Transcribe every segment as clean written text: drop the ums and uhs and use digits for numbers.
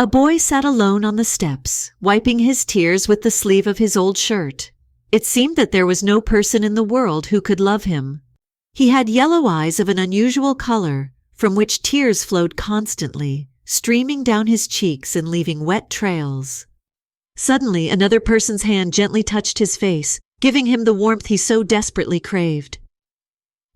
A boy sat alone on the steps, wiping his tears with the sleeve of his old shirt. It seemed that there was no person in the world who could love him. He had yellow eyes of an unusual color, from which tears flowed constantly, streaming down his cheeks and leaving wet trails. Suddenly, another person's hand gently touched his face, giving him the warmth he so desperately craved.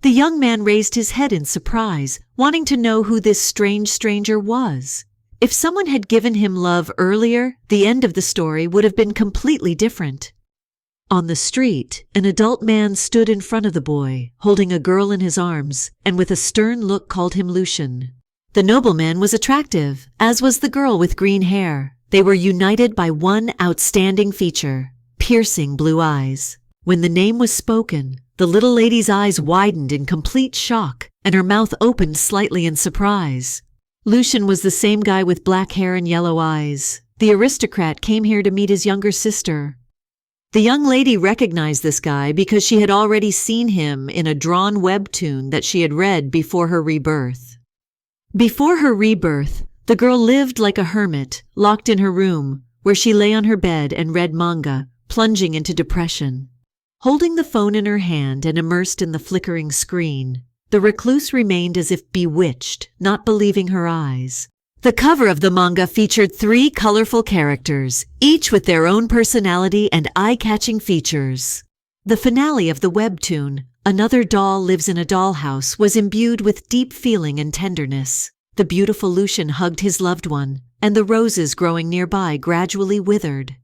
The young man raised his head in surprise, wanting to know who this strange stranger was. If someone had given him love earlier, the end of the story would have been completely different. On the street, an adult man stood in front of the boy, holding a girl in his arms, and with a stern look called him Lucian. The nobleman was attractive, as was the girl with green hair. They were united by one outstanding feature: piercing blue eyes. When the name was spoken, the little lady's eyes widened in complete shock, and her mouth opened slightly in surprise. Lucian was the same guy with black hair and yellow eyes. The aristocrat came here to meet his younger sister. The young lady recognized this guy because she had already seen him in a drawn webtoon that she had read before her rebirth. Before her rebirth, the girl lived like a hermit, locked in her room, where she lay on her bed and read manga, plunging into depression. Holding the phone in her hand and immersed in the flickering screen, the recluse remained as if bewitched, not believing her eyes. The cover of the manga featured 3 colorful characters, each with their own personality and eye-catching features. The finale of the webtoon, Another Doll Lives in a Dollhouse, was imbued with deep feeling and tenderness. The beautiful Lucian hugged his loved one, and the roses growing nearby gradually withered.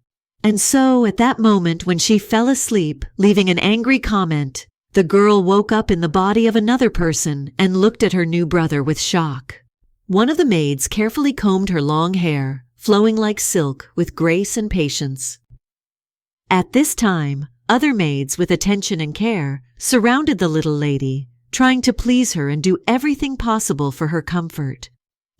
And so, at that moment when she fell asleep, leaving an angry comment, the girl woke up in the body of another person and looked at her new brother with shock. One of the maids carefully combed her long hair, flowing like silk with grace and patience. At this time, other maids with attention and care surrounded the little lady, trying to please her and do everything possible for her comfort.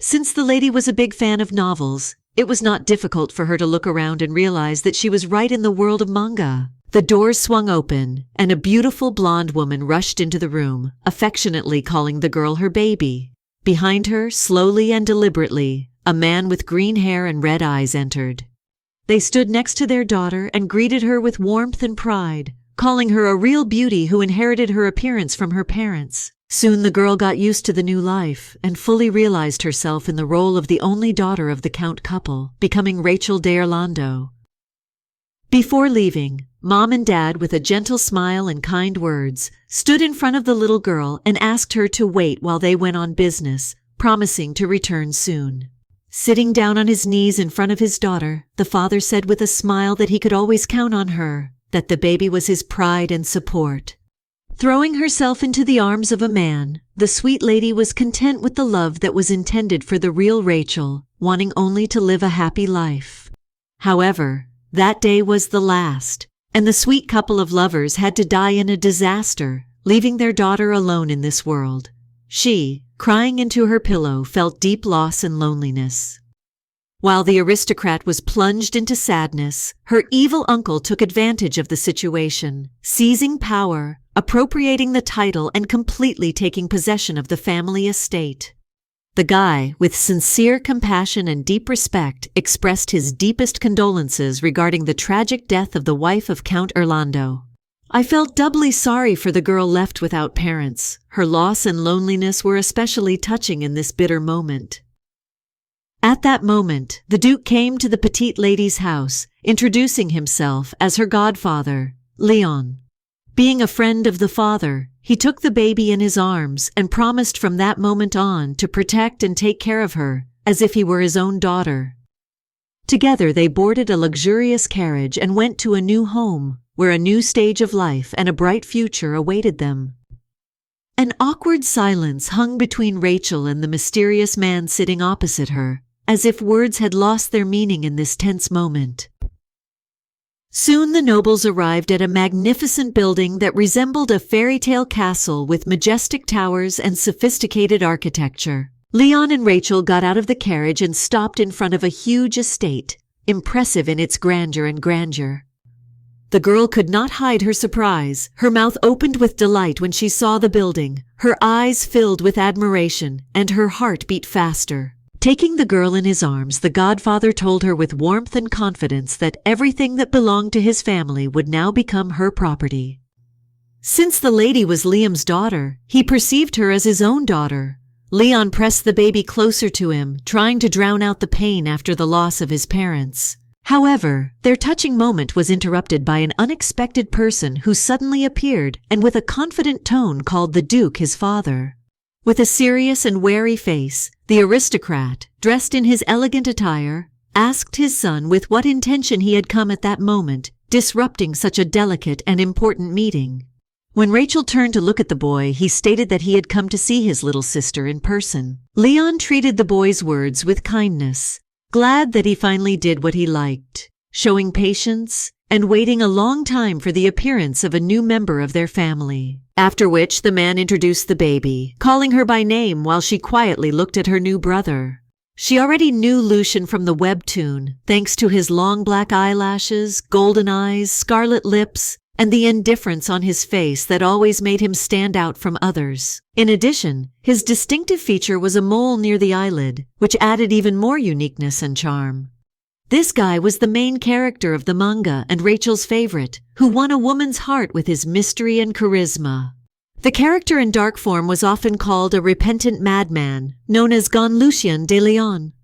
Since the lady was a big fan of novels, it was not difficult for her to look around and realize that she was right in the world of manga. The doors swung open, and a beautiful blonde woman rushed into the room, affectionately calling the girl her baby. Behind her, slowly and deliberately, a man with green hair and red eyes entered. They stood next to their daughter and greeted her with warmth and pride, calling her a real beauty who inherited her appearance from her parents. Soon the girl got used to the new life and fully realized herself in the role of the only daughter of the Count couple, becoming Rachel d'Orlando. Before leaving, Mom and Dad, with a gentle smile and kind words, stood in front of the little girl and asked her to wait while they went on business, promising to return soon. Sitting down on his knees in front of his daughter, the father said with a smile that he could always count on her, that the baby was his pride and support. Throwing herself into the arms of a man, the sweet lady was content with the love that was intended for the real Rachel, wanting only to live a happy life. However, that day was the last, and the sweet couple of lovers had to die in a disaster, leaving their daughter alone in this world. She, crying into her pillow, felt deep loss and loneliness. While the aristocrat was plunged into sadness, her evil uncle took advantage of the situation, seizing power, appropriating the title, and completely taking possession of the family estate. The guy, with sincere compassion and deep respect, expressed his deepest condolences regarding the tragic death of the wife of Count Orlando. I felt doubly sorry for the girl left without parents. Her loss and loneliness were especially touching in this bitter moment. At that moment, the Duke came to the petite lady's house, introducing himself as her godfather, Leon. Being a friend of the father, he took the baby in his arms and promised from that moment on to protect and take care of her, as if he were his own daughter. Together they boarded a luxurious carriage and went to a new home, where a new stage of life and a bright future awaited them. An awkward silence hung between Rachel and the mysterious man sitting opposite her, as if words had lost their meaning in this tense moment. Soon the nobles arrived at a magnificent building that resembled a fairy tale castle with majestic towers and sophisticated architecture. Leon and Rachel got out of the carriage and stopped in front of a huge estate, impressive in its grandeur and grandeur. The girl could not hide her surprise. Her mouth opened with delight when she saw the building. Her eyes filled with admiration, and her heart beat faster. Taking the girl in his arms, the godfather told her with warmth and confidence that everything that belonged to his family would now become her property. Since the lady was Liam's daughter, he perceived her as his own daughter. Leon pressed the baby closer to him, trying to drown out the pain after the loss of his parents. However, their touching moment was interrupted by an unexpected person who suddenly appeared and with a confident tone called the Duke his father. With a serious and wary face, the aristocrat, dressed in his elegant attire, asked his son with what intention he had come at that moment, disrupting such a delicate and important meeting. When Rachel turned to look at the boy, he stated that he had come to see his little sister in person. Leon treated the boy's words with kindness, glad that he finally did what he liked, showing patience and waiting a long time for the appearance of a new member of their family. After which the man introduced the baby, calling her by name while she quietly looked at her new brother. She already knew Lucian from the webtoon, thanks to his long black eyelashes, golden eyes, scarlet lips, and the indifference on his face that always made him stand out from others. In addition, his distinctive feature was a mole near the eyelid, which added even more uniqueness and charm. This guy was the main character of the manga and Rachel's favorite, who won a woman's heart with his mystery and charisma. The character in dark form was often called a repentant madman, known as Gon Lucien de Leon.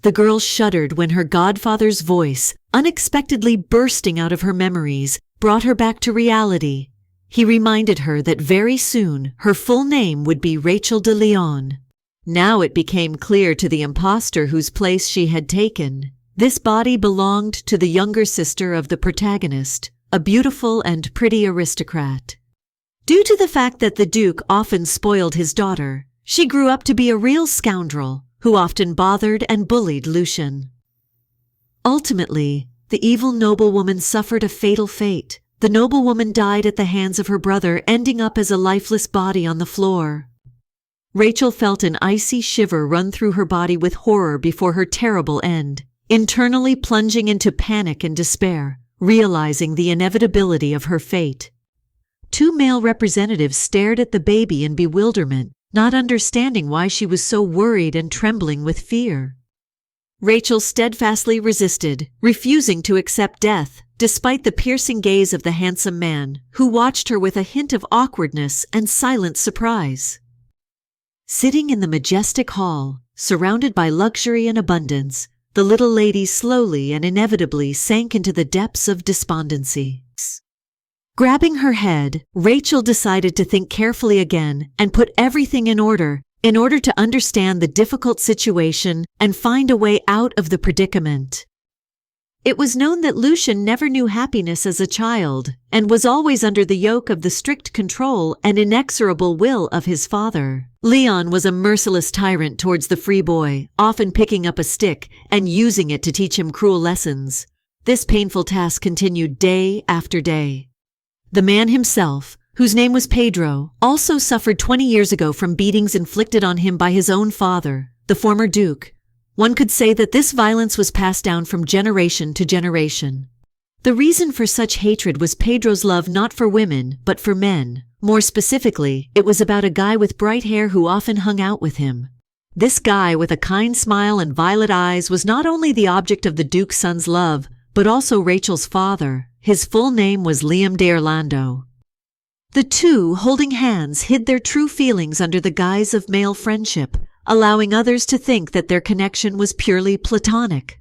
The girl shuddered when her godfather's voice, unexpectedly bursting out of her memories, brought her back to reality. He reminded her that very soon her full name would be Rachel de Leon. Now it became clear to the impostor whose place she had taken. This body belonged to the younger sister of the protagonist, a beautiful and pretty aristocrat. Due to the fact that the Duke often spoiled his daughter, she grew up to be a real scoundrel who often bothered and bullied Lucian. Ultimately, the evil noblewoman suffered a fatal fate. The noblewoman died at the hands of her brother, ending up as a lifeless body on the floor. Rachel felt an icy shiver run through her body with horror before her terrible end, internally plunging into panic and despair, realizing the inevitability of her fate. Two male representatives stared at the baby in bewilderment, not understanding why she was so worried and trembling with fear. Rachel steadfastly resisted, refusing to accept death, despite the piercing gaze of the handsome man, who watched her with a hint of awkwardness and silent surprise. Sitting in the majestic hall, surrounded by luxury and abundance, the little lady slowly and inevitably sank into the depths of despondency. Grabbing her head, Rachel decided to think carefully again and put everything in order to understand the difficult situation and find a way out of the predicament. It was known that Lucian never knew happiness as a child and was always under the yoke of the strict control and inexorable will of his father. Leon was a merciless tyrant towards the free boy, often picking up a stick and using it to teach him cruel lessons. This painful task continued day after day. The man himself, whose name was Pedro, also suffered 20 years ago from beatings inflicted on him by his own father, the former Duke. One could say that this violence was passed down from generation to generation. The reason for such hatred was Pedro's love not for women, but for men. More specifically, it was about a guy with bright hair who often hung out with him. This guy with a kind smile and violet eyes was not only the object of the Duke's son's love, but also Rachel's father. His full name was Liam de Orlando. The two, holding hands, hid their true feelings under the guise of male friendship, allowing others to think that their connection was purely platonic.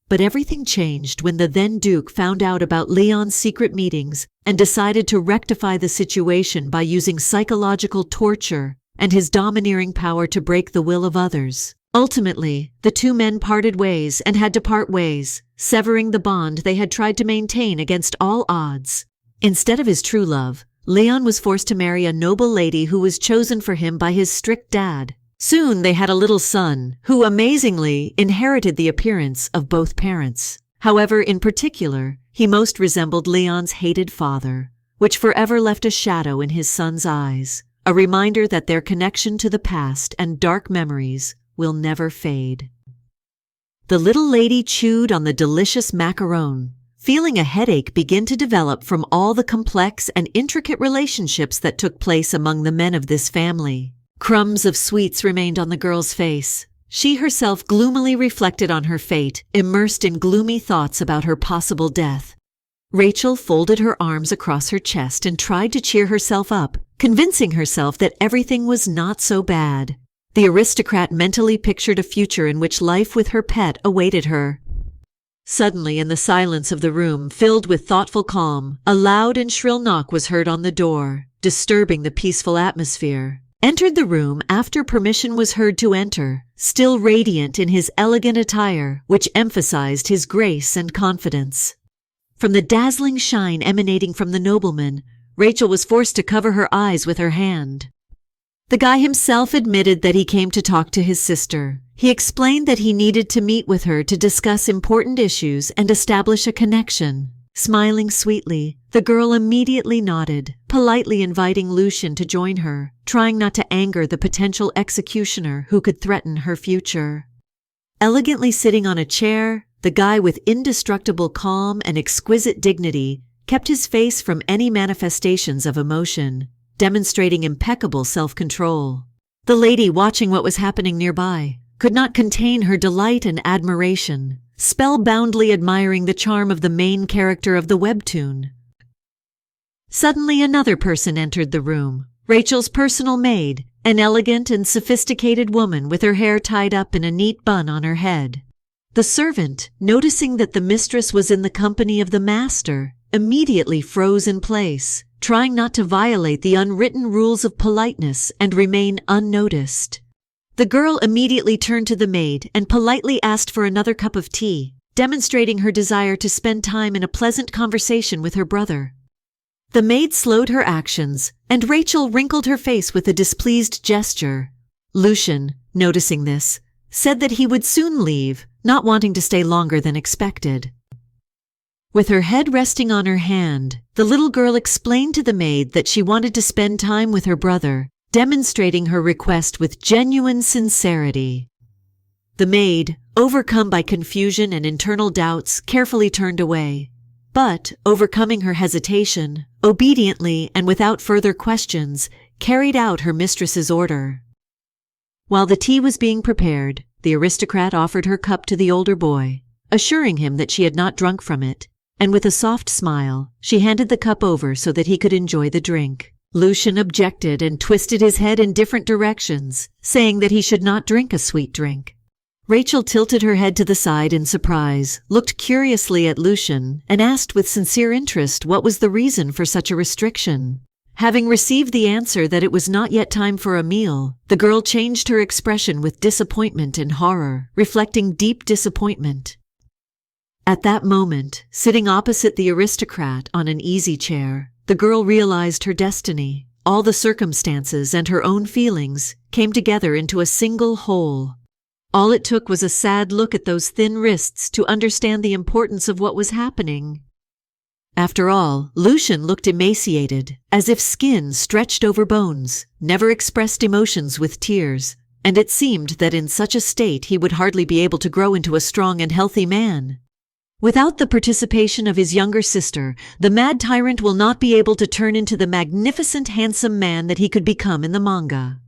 But everything changed when the then Duke found out about Leon's secret meetings and decided to rectify the situation by using psychological torture and his domineering power to break the will of others. Ultimately, the two men parted ways and had to part ways, severing the bond they had tried to maintain against all odds. Instead of his true love, Leon was forced to marry a noble lady who was chosen for him by his strict dad. Soon they had a little son, who amazingly inherited the appearance of both parents. However, in particular, he most resembled Leon's hated father, which forever left a shadow in his son's eyes, a reminder that their connection to the past and dark memories will never fade. The little lady chewed on the delicious macaron, feeling a headache begin to develop from all the complex and intricate relationships that took place among the men of this family. Crumbs of sweets remained on the girl's face. she herself gloomily reflected on her fate, immersed in gloomy thoughts about her possible death. Rachel folded her arms across her chest and tried to cheer herself up, convincing herself that everything was not so bad. The aristocrat mentally pictured a future in which life with her pet awaited her. Suddenly, in the silence of the room filled with thoughtful calm, a loud and shrill knock was heard on the door, disturbing the peaceful atmosphere. Entered the room after permission was heard to enter, still radiant in his elegant attire, which emphasized his grace and confidence. From the dazzling shine emanating from the nobleman, Rachel was forced to cover her eyes with her hand. The guy himself admitted that he came to talk to his sister. He explained that he needed to meet with her to discuss important issues and establish a connection. Smiling sweetly, the girl immediately nodded, politely inviting Lucian to join her, trying not to anger the potential executioner who could threaten her future. Elegantly sitting on a chair, the guy with indestructible calm and exquisite dignity kept his face from any manifestations of emotion, demonstrating impeccable self-control. The lady, watching what was happening nearby, could not contain her delight and admiration, spellboundly admiring the charm of the main character of the webtoon. Suddenly another person entered the room, Rachel's personal maid, an elegant and sophisticated woman with her hair tied up in a neat bun on her head. The servant, noticing that the mistress was in the company of the master, immediately froze in place, trying not to violate the unwritten rules of politeness and remain unnoticed. The girl immediately turned to the maid and politely asked for another cup of tea, demonstrating her desire to spend time in a pleasant conversation with her brother. The maid slowed her actions, and Rachel wrinkled her face with a displeased gesture. Lucian, noticing this, said that he would soon leave, not wanting to stay longer than expected. With her head resting on her hand, the little girl explained to the maid that she wanted to spend time with her brother, demonstrating her request with genuine sincerity. The maid, overcome by confusion and internal doubts, carefully turned away. But, overcoming her hesitation, obediently and without further questions, carried out her mistress's order. While the tea was being prepared, the aristocrat offered her cup to the older boy, assuring him that she had not drunk from it, and with a soft smile, she handed the cup over so that he could enjoy the drink. Lucian objected and twisted his head in different directions, saying that he should not drink a sweet drink. Rachel tilted her head to the side in surprise, looked curiously at Lucian, and asked with sincere interest what was the reason for such a restriction. Having received the answer that it was not yet time for a meal, the girl changed her expression with disappointment and horror, reflecting deep disappointment. At that moment, sitting opposite the aristocrat on an easy chair, the girl realized her destiny. All the circumstances and her own feelings came together into a single whole. All it took was a sad look at those thin wrists to understand the importance of what was happening. After all, Lucian looked emaciated, as if skin stretched over bones, never expressed emotions with tears, and it seemed that in such a state he would hardly be able to grow into a strong and healthy man. Without the participation of his younger sister, the mad tyrant will not be able to turn into the magnificent, handsome man that he could become in the manga.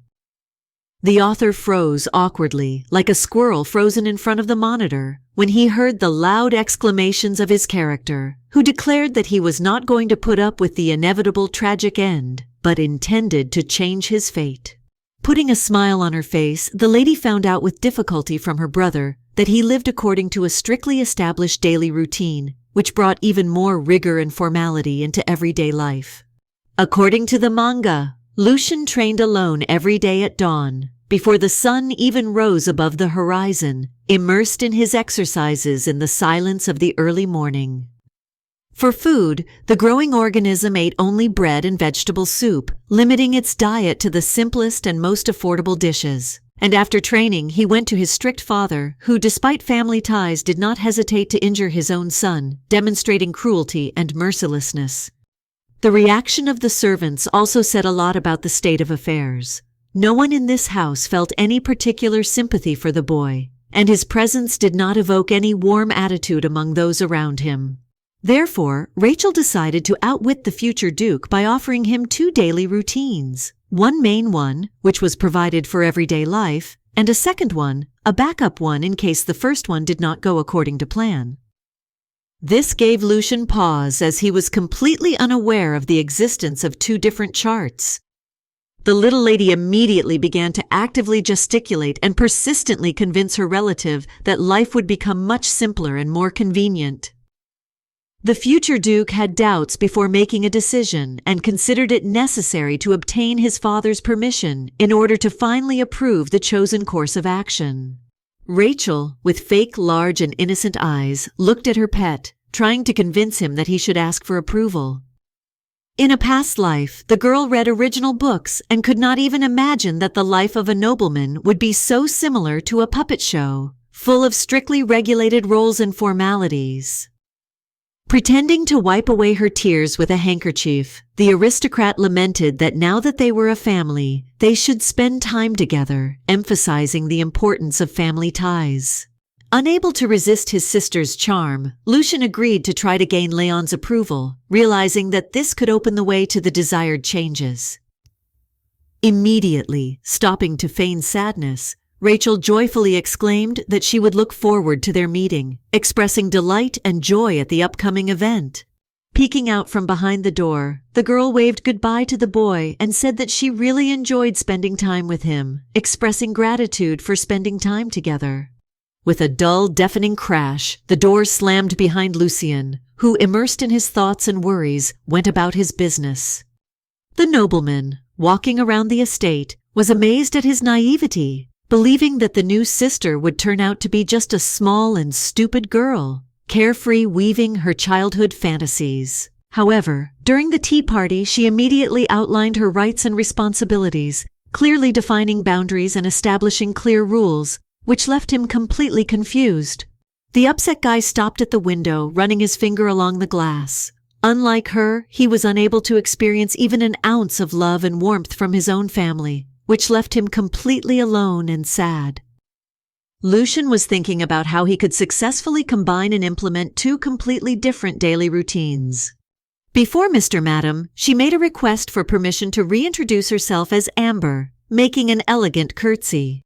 The author froze awkwardly, like a squirrel frozen in front of the monitor, when he heard the loud exclamations of his character, who declared that he was not going to put up with the inevitable tragic end, but intended to change his fate. Putting a smile on her face, the lady found out with difficulty from her brother that he lived according to a strictly established daily routine, which brought even more rigor and formality into everyday life. According to the manga, Lucian trained alone every day at dawn, before the sun even rose above the horizon, immersed in his exercises in the silence of the early morning. For food, the growing organism ate only bread and vegetable soup, limiting its diet to the simplest and most affordable dishes. And after training, he went to his strict father, who, despite family ties, did not hesitate to injure his own son, demonstrating cruelty and mercilessness. The reaction of the servants also said a lot about the state of affairs. No one in this house felt any particular sympathy for the boy, and his presence did not evoke any warm attitude among those around him. Therefore, Rachel decided to outwit the future Duke by offering him 2 daily routines. One main one, which was provided for everyday life, and a second one, a backup one in case the first one did not go according to plan. This gave Lucian pause as he was completely unaware of the existence of two different charts. The little lady immediately began to actively gesticulate and persistently convince her relative that life would become much simpler and more convenient. The future Duke had doubts before making a decision and considered it necessary to obtain his father's permission in order to finally approve the chosen course of action. Rachel, with fake, large, and innocent eyes, looked at her pet, trying to convince him that he should ask for approval. In a past life, the girl read original books and could not even imagine that the life of a nobleman would be so similar to a puppet show, full of strictly regulated roles and formalities. Pretending to wipe away her tears with a handkerchief, the aristocrat lamented that now that they were a family, they should spend time together, emphasizing the importance of family ties. Unable to resist his sister's charm, Lucian agreed to try to gain Leon's approval, realizing that this could open the way to the desired changes. Immediately, stopping to feign sadness, Rachel joyfully exclaimed that she would look forward to their meeting, expressing delight and joy at the upcoming event. Peeking out from behind the door, the girl waved goodbye to the boy and said that she really enjoyed spending time with him, expressing gratitude for spending time together. With a dull, deafening crash, the door slammed behind Lucien, who, immersed in his thoughts and worries, went about his business. The nobleman, walking around the estate, was amazed at his naivety, believing that the new sister would turn out to be just a small and stupid girl, carefree weaving her childhood fantasies. However, during the tea party she immediately outlined her rights and responsibilities, clearly defining boundaries and establishing clear rules, which left him completely confused. The upset guy stopped at the window, running his finger along the glass. Unlike her, he was unable to experience even an ounce of love and warmth from his own family, which left him completely alone and sad. Lucian was thinking about how he could successfully combine and implement two completely different daily routines. Before Mr. Madam, she made a request for permission to reintroduce herself as Amber, making an elegant curtsy.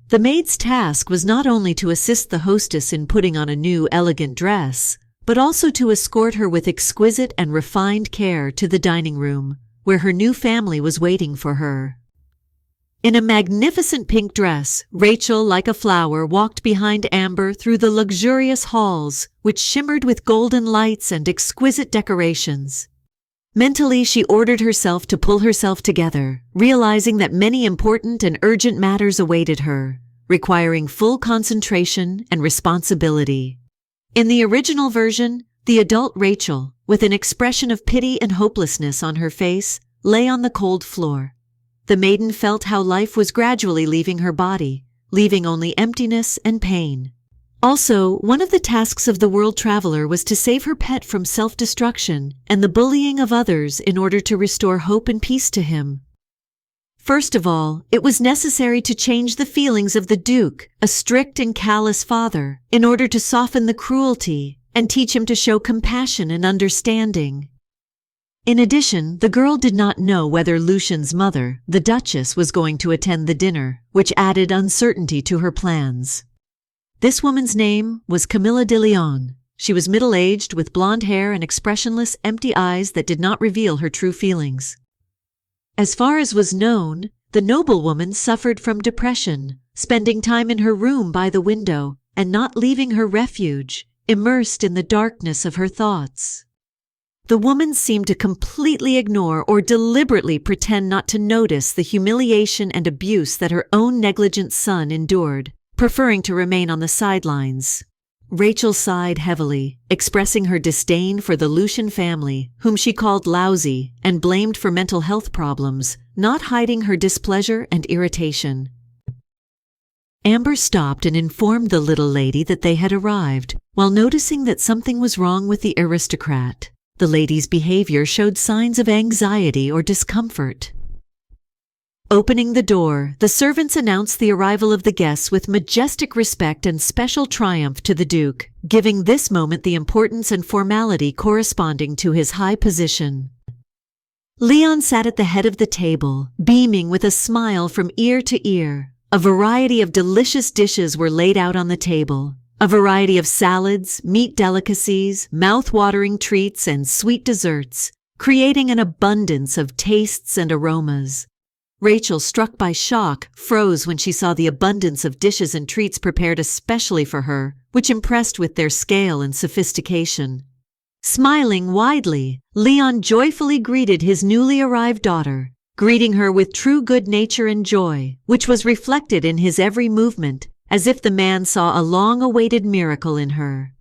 The maid's task was not only to assist the hostess in putting on a new, elegant dress, but also to escort her with exquisite and refined care to the dining room, where her new family was waiting for her. In a magnificent pink dress, Rachel, like a flower, walked behind Amber through the luxurious halls, which shimmered with golden lights and exquisite decorations. Mentally, she ordered herself to pull herself together, realizing that many important and urgent matters awaited her, requiring full concentration and responsibility. In the original version, the adult Rachel, with an expression of pity and hopelessness on her face, lay on the cold floor. The maiden felt how life was gradually leaving her body, leaving only emptiness and pain. Also, one of the tasks of the world traveler was to save her pet from self-destruction and the bullying of others in order to restore hope and peace to him. First of all, it was necessary to change the feelings of the Duke, a strict and callous father, in order to soften the cruelty and teach him to show compassion and understanding. In addition, the girl did not know whether Lucian's mother, the Duchess, was going to attend the dinner, which added uncertainty to her plans. This woman's name was Camilla de Leon. She was middle-aged, with blonde hair and expressionless, empty eyes that did not reveal her true feelings. As far as was known, the noblewoman suffered from depression, spending time in her room by the window and not leaving her refuge, immersed in the darkness of her thoughts. The woman seemed to completely ignore or deliberately pretend not to notice the humiliation and abuse that her own negligent son endured, preferring to remain on the sidelines. Rachel sighed heavily, expressing her disdain for the Lucian family, whom she called lousy and blamed for mental health problems, not hiding her displeasure and irritation. Amber stopped and informed the little lady that they had arrived, while noticing that something was wrong with the aristocrat. The lady's behavior showed signs of anxiety or discomfort. Opening the door, the servants announced the arrival of the guests with majestic respect and special triumph to the Duke, giving this moment the importance and formality corresponding to his high position. Leon sat at the head of the table, beaming with a smile from ear to ear. A variety of delicious dishes were laid out on the table. A variety of salads, meat delicacies, mouth-watering treats, and sweet desserts, creating an abundance of tastes and aromas. Rachel, struck by shock, froze when she saw the abundance of dishes and treats prepared especially for her, which impressed with their scale and sophistication. Smiling widely, Leon joyfully greeted his newly arrived daughter, greeting her with true good nature and joy, which was reflected in his every movement, as if the man saw a long-awaited miracle in her.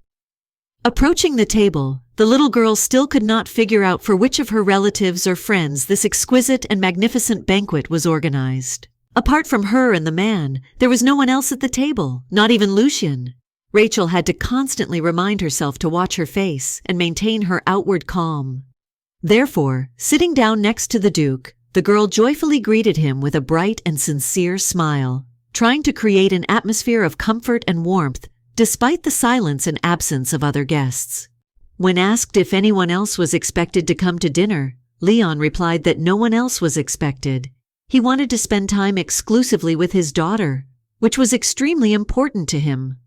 Approaching the table, the little girl still could not figure out for which of her relatives or friends this exquisite and magnificent banquet was organized. Apart from her and the man, there was no one else at the table, not even Lucien. Rachel had to constantly remind herself to watch her face and maintain her outward calm. Therefore, sitting down next to the Duke, the girl joyfully greeted him with a bright and sincere smile, trying to create an atmosphere of comfort and warmth despite the silence and absence of other guests. When asked if anyone else was expected to come to dinner, Leon replied that no one else was expected. He wanted to spend time exclusively with his daughter, which was extremely important to him.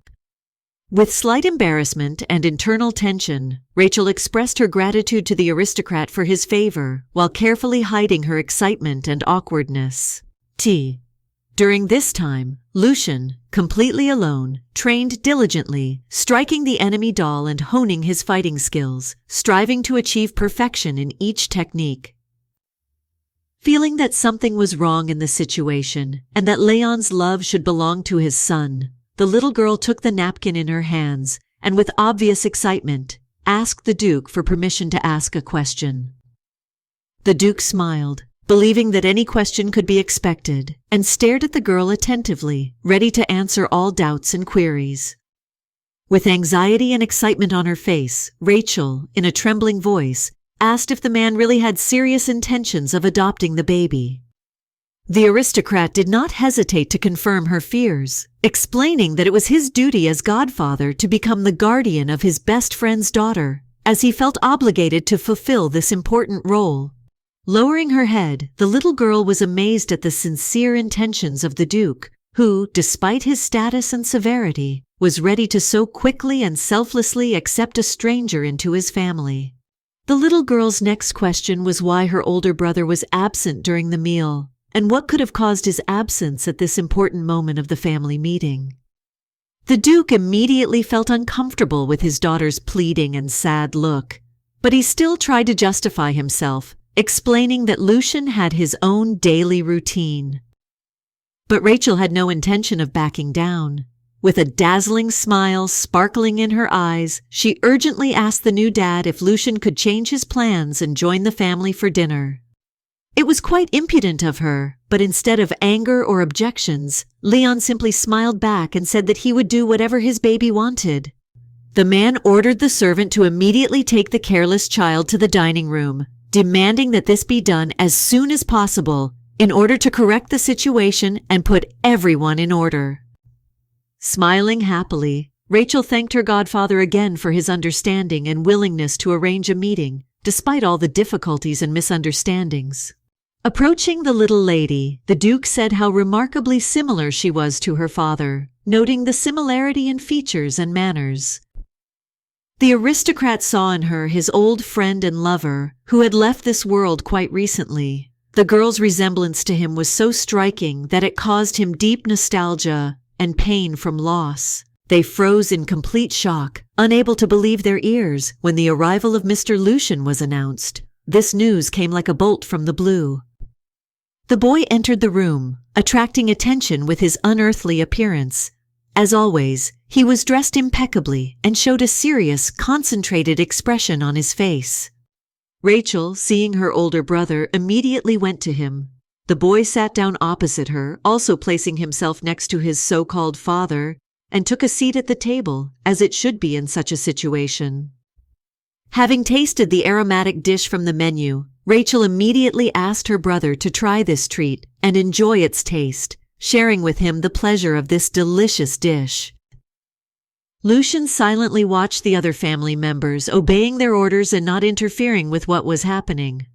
With slight embarrassment and internal tension, Rachel expressed her gratitude to the aristocrat for his favor while carefully hiding her excitement and awkwardness. During this time, Lucien, completely alone, trained diligently, striking the enemy doll and honing his fighting skills, striving to achieve perfection in each technique. Feeling that something was wrong in the situation and that Leon's love should belong to his son, the little girl took the napkin in her hands and, with obvious excitement, asked the Duke for permission to ask a question. The Duke smiled, believing that any question could be expected, and stared at the girl attentively, ready to answer all doubts and queries. With anxiety and excitement on her face, Rachel, in a trembling voice, asked if the man really had serious intentions of adopting the baby. The aristocrat did not hesitate to confirm her fears, explaining that it was his duty as godfather to become the guardian of his best friend's daughter, as he felt obligated to fulfill this important role. Lowering her head, the little girl was amazed at the sincere intentions of the Duke, who, despite his status and severity, was ready to so quickly and selflessly accept a stranger into his family. The little girl's next question was why her older brother was absent during the meal, and what could have caused his absence at this important moment of the family meeting. The Duke immediately felt uncomfortable with his daughter's pleading and sad look, but he still tried to justify himself, explaining that Lucien had his own daily routine. But Rachel had no intention of backing down. With a dazzling smile sparkling in her eyes, she urgently asked the new dad if Lucien could change his plans and join the family for dinner. It was quite impudent of her, but instead of anger or objections, Leon simply smiled back and said that he would do whatever his baby wanted. The man ordered the servant to immediately take the careless child to the dining room, demanding that this be done as soon as possible in order to correct the situation and put everyone in order. Smiling happily, Rachel thanked her godfather again for his understanding and willingness to arrange a meeting, despite all the difficulties and misunderstandings. Approaching the little lady, the Duke said how remarkably similar she was to her father, noting the similarity in features and manners. The aristocrat saw in her his old friend and lover, who had left this world quite recently. The girl's resemblance to him was so striking that it caused him deep nostalgia and pain from loss. They froze in complete shock, unable to believe their ears when the arrival of Mr. Lucien was announced. This news came like a bolt from the blue. The boy entered the room, attracting attention with his unearthly appearance. As always, he was dressed impeccably and showed a serious, concentrated expression on his face. Rachel, seeing her older brother, immediately went to him. The boy sat down opposite her, also placing himself next to his so-called father, and took a seat at the table, as it should be in such a situation. Having tasted the aromatic dish from the menu, Rachel immediately asked her brother to try this treat and enjoy its taste, sharing with him the pleasure of this delicious dish. Lucien silently watched the other family members, obeying their orders and not interfering with what was happening.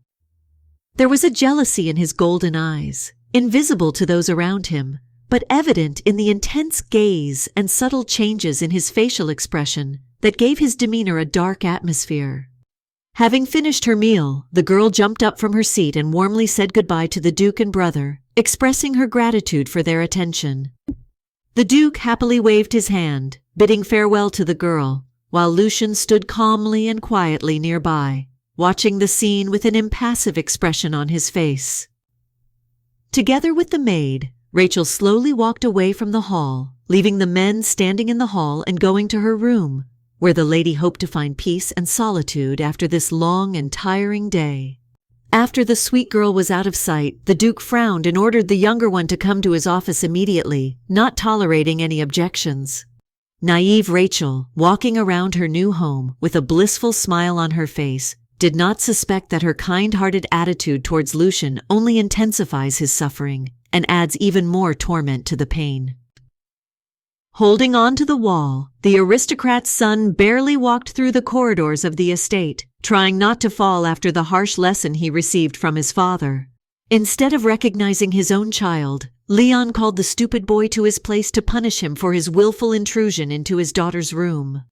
There was a jealousy in his golden eyes, invisible to those around him, but evident in the intense gaze and subtle changes in his facial expression that gave his demeanor a dark atmosphere. Having finished her meal, the girl jumped up from her seat and warmly said goodbye to the Duke and brother, expressing her gratitude for their attention. The Duke happily waved his hand, bidding farewell to the girl, while Lucian stood calmly and quietly nearby, watching the scene with an impassive expression on his face. Together with the maid, Rachel slowly walked away from the hall, leaving the men standing in the hall and going to her room, where the lady hoped to find peace and solitude after this long and tiring day. After the sweet girl was out of sight, the Duke frowned and ordered the younger one to come to his office immediately, not tolerating any objections. Naive Rachel, walking around her new home with a blissful smile on her face, did not suspect that her kind-hearted attitude towards Lucian only intensifies his suffering and adds even more torment to the pain. Holding on to the wall, the aristocrat's son barely walked through the corridors of the estate, trying not to fall after the harsh lesson he received from his father. Instead of recognizing his own child, Leon called the stupid boy to his place to punish him for his willful intrusion into his daughter's room.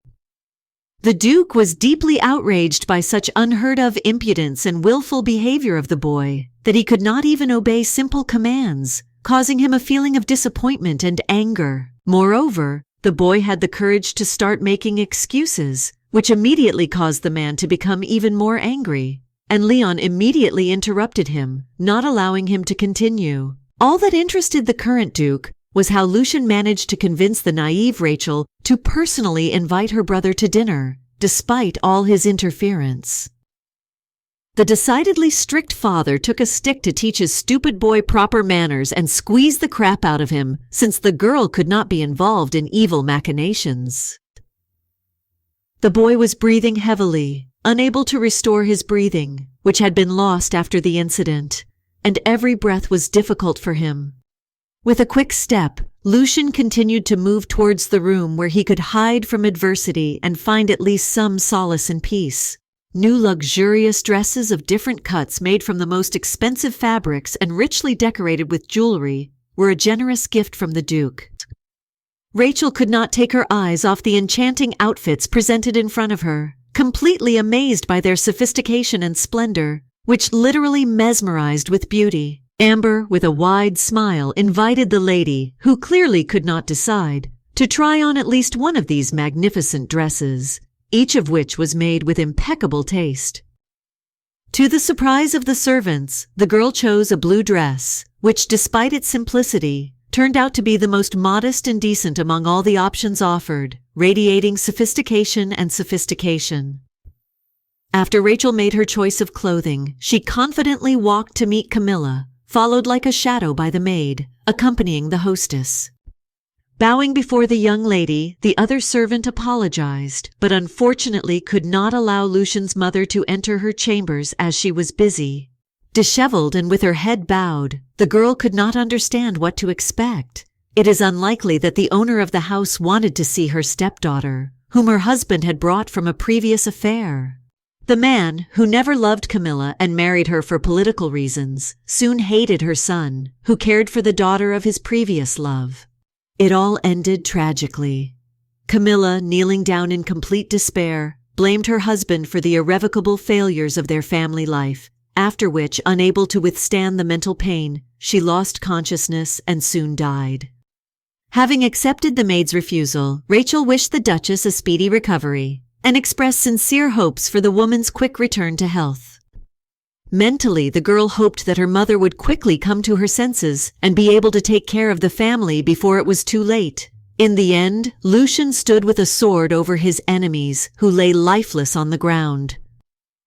The Duke was deeply outraged by such unheard-of impudence and willful behavior of the boy that he could not even obey simple commands, causing him a feeling of disappointment and anger. Moreover, the boy had the courage to start making excuses, which immediately caused the man to become even more angry, and Leon immediately interrupted him, not allowing him to continue. All that interested the current Duke was how Lucian managed to convince the naive Rachel to personally invite her brother to dinner, despite all his interference. The decidedly strict father took a stick to teach his stupid boy proper manners and squeezed the crap out of him, since the girl could not be involved in evil machinations. The boy was breathing heavily, unable to restore his breathing, which had been lost after the incident, and every breath was difficult for him. With a quick step, Lucian continued to move towards the room where he could hide from adversity and find at least some solace and peace. New luxurious dresses of different cuts made from the most expensive fabrics and richly decorated with jewelry were a generous gift from the Duke. Rachel could not take her eyes off the enchanting outfits presented in front of her, completely amazed by their sophistication and splendor, which literally mesmerized with beauty. Amber, with a wide smile, invited the lady, who clearly could not decide, to try on at least one of these magnificent dresses, each of which was made with impeccable taste. To the surprise of the servants, the girl chose a blue dress, which, despite its simplicity, turned out to be the most modest and decent among all the options offered, radiating sophistication and sophistication. After Rachel made her choice of clothing, she confidently walked to meet Camilla, followed like a shadow by the maid, accompanying the hostess. Bowing before the young lady, the other servant apologized, but unfortunately could not allow Lucian's mother to enter her chambers as she was busy. Disheveled and with her head bowed, the girl could not understand what to expect. It is unlikely that the owner of the house wanted to see her stepdaughter, whom her husband had brought from a previous affair. The man, who never loved Camilla and married her for political reasons, soon hated her son, who cared for the daughter of his previous love. It all ended tragically. Camilla, kneeling down in complete despair, blamed her husband for the irrevocable failures of their family life, after which, unable to withstand the mental pain, she lost consciousness and soon died. Having accepted the maid's refusal, Rachel wished the Duchess a speedy recovery and expressed sincere hopes for the woman's quick return to health. Mentally, the girl hoped that her mother would quickly come to her senses and be able to take care of the family before it was too late. In the end, Lucian stood with a sword over his enemies, who lay lifeless on the ground.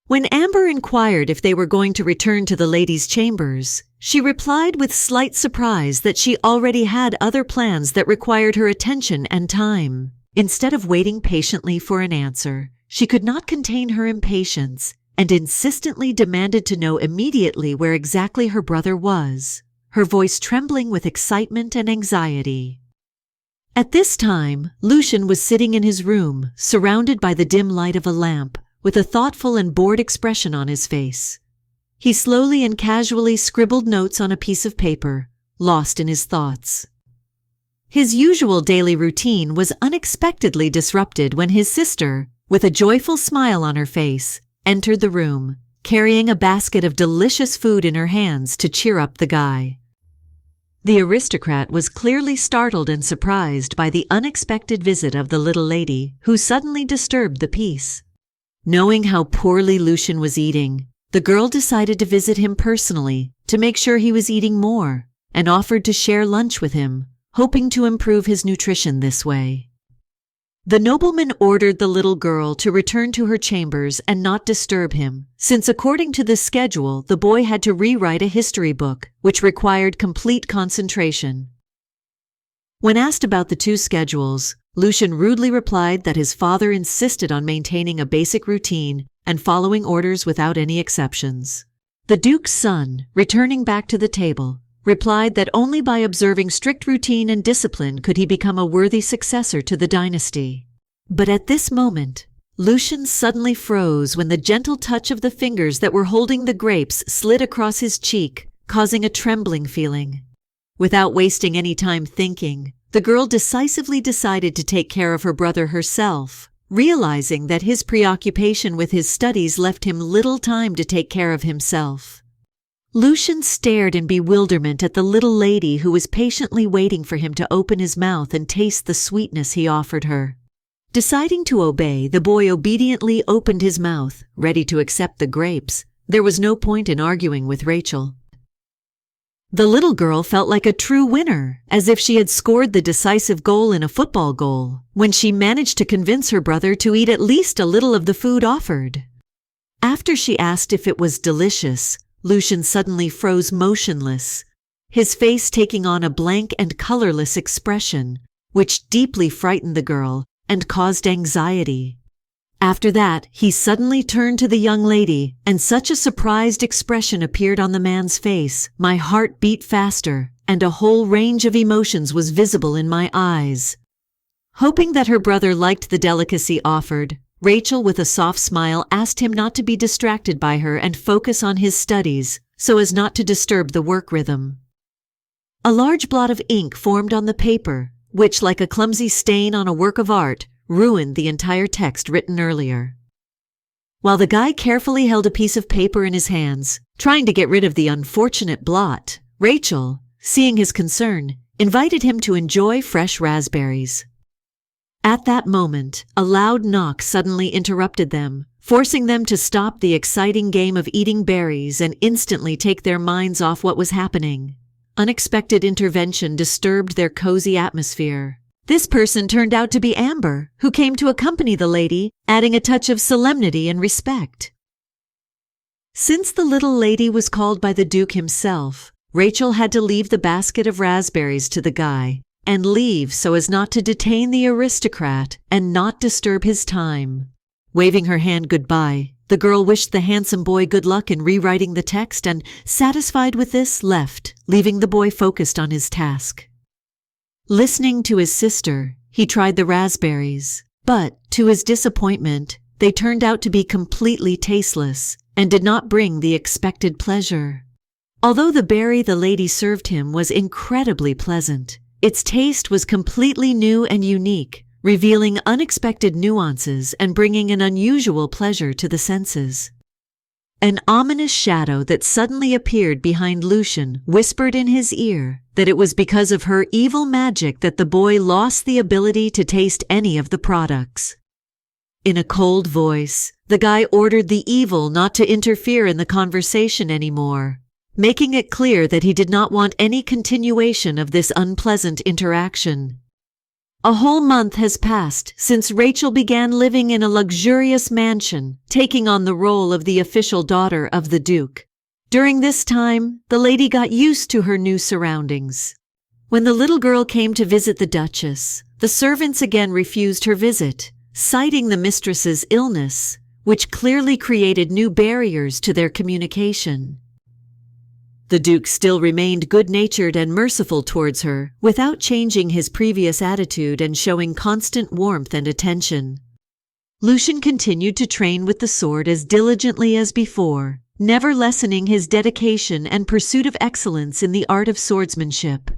When Amber inquired if they were going to return to the ladies' chambers, she replied with slight surprise that she already had other plans that required her attention and time. Instead of waiting patiently for an answer, she could not contain her impatience and insistently demanded to know immediately where exactly her brother was, her voice trembling with excitement and anxiety. At this time, Lucian was sitting in his room, surrounded by the dim light of a lamp, with a thoughtful and bored expression on his face. He slowly and casually scribbled notes on a piece of paper, lost in his thoughts. His usual daily routine was unexpectedly disrupted when his sister, with a joyful smile on her face, entered the room, carrying a basket of delicious food in her hands to cheer up the guy. The aristocrat was clearly startled and surprised by the unexpected visit of the little lady, who suddenly disturbed the peace. Knowing how poorly Lucian was eating, the girl decided to visit him personally to make sure he was eating more, and offered to share lunch with him, hoping to improve his nutrition this way. The nobleman ordered the little girl to return to her chambers and not disturb him, since according to the schedule, the boy had to rewrite a history book, which required complete concentration. When asked about the two schedules, Lucian rudely replied that his father insisted on maintaining a basic routine and following orders without any exceptions. The Duke's son, returning back to the table, replied that only by observing strict routine and discipline could he become a worthy successor to the dynasty. But at this moment, Lucian suddenly froze when the gentle touch of the fingers that were holding the grapes slid across his cheek, causing a trembling feeling. Without wasting any time thinking, the girl decisively decided to take care of her brother herself, realizing that his preoccupation with his studies left him little time to take care of himself. Lucian stared in bewilderment at the little lady who was patiently waiting for him to open his mouth and taste the sweetness he offered her. Deciding to obey, the boy obediently opened his mouth, ready to accept the grapes. There was no point in arguing with Rachel. The little girl felt like a true winner, as if she had scored the decisive goal in a football goal, when she managed to convince her brother to eat at least a little of the food offered. After she asked if it was delicious, Lucian suddenly froze motionless, his face taking on a blank and colorless expression, which deeply frightened the girl and caused anxiety. After that, he suddenly turned to the young lady, and such a surprised expression appeared on the man's face. My heart beat faster, and a whole range of emotions was visible in my eyes. Hoping that her brother liked the delicacy offered, Rachel, with a soft smile, asked him not to be distracted by her and focus on his studies, so as not to disturb the work rhythm. A large blot of ink formed on the paper, which, like a clumsy stain on a work of art, ruined the entire text written earlier. While the guy carefully held a piece of paper in his hands, trying to get rid of the unfortunate blot, Rachel, seeing his concern, invited him to enjoy fresh raspberries. At that moment, a loud knock suddenly interrupted them, forcing them to stop the exciting game of eating berries and instantly take their minds off what was happening. Unexpected intervention disturbed their cozy atmosphere. This person turned out to be Amber, who came to accompany the lady, adding a touch of solemnity and respect. Since the little lady was called by the Duke himself, Rachel had to leave the basket of raspberries to the guy, and leave so as not to detain the aristocrat and not disturb his time. Waving her hand goodbye, the girl wished the handsome boy good luck in rewriting the text and, satisfied with this, left, leaving the boy focused on his task. Listening to his sister, he tried the raspberries, but, to his disappointment, they turned out to be completely tasteless and did not bring the expected pleasure. Although the berry the lady served him was incredibly pleasant, its taste was completely new and unique, revealing unexpected nuances and bringing an unusual pleasure to the senses. An ominous shadow that suddenly appeared behind Lucian whispered in his ear that it was because of her evil magic that the boy lost the ability to taste any of the products. In a cold voice, the guy ordered the evil not to interfere in the conversation anymore, making it clear that he did not want any continuation of this unpleasant interaction. A whole month has passed since Rachel began living in a luxurious mansion, taking on the role of the official daughter of the Duke. During this time, the lady got used to her new surroundings. When the little girl came to visit the Duchess, the servants again refused her visit, citing the mistress's illness, which clearly created new barriers to their communication. The Duke still remained good-natured and merciful towards her, without changing his previous attitude and showing constant warmth and attention. Lucian continued to train with the sword as diligently as before, never lessening his dedication and pursuit of excellence in the art of swordsmanship.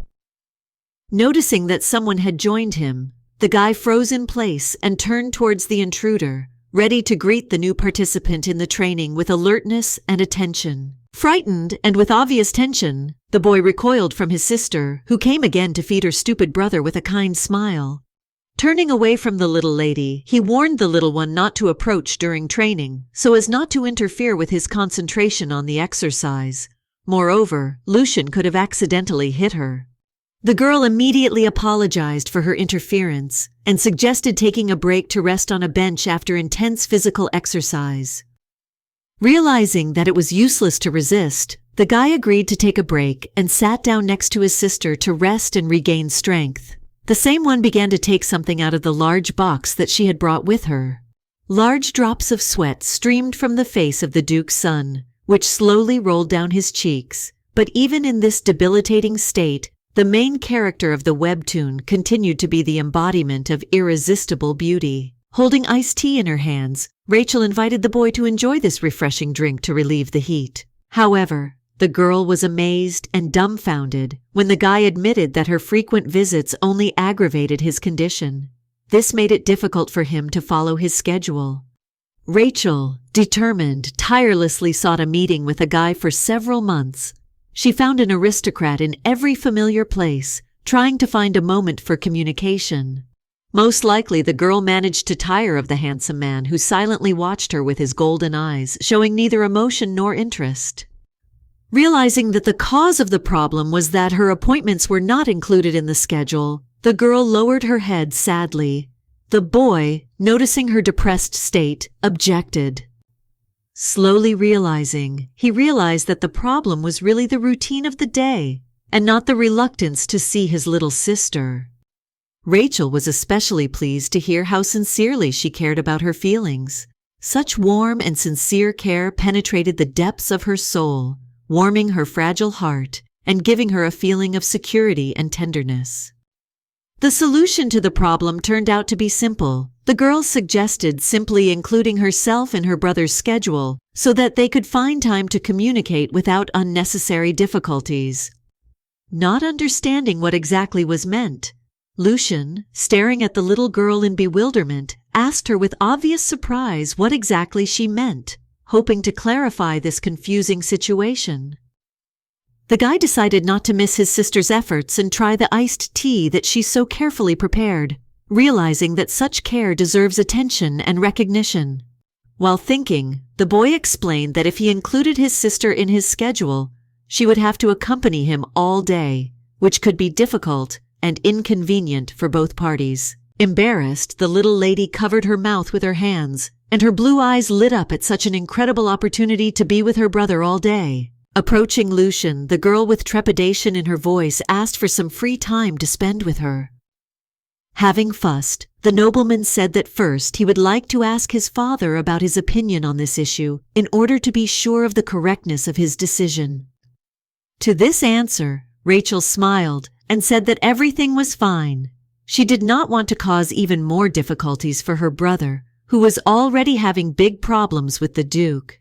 Noticing that someone had joined him, the guy froze in place and turned towards the intruder, ready to greet the new participant in the training with alertness and attention. Frightened and with obvious tension, the boy recoiled from his sister, who came again to feed her stupid brother with a kind smile. Turning away from the little lady, he warned the little one not to approach during training, so as not to interfere with his concentration on the exercise. Moreover, Lucian could have accidentally hit her. The girl immediately apologized for her interference and suggested taking a break to rest on a bench after intense physical exercise. Realizing that it was useless to resist, the guy agreed to take a break and sat down next to his sister to rest and regain strength. The same one began to take something out of the large box that she had brought with her. Large drops of sweat streamed from the face of the Duke's son, which slowly rolled down his cheeks. But even in this debilitating state, the main character of the webtoon continued to be the embodiment of irresistible beauty. Holding iced tea in her hands, Rachel invited the boy to enjoy this refreshing drink to relieve the heat. However, the girl was amazed and dumbfounded when the guy admitted that her frequent visits only aggravated his condition. This made it difficult for him to follow his schedule. Rachel, determined, tirelessly sought a meeting with the guy for several months. She found an aristocrat in every familiar place, trying to find a moment for communication. Most likely the girl managed to tire of the handsome man who silently watched her with his golden eyes, showing neither emotion nor interest. Realizing that the cause of the problem was that her appointments were not included in the schedule, the girl lowered her head sadly. The boy, noticing her depressed state, objected. Slowly he realized that the problem was really the routine of the day, and not the reluctance to see his little sister. Rachel was especially pleased to hear how sincerely she cared about her feelings. Such warm and sincere care penetrated the depths of her soul, warming her fragile heart and giving her a feeling of security and tenderness. The solution to the problem turned out to be simple. The girl suggested simply including herself in her brother's schedule so that they could find time to communicate without unnecessary difficulties. Not understanding what exactly was meant, Lucian, staring at the little girl in bewilderment, asked her with obvious surprise what exactly she meant, hoping to clarify this confusing situation. The guy decided not to miss his sister's efforts and try the iced tea that she so carefully prepared, realizing that such care deserves attention and recognition. While thinking, the boy explained that if he included his sister in his schedule, she would have to accompany him all day, which could be difficult and inconvenient for both parties. Embarrassed, the little lady covered her mouth with her hands, and her blue eyes lit up at such an incredible opportunity to be with her brother all day. Approaching Lucian, the girl with trepidation in her voice asked for some free time to spend with her. Having fussed, the nobleman said that first he would like to ask his father about his opinion on this issue in order to be sure of the correctness of his decision. To this answer, Rachel smiled and said that everything was fine. She did not want to cause even more difficulties for her brother, who was already having big problems with the Duke.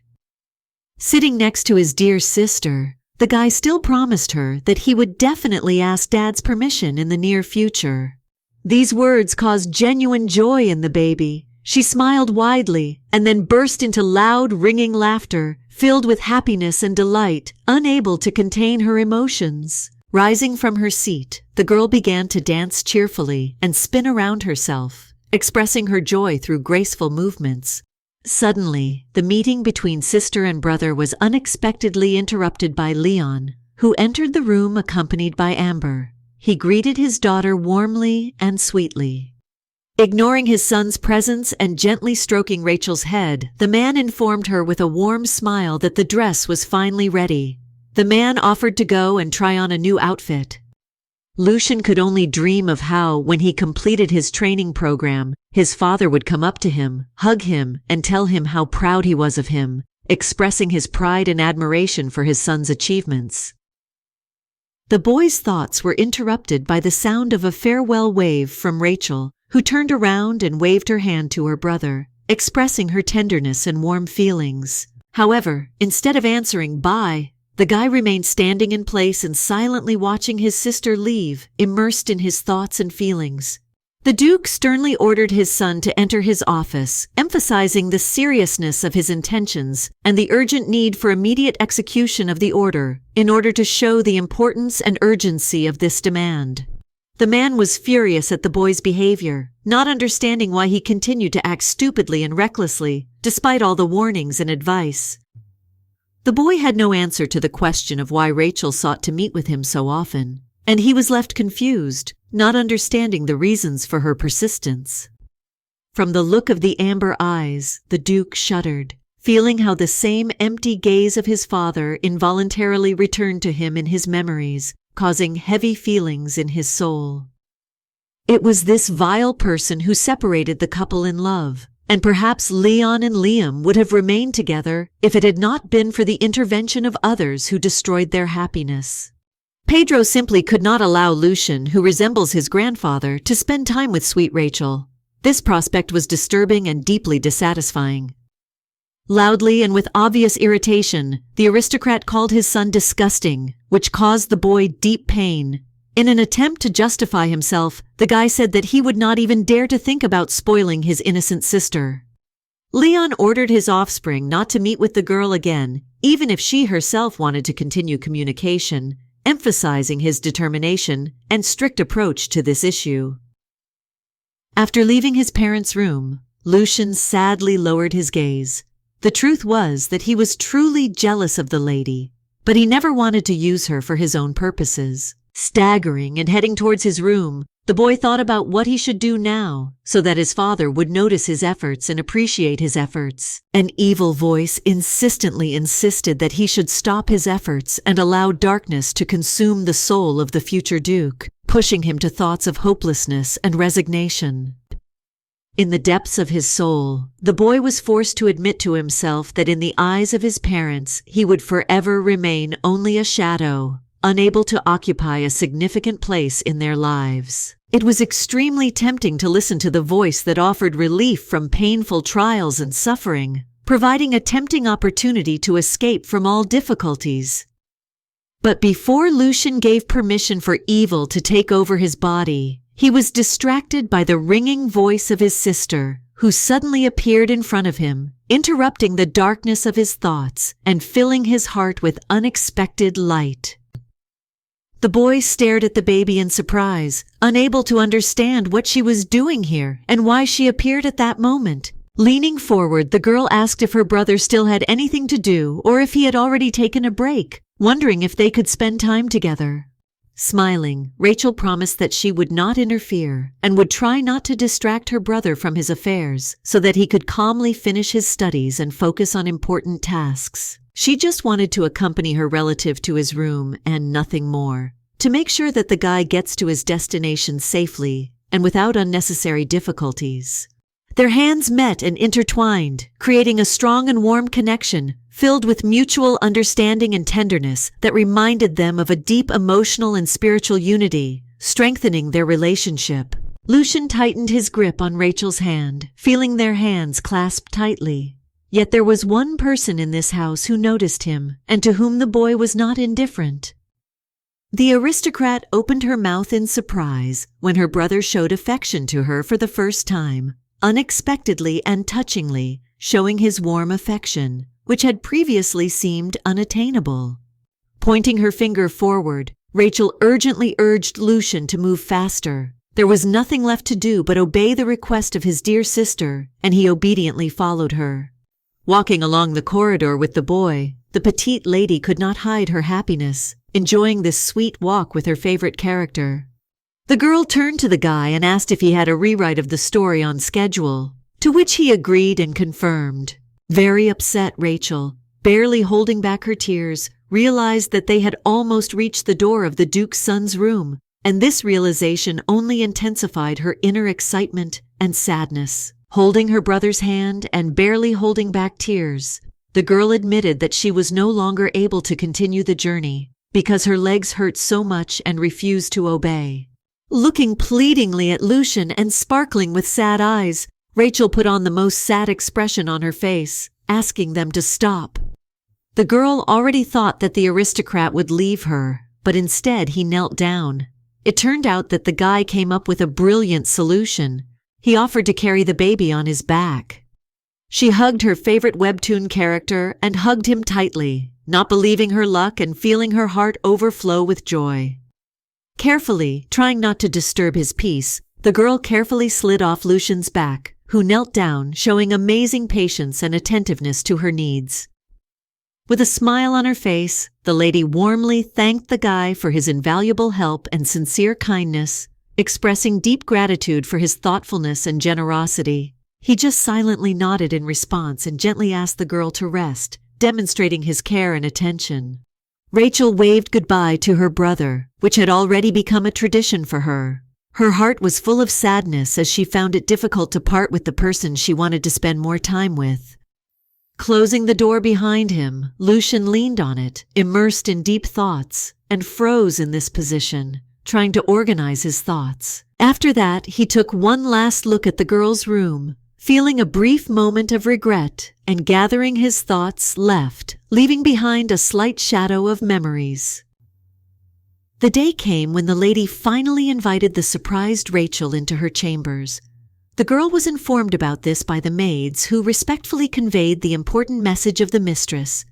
Sitting next to his dear sister, the guy still promised her that he would definitely ask Dad's permission in the near future. These words caused genuine joy in the baby. She smiled widely and then burst into loud, ringing laughter, filled with happiness and delight, unable to contain her emotions. Rising from her seat, the girl began to dance cheerfully and spin around herself, expressing her joy through graceful movements. Suddenly, the meeting between sister and brother was unexpectedly interrupted by Leon, who entered the room accompanied by Amber. He greeted his daughter warmly and sweetly. Ignoring his son's presence and gently stroking Rachel's head, the man informed her with a warm smile that the dress was finally ready. The man offered to go and try on a new outfit. Lucian could only dream of how, when he completed his training program, his father would come up to him, hug him, and tell him how proud he was of him, expressing his pride and admiration for his son's achievements. The boy's thoughts were interrupted by the sound of a farewell wave from Rachel, who turned around and waved her hand to her brother, expressing her tenderness and warm feelings. However, instead of answering "bye," The guy remained standing in place and silently watching his sister leave, immersed in his thoughts and feelings. The Duke sternly ordered his son to enter his office, emphasizing the seriousness of his intentions and the urgent need for immediate execution of the order, in order to show the importance and urgency of this demand. The man was furious at the boy's behavior, not understanding why he continued to act stupidly and recklessly, despite all the warnings and advice. The boy had no answer to the question of why Rachel sought to meet with him so often, and he was left confused, not understanding the reasons for her persistence. From the look of the amber eyes, the Duke shuddered, feeling how the same empty gaze of his father involuntarily returned to him in his memories, causing heavy feelings in his soul. It was this vile person who separated the couple in love, and perhaps Leon and Liam would have remained together if it had not been for the intervention of others who destroyed their happiness. Pedro simply could not allow Lucian, who resembles his grandfather, to spend time with sweet Rachel. This prospect was disturbing and deeply dissatisfying. Loudly and with obvious irritation, the aristocrat called his son disgusting, which caused the boy deep pain. In an attempt to justify himself, the guy said that he would not even dare to think about spoiling his innocent sister. Leon ordered his offspring not to meet with the girl again, even if she herself wanted to continue communication, emphasizing his determination and strict approach to this issue. After leaving his parents' room, Lucian sadly lowered his gaze. The truth was that he was truly jealous of the lady, but he never wanted to use her for his own purposes. Staggering and heading towards his room, the boy thought about what he should do now, so that his father would notice his efforts and appreciate his efforts. An evil voice insistently insisted that he should stop his efforts and allow darkness to consume the soul of the future Duke, pushing him to thoughts of hopelessness and resignation. In the depths of his soul, the boy was forced to admit to himself that in the eyes of his parents he would forever remain only a shadow, unable to occupy a significant place in their lives. It was extremely tempting to listen to the voice that offered relief from painful trials and suffering, providing a tempting opportunity to escape from all difficulties. But before Lucian gave permission for evil to take over his body, he was distracted by the ringing voice of his sister, who suddenly appeared in front of him, interrupting the darkness of his thoughts and filling his heart with unexpected light. The boy stared at the baby in surprise, unable to understand what she was doing here and why she appeared at that moment. Leaning forward, the girl asked if her brother still had anything to do or if he had already taken a break, wondering if they could spend time together. Smiling, Rachel promised that she would not interfere and would try not to distract her brother from his affairs so that he could calmly finish his studies and focus on important tasks. She just wanted to accompany her relative to his room and nothing more, to make sure that the guy gets to his destination safely and without unnecessary difficulties. Their hands met and intertwined, creating a strong and warm connection, filled with mutual understanding and tenderness that reminded them of a deep emotional and spiritual unity, strengthening their relationship. Lucian tightened his grip on Rachel's hand, feeling their hands clasp tightly. Yet there was one person in this house who noticed him, and to whom the boy was not indifferent. The aristocrat opened her mouth in surprise when her brother showed affection to her for the first time, unexpectedly and touchingly, showing his warm affection, which had previously seemed unattainable. Pointing her finger forward, Rachel urgently urged Lucian to move faster. There was nothing left to do but obey the request of his dear sister, and he obediently followed her. Walking along the corridor with the boy, the petite lady could not hide her happiness, enjoying this sweet walk with her favorite character. The girl turned to the guy and asked if he had a rewrite of the story on schedule, to which he agreed and confirmed. Very upset, Rachel, barely holding back her tears, realized that they had almost reached the door of the Duke's son's room, and this realization only intensified her inner excitement and sadness. Holding her brother's hand and barely holding back tears, the girl admitted that she was no longer able to continue the journey because her legs hurt so much and refused to obey. Looking pleadingly at Lucian and sparkling with sad eyes, Rachel put on the most sad expression on her face, asking them to stop. The girl already thought that the aristocrat would leave her, but instead he knelt down. It turned out that the guy came up with a brilliant solution. He offered to carry the baby on his back. She hugged her favorite webtoon character and hugged him tightly, not believing her luck and feeling her heart overflow with joy. Carefully, trying not to disturb his peace, the girl carefully slid off Lucian's back, who knelt down, showing amazing patience and attentiveness to her needs. With a smile on her face, the lady warmly thanked the guy for his invaluable help and sincere kindness, expressing deep gratitude for his thoughtfulness and generosity. He just silently nodded in response and gently asked the girl to rest, demonstrating his care and attention. Rachel waved goodbye to her brother, which had already become a tradition for her. Her heart was full of sadness as she found it difficult to part with the person she wanted to spend more time with. Closing the door behind him, Lucian leaned on it, immersed in deep thoughts, and froze in this position, trying to organize his thoughts. After that, he took one last look at the girl's room, feeling a brief moment of regret, and gathering his thoughts, left, leaving behind a slight shadow of memories. The day came when the lady finally invited the surprised Rachel into her chambers. The girl was informed about this by the maids, who respectfully conveyed the important message of the mistress.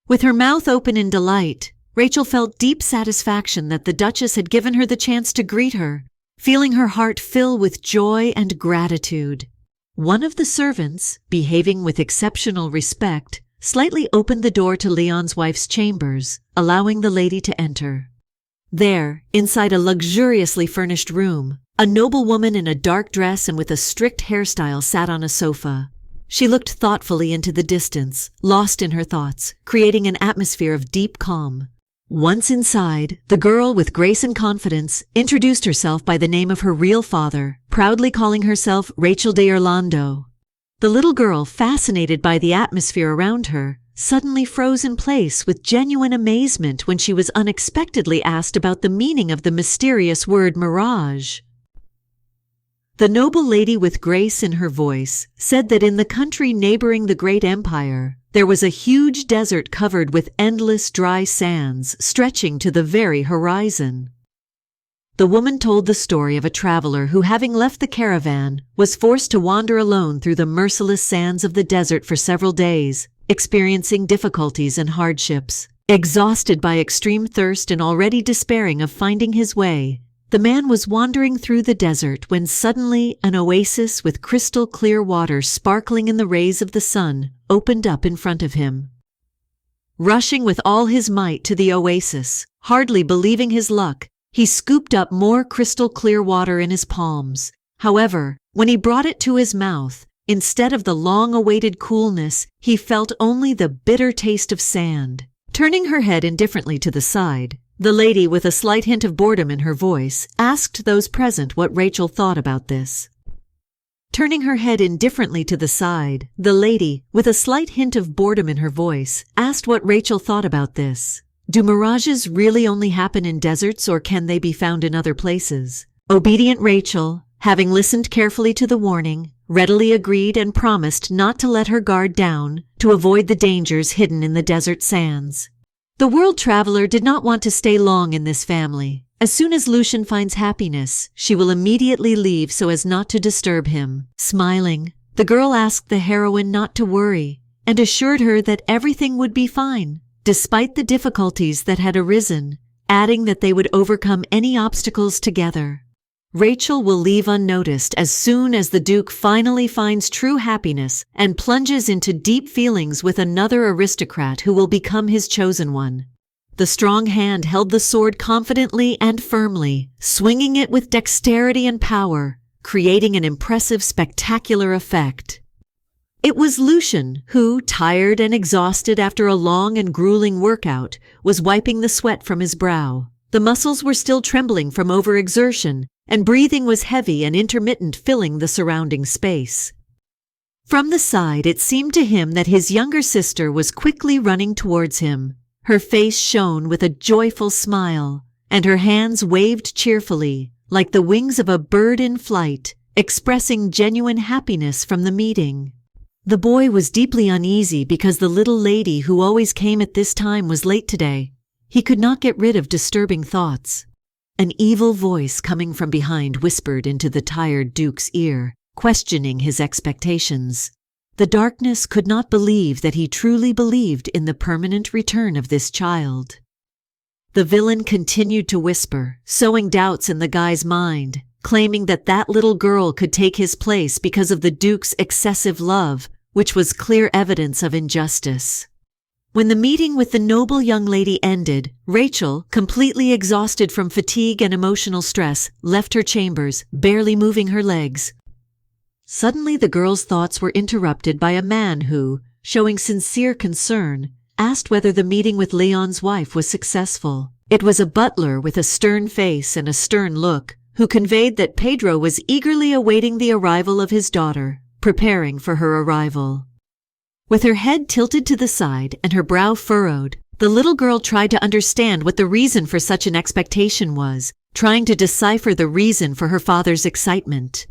With her mouth open in delight, Rachel felt deep satisfaction that the Duchess had given her the chance to greet her, feeling her heart fill with joy and gratitude. One of the servants, behaving with exceptional respect, slightly opened the door to Leon's wife's chambers, allowing the lady to enter. There, inside a luxuriously furnished room, a noble woman in a dark dress and with a strict hairstyle sat on a sofa. She looked thoughtfully into the distance, lost in her thoughts, creating an atmosphere of deep calm. Once inside, the girl, with grace and confidence, introduced herself by the name of her real father, proudly calling herself Rachel de Orlando. The little girl, fascinated by the atmosphere around her, suddenly froze in place with genuine amazement when she was unexpectedly asked about the meaning of the mysterious word mirage. The noble lady, with grace in her voice, said that in the country neighboring the great empire, there was a huge desert covered with endless dry sands stretching to the very horizon. The woman told the story of a traveler who, having left the caravan, was forced to wander alone through the merciless sands of the desert for several days, experiencing difficulties and hardships. Exhausted by extreme thirst and already despairing of finding his way, the man was wandering through the desert when suddenly an oasis with crystal clear water sparkling in the rays of the sun opened up in front of him. Rushing with all his might to the oasis, hardly believing his luck, he scooped up more crystal clear water in his palms. However, when he brought it to his mouth, instead of the long-awaited coolness, he felt only the bitter taste of sand. Turning her head indifferently to the side, the lady, with a slight hint of boredom in her voice, asked those present what Rachel thought about this. Turning her head indifferently to the side, the lady, with a slight hint of boredom in her voice, asked what Rachel thought about this. Do mirages really only happen in deserts, or can they be found in other places? Obedient Rachel, having listened carefully to the warning, readily agreed and promised not to let her guard down to avoid the dangers hidden in the desert sands. The world traveler did not want to stay long in this family. As soon as Lucian finds happiness, she will immediately leave so as not to disturb him. Smiling, the girl asked the heroine not to worry and assured her that everything would be fine, despite the difficulties that had arisen, adding that they would overcome any obstacles together. Rachel will leave unnoticed as soon as the Duke finally finds true happiness and plunges into deep feelings with another aristocrat who will become his chosen one. The strong hand held the sword confidently and firmly, swinging it with dexterity and power, creating an impressive, spectacular effect. It was Lucian who, tired and exhausted after a long and grueling workout, was wiping the sweat from his brow. The muscles were still trembling from overexertion, and breathing was heavy and intermittent, filling the surrounding space. From the side, it seemed to him that his younger sister was quickly running towards him. Her face shone with a joyful smile, and her hands waved cheerfully, like the wings of a bird in flight, expressing genuine happiness from the meeting. The boy was deeply uneasy because the little lady who always came at this time was late today. He could not get rid of disturbing thoughts. An evil voice coming from behind whispered into the tired Duke's ear, questioning his expectations. The darkness could not believe that he truly believed in the permanent return of this child. The villain continued to whisper, sowing doubts in the guy's mind, claiming that that little girl could take his place because of the Duke's excessive love, which was clear evidence of injustice. When the meeting with the noble young lady ended, Rachel, completely exhausted from fatigue and emotional stress, left her chambers, barely moving her legs. Suddenly the girl's thoughts were interrupted by a man who, showing sincere concern, asked whether the meeting with Leon's wife was successful. It was a butler with a stern face and a stern look, who conveyed that Pedro was eagerly awaiting the arrival of his daughter, preparing for her arrival. With her head tilted to the side and her brow furrowed, the little girl tried to understand what the reason for such an expectation was, trying to decipher the reason for her father's excitement.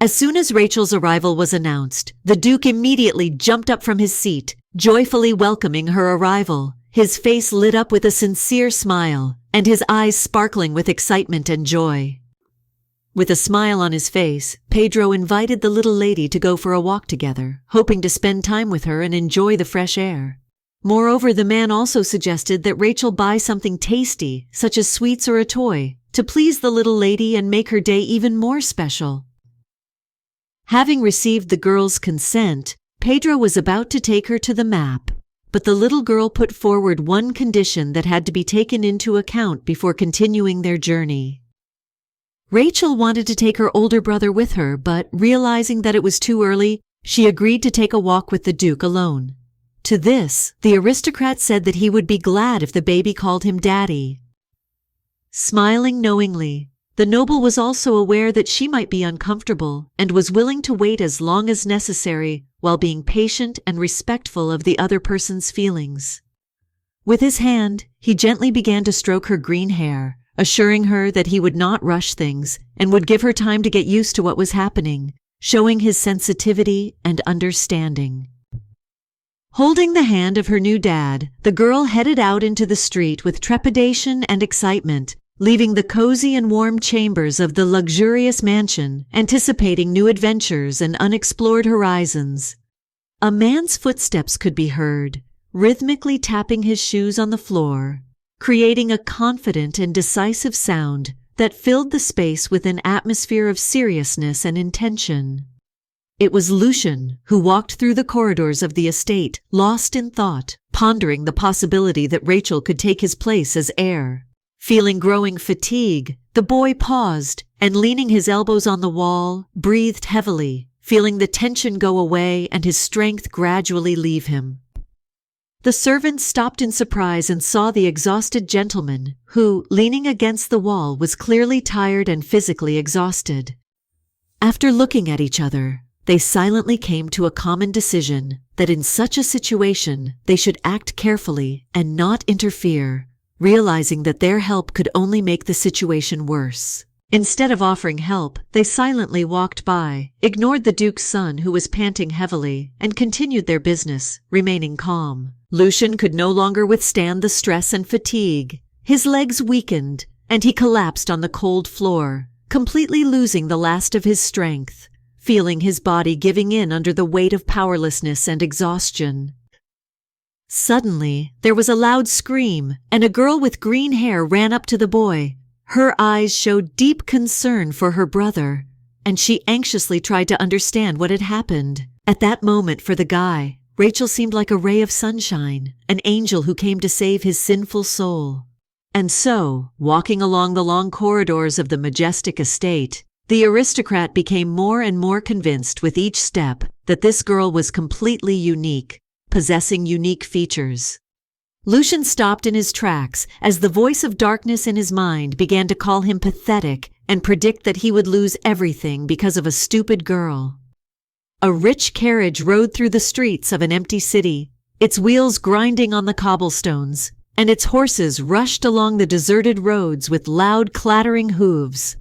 As soon as Rachel's arrival was announced, the Duke immediately jumped up from his seat, joyfully welcoming her arrival, his face lit up with a sincere smile, and his eyes sparkling with excitement and joy. With a smile on his face, Pedro invited the little lady to go for a walk together, hoping to spend time with her and enjoy the fresh air. Moreover, the man also suggested that Rachel buy something tasty, such as sweets or a toy, to please the little lady and make her day even more special. Having received the girl's consent, Pedro was about to take her to the map, but the little girl put forward one condition that had to be taken into account before continuing their journey. Rachel wanted to take her older brother with her, but realizing that it was too early, she agreed to take a walk with the Duke alone. To this, the aristocrat said that he would be glad if the baby called him Daddy. Smiling knowingly, the noble was also aware that she might be uncomfortable and was willing to wait as long as necessary while being patient and respectful of the other person's feelings. With his hand, he gently began to stroke her green hair, assuring her that he would not rush things and would give her time to get used to what was happening, showing his sensitivity and understanding. Holding the hand of her new dad, the girl headed out into the street with trepidation and excitement, leaving the cozy and warm chambers of the luxurious mansion, anticipating new adventures and unexplored horizons. A man's footsteps could be heard, rhythmically tapping his shoes on the floor, creating a confident and decisive sound that filled the space with an atmosphere of seriousness and intention. It was Lucian who walked through the corridors of the estate, lost in thought, pondering the possibility that Rachel could take his place as heir. Feeling growing fatigue, the boy paused and, leaning his elbows on the wall, breathed heavily, feeling the tension go away and his strength gradually leave him. The servant stopped in surprise and saw the exhausted gentleman, who, leaning against the wall, was clearly tired and physically exhausted. After looking at each other, they silently came to a common decision that in such a situation they should act carefully and not interfere, realizing that their help could only make the situation worse. Instead of offering help, they silently walked by, ignored the Duke's son who was panting heavily, and continued their business, remaining calm. Lucian could no longer withstand the stress and fatigue. His legs weakened, and he collapsed on the cold floor, completely losing the last of his strength, feeling his body giving in under the weight of powerlessness and exhaustion. Suddenly, there was a loud scream, and a girl with green hair ran up to the boy. Her eyes showed deep concern for her brother, and she anxiously tried to understand what had happened. At that moment, for the guy, Rachel seemed like a ray of sunshine, an angel who came to save his sinful soul. And so, walking along the long corridors of the majestic estate, the aristocrat became more and more convinced with each step that this girl was completely unique, possessing unique features. Lucian stopped in his tracks as the voice of darkness in his mind began to call him pathetic and predict that he would lose everything because of a stupid girl. A rich carriage rode through the streets of an empty city, its wheels grinding on the cobblestones, and its horses rushed along the deserted roads with loud clattering hooves.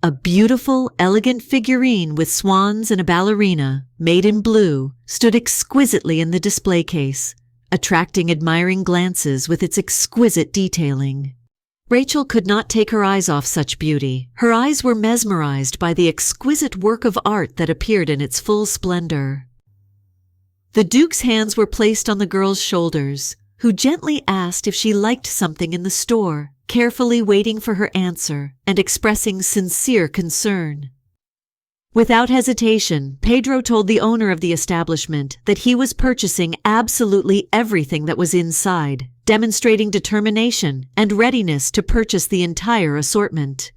A beautiful, elegant figurine with swans and a ballerina, made in blue, stood exquisitely in the display case, attracting admiring glances with its exquisite detailing. Rachel could not take her eyes off such beauty. Her eyes were mesmerized by the exquisite work of art that appeared in its full splendor. The Duke's hands were placed on the girl's shoulders, who gently asked if she liked something in the store, carefully waiting for her answer and expressing sincere concern. Without hesitation, Pedro told the owner of the establishment that he was purchasing absolutely everything that was inside, demonstrating determination and readiness to purchase the entire assortment.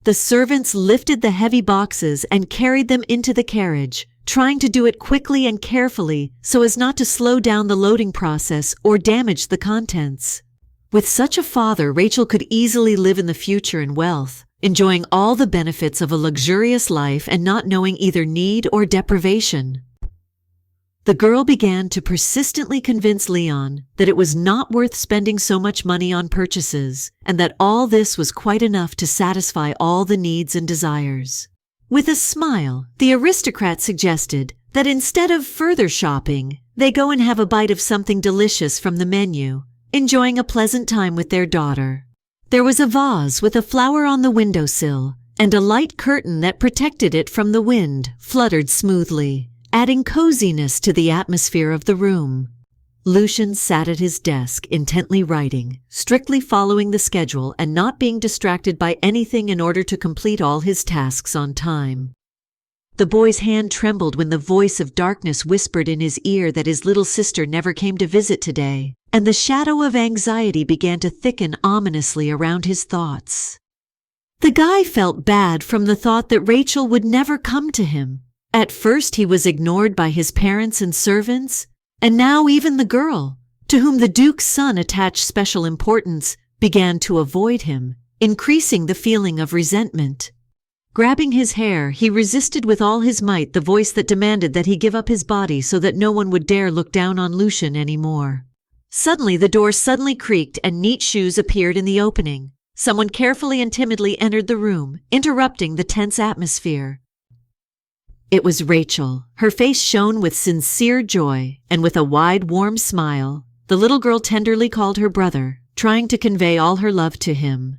The servants lifted the heavy boxes and carried them into the carriage, trying to do it quickly and carefully so as not to slow down the loading process or damage the contents. With such a father, Rachel could easily live in the future in wealth, enjoying all the benefits of a luxurious life and not knowing either need or deprivation. The girl began to persistently convince Leon that it was not worth spending so much money on purchases, and that all this was quite enough to satisfy all the needs and desires. With a smile, the aristocrat suggested that instead of further shopping, they go and have a bite of something delicious from the menu, enjoying a pleasant time with their daughter. There was a vase with a flower on the windowsill, and a light curtain that protected it from the wind fluttered smoothly, adding coziness to the atmosphere of the room. Lucian sat at his desk, intently writing, strictly following the schedule and not being distracted by anything in order to complete all his tasks on time. The boy's hand trembled when the voice of darkness whispered in his ear that his little sister never came to visit today, and the shadow of anxiety began to thicken ominously around his thoughts. The guy felt bad from the thought that Rachel would never come to him. At first he was ignored by his parents and servants, and now even the girl, to whom the Duke's son attached special importance, began to avoid him, increasing the feeling of resentment. Grabbing his hair, he resisted with all his might the voice that demanded that he give up his body so that no one would dare look down on Lucian anymore. Suddenly the door creaked and neat shoes appeared in the opening. Someone carefully and timidly entered the room, interrupting the tense atmosphere. It was Rachel. Her face shone with sincere joy, and with a wide, warm smile, the little girl tenderly called her brother, trying to convey all her love to him.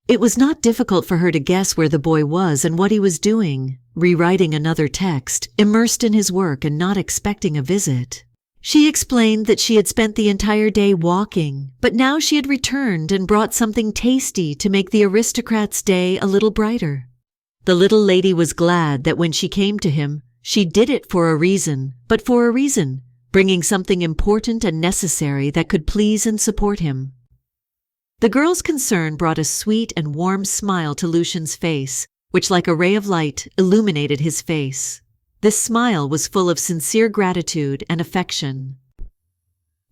It was not difficult for her to guess where the boy was and what he was doing, rewriting another text, immersed in his work and not expecting a visit. She explained that she had spent the entire day walking, but now she had returned and brought something tasty to make the aristocrat's day a little brighter. The little lady was glad that when she came to him, she did it for a reason, but for a reason, bringing something important and necessary that could please and support him. The girl's concern brought a sweet and warm smile to Lucian's face, which like a ray of light illuminated his face. This smile was full of sincere gratitude and affection.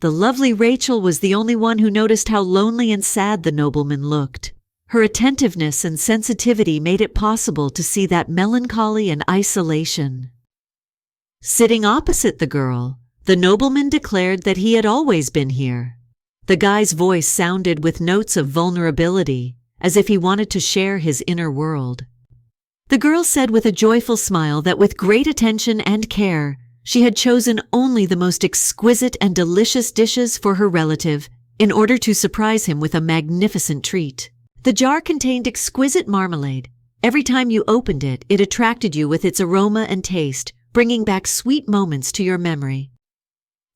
The lovely Rachel was the only one who noticed how lonely and sad the nobleman looked. Her attentiveness and sensitivity made it possible to see that melancholy and isolation. Sitting opposite the girl, the nobleman declared that he had always been here. The guy's voice sounded with notes of vulnerability, as if he wanted to share his inner world. The girl said with a joyful smile that with great attention and care, she had chosen only the most exquisite and delicious dishes for her relative in order to surprise him with a magnificent treat. The jar contained exquisite marmalade. Every time you opened it, it attracted you with its aroma and taste, bringing back sweet moments to your memory.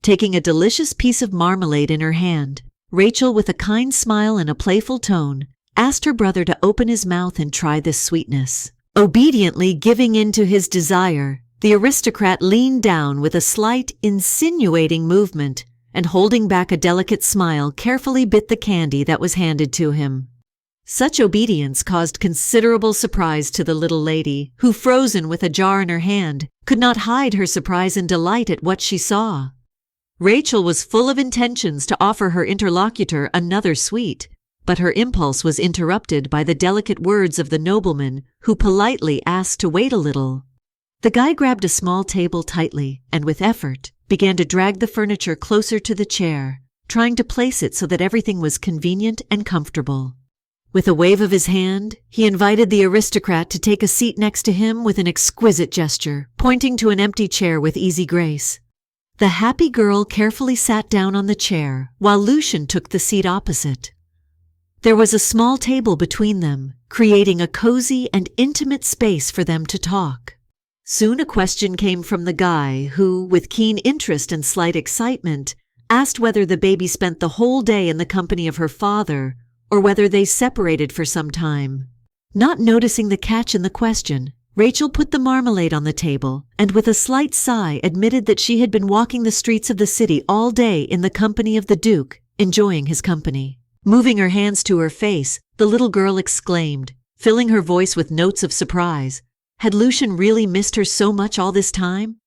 Taking a delicious piece of marmalade in her hand, Rachel, with a kind smile and a playful tone, asked her brother to open his mouth and try this sweetness. Obediently giving in to his desire, the aristocrat leaned down with a slight, insinuating movement, and holding back a delicate smile, carefully bit the candy that was handed to him. Such obedience caused considerable surprise to the little lady, who, frozen with a jar in her hand, could not hide her surprise and delight at what she saw. Rachel was full of intentions to offer her interlocutor another sweet, but her impulse was interrupted by the delicate words of the nobleman, who politely asked to wait a little. The guy grabbed a small table tightly and, with effort, began to drag the furniture closer to the chair, trying to place it so that everything was convenient and comfortable. With a wave of his hand, he invited the aristocrat to take a seat next to him with an exquisite gesture, pointing to an empty chair with easy grace. The happy girl carefully sat down on the chair, while Lucian took the seat opposite. There was a small table between them, creating a cozy and intimate space for them to talk. Soon a question came from the guy who, with keen interest and slight excitement, asked whether the baby spent the whole day in the company of her father or whether they separated for some time. Not noticing the catch in the question, Rachel put the marmalade on the table and with a slight sigh admitted that she had been walking the streets of the city all day in the company of the Duke, enjoying his company. Moving her hands to her face, the little girl exclaimed, filling her voice with notes of surprise, had Lucian really missed her so much all this time?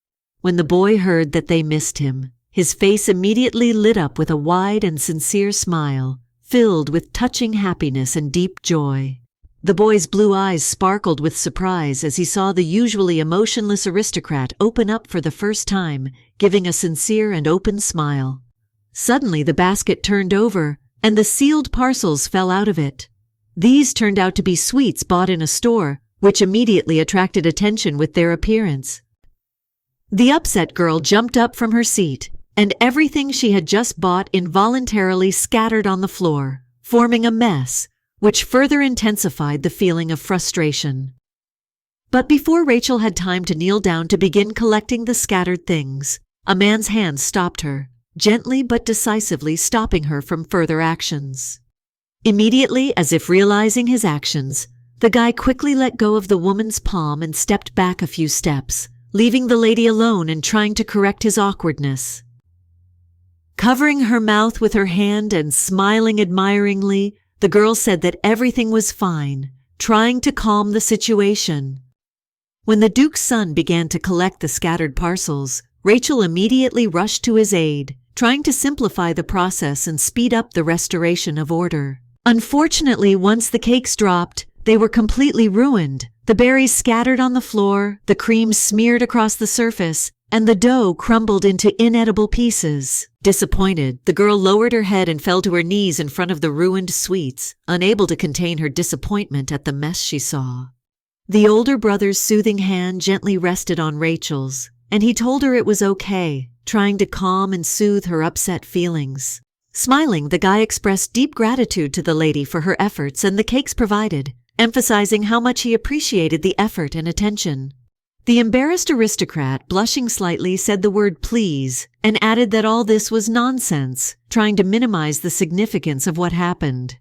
When the boy heard that they missed him, his face immediately lit up with a wide and sincere smile, filled with touching happiness and deep joy. The boy's blue eyes sparkled with surprise as he saw the usually emotionless aristocrat open up for the first time, giving a sincere and open smile. Suddenly the basket turned over, and the sealed parcels fell out of it. These turned out to be sweets bought in a store, which immediately attracted attention with their appearance. The upset girl jumped up from her seat, and everything she had just bought involuntarily scattered on the floor, forming a mess, which further intensified the feeling of frustration. But before Rachel had time to kneel down to begin collecting the scattered things, a man's hand stopped her, gently but decisively stopping her from further actions. Immediately, as if realizing his actions, the guy quickly let go of the woman's palm and stepped back a few steps, leaving the lady alone and trying to correct his awkwardness. Covering her mouth with her hand and smiling admiringly, the girl said that everything was fine, trying to calm the situation. When the Duke's son began to collect the scattered parcels, Rachel immediately rushed to his aid, trying to simplify the process and speed up the restoration of order. Unfortunately, once the cakes dropped, they were completely ruined. The berries scattered on the floor, the cream smeared across the surface, and the dough crumbled into inedible pieces. Disappointed, the girl lowered her head and fell to her knees in front of the ruined sweets, unable to contain her disappointment at the mess she saw. The older brother's soothing hand gently rested on Rachel's, and he told her it was okay, trying to calm and soothe her upset feelings. Smiling, the guy expressed deep gratitude to the lady for her efforts and the cakes provided, emphasizing how much he appreciated the effort and attention. The embarrassed aristocrat, blushing slightly, said the word please and added that all this was nonsense, trying to minimize the significance of what happened.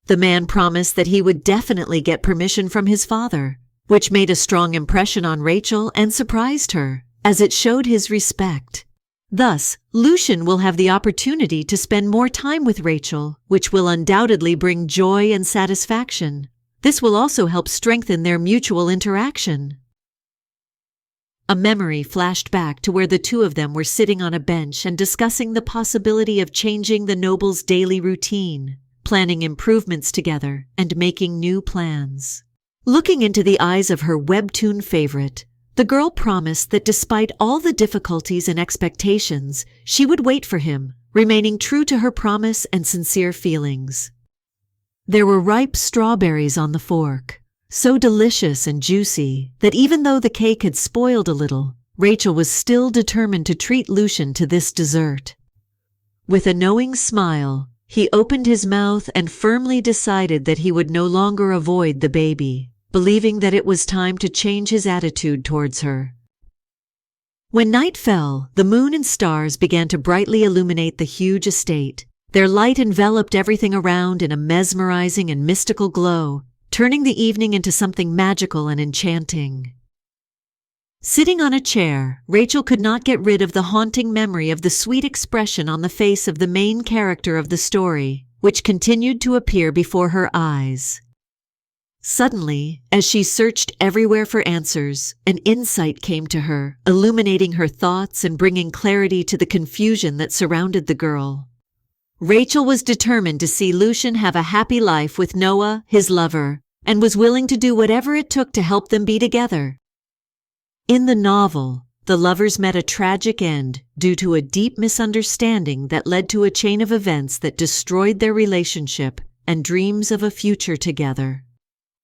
The man promised that he would definitely get permission from his father, which made a strong impression on Rachel and surprised her, as it showed his respect. Thus, Lucian will have the opportunity to spend more time with Rachel, which will undoubtedly bring joy and satisfaction. This will also help strengthen their mutual interaction. A memory flashed back to where the two of them were sitting on a bench and discussing the possibility of changing the noble's daily routine, planning improvements together, and making new plans. Looking into the eyes of her webtoon favorite, the girl promised that despite all the difficulties and expectations, she would wait for him, remaining true to her promise and sincere feelings. There were ripe strawberries on the fork, so delicious and juicy that even though the cake had spoiled a little, Rachel was still determined to treat Lucian to this dessert. With a knowing smile, he opened his mouth and firmly decided that he would no longer avoid the baby, believing that it was time to change his attitude towards her. When night fell, the moon and stars began to brightly illuminate the huge estate. Their light enveloped everything around in a mesmerizing and mystical glow, turning the evening into something magical and enchanting. Sitting on a chair, Rachel could not get rid of the haunting memory of the sweet expression on the face of the main character of the story, which continued to appear before her eyes. Suddenly, as she searched everywhere for answers, an insight came to her, illuminating her thoughts and bringing clarity to the confusion that surrounded the girl. Rachel was determined to see Lucian have a happy life with Noah, his lover, and was willing to do whatever it took to help them be together. In the novel, the lovers met a tragic end due to a deep misunderstanding that led to a chain of events that destroyed their relationship and dreams of a future together.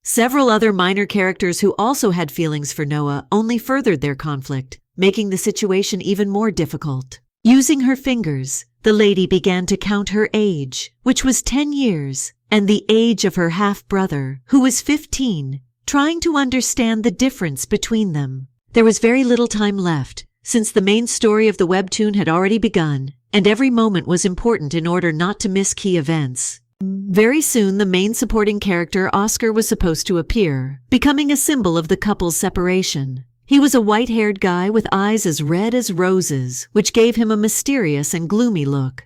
Several other minor characters who also had feelings for Noah only furthered their conflict, making the situation even more difficult. Using her fingers, the lady began to count her age, which was 10 years, and the age of her half-brother, who was 15, trying to understand the difference between them. There was very little time left, since the main story of the webtoon had already begun, and every moment was important in order not to miss key events. Very soon, the main supporting character, Oscar, was supposed to appear, becoming a symbol of the couple's separation. He was a white-haired guy with eyes as red as roses, which gave him a mysterious and gloomy look.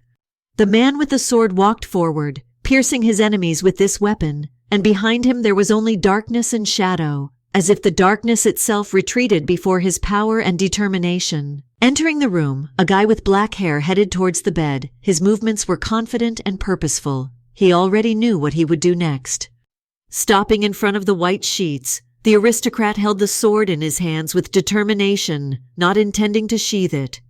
The man with the sword walked forward, piercing his enemies with this weapon, and behind him there was only darkness and shadow, as if the darkness itself retreated before his power and determination. Entering the room, a guy with black hair headed towards the bed. His movements were confident and purposeful. He already knew what he would do next. Stopping in front of the white sheets, the aristocrat held the sword in his hands with determination, not intending to sheath it.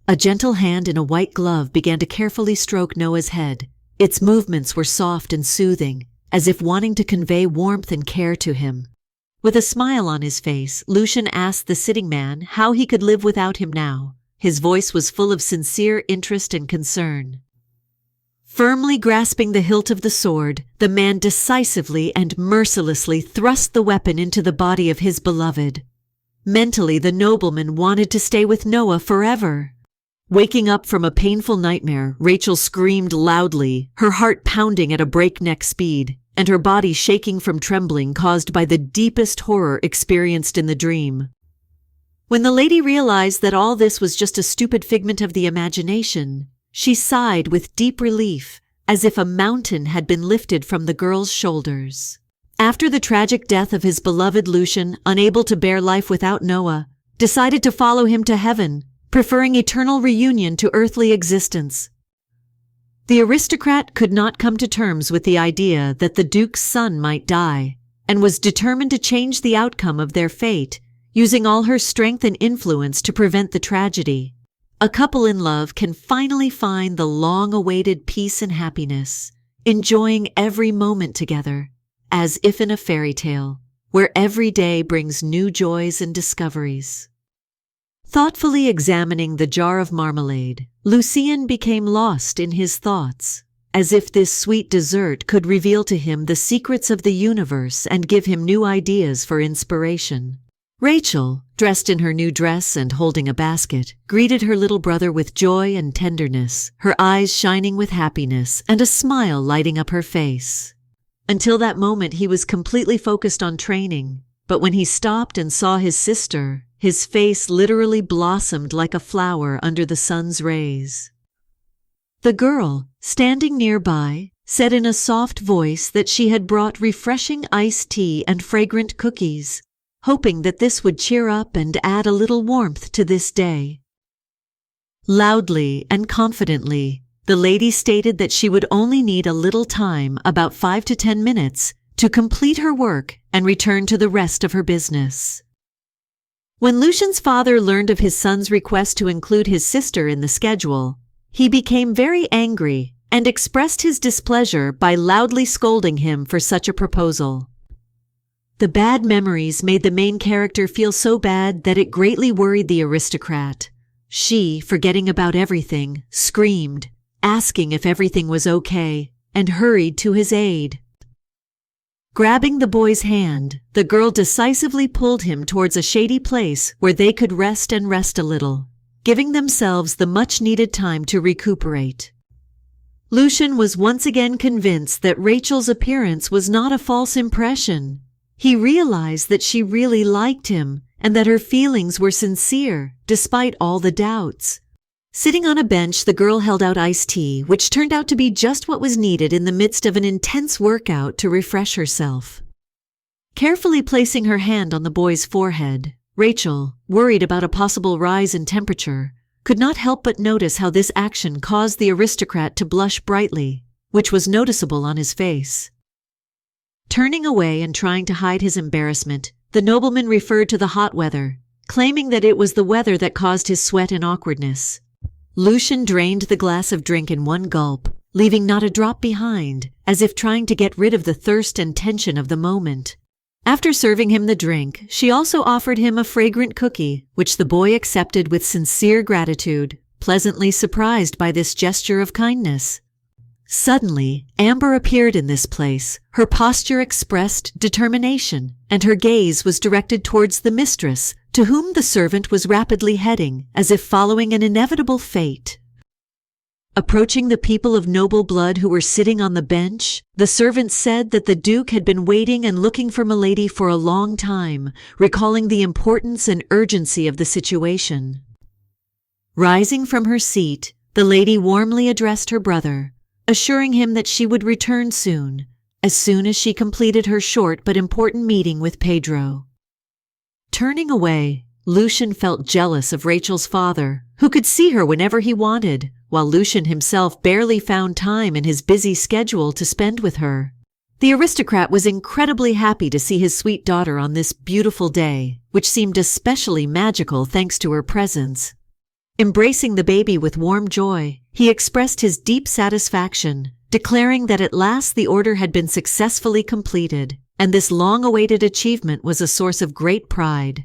A gentle hand in a white glove began to carefully stroke Noah's head. Its movements were soft and soothing, as if wanting to convey warmth and care to him. With a smile on his face, Lucian asked the sitting man how he could live without him now. His voice was full of sincere interest and concern. Firmly grasping the hilt of the sword, the man decisively and mercilessly thrust the weapon into the body of his beloved. Mentally, the nobleman wanted to stay with Noah forever. Waking up from a painful nightmare, Rachel screamed loudly, her heart pounding at a breakneck speed, and her body shaking from trembling caused by the deepest horror experienced in the dream. When the lady realized that all this was just a stupid figment of the imagination, she sighed with deep relief, as if a mountain had been lifted from the girl's shoulders. After the tragic death of his beloved, Lucian, unable to bear life without Noah, decided to follow him to heaven, preferring eternal reunion to earthly existence. The aristocrat could not come to terms with the idea that the duke's son might die, and was determined to change the outcome of their fate, using all her strength and influence to prevent the tragedy. A couple in love can finally find the long-awaited peace and happiness, enjoying every moment together, as if in a fairy tale, where every day brings new joys and discoveries. Thoughtfully examining the jar of marmalade, Lucien became lost in his thoughts, as if this sweet dessert could reveal to him the secrets of the universe and give him new ideas for inspiration. Rachel, dressed in her new dress and holding a basket, greeted her little brother with joy and tenderness, her eyes shining with happiness and a smile lighting up her face. Until that moment, he was completely focused on training, but when he stopped and saw his sister, his face literally blossomed like a flower under the sun's rays. The girl, standing nearby, said in a soft voice that she had brought refreshing iced tea and fragrant cookies, hoping that this would cheer up and add a little warmth to this day. Loudly and confidently, the lady stated that she would only need a little time, about 5 to 10 minutes, to complete her work and return to the rest of her business. When Lucian's father learned of his son's request to include his sister in the schedule, he became very angry and expressed his displeasure by loudly scolding him for such a proposal. The bad memories made the main character feel so bad that it greatly worried the aristocrat. She, forgetting about everything, screamed, asking if everything was okay, and hurried to his aid. Grabbing the boy's hand, the girl decisively pulled him towards a shady place where they could rest a little, giving themselves the much-needed time to recuperate. Lucian was once again convinced that Rachel's appearance was not a false impression. He realized that she really liked him and that her feelings were sincere, despite all the doubts. Sitting on a bench, the girl held out iced tea, which turned out to be just what was needed in the midst of an intense workout to refresh herself. Carefully placing her hand on the boy's forehead, Rachel, worried about a possible rise in temperature, could not help but notice how this action caused the aristocrat to blush brightly, which was noticeable on his face. Turning away and trying to hide his embarrassment, the nobleman referred to the hot weather, claiming that it was the weather that caused his sweat and awkwardness. Lucian drained the glass of drink in one gulp, leaving not a drop behind, as if trying to get rid of the thirst and tension of the moment. After serving him the drink, she also offered him a fragrant cookie, which the boy accepted with sincere gratitude, pleasantly surprised by this gesture of kindness. Suddenly, Amber appeared in this place. Her posture expressed determination, and her gaze was directed towards the mistress, to whom the servant was rapidly heading, as if following an inevitable fate. Approaching the people of noble blood who were sitting on the bench, the servant said that the Duke had been waiting and looking for Milady for a long time, recalling the importance and urgency of the situation. Rising from her seat, the lady warmly addressed her brother, assuring him that she would return soon as she completed her short but important meeting with Pedro. Turning away, Lucien felt jealous of Rachel's father, who could see her whenever he wanted, while Lucien himself barely found time in his busy schedule to spend with her. The aristocrat was incredibly happy to see his sweet daughter on this beautiful day, which seemed especially magical thanks to her presence. Embracing the baby with warm joy, he expressed his deep satisfaction, declaring that at last the order had been successfully completed, and this long-awaited achievement was a source of great pride.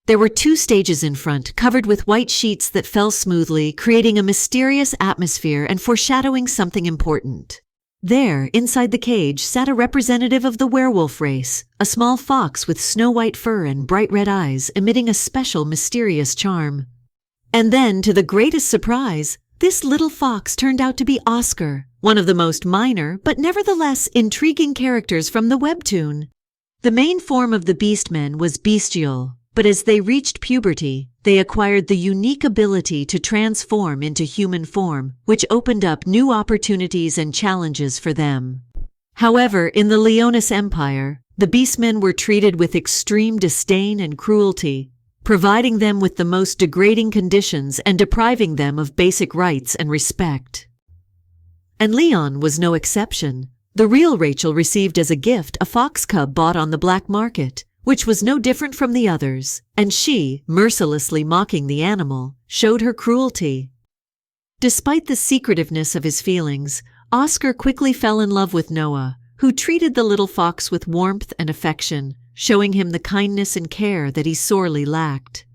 There were 2 stages in front, covered with white sheets that fell smoothly, creating a mysterious atmosphere and foreshadowing something important. There, inside the cage, sat a representative of the werewolf race, a small fox with snow-white fur and bright red eyes, emitting a special mysterious charm. And then, to the greatest surprise, this little fox turned out to be Oscar, one of the most minor but nevertheless intriguing characters from the webtoon. The main form of the beastmen was bestial, but as they reached puberty, they acquired the unique ability to transform into human form, which opened up new opportunities and challenges for them. However, in the Leonis Empire, the beastmen were treated with extreme disdain and cruelty, providing them with the most degrading conditions and depriving them of basic rights and respect. And Leon was no exception. The real Rachel received as a gift a fox cub bought on the black market, which was no different from the others, and she, mercilessly mocking the animal, showed her cruelty. Despite the secretiveness of his feelings, Oscar quickly fell in love with Noah, who treated the little fox with warmth and affection, showing him the kindness and care that he sorely lacked.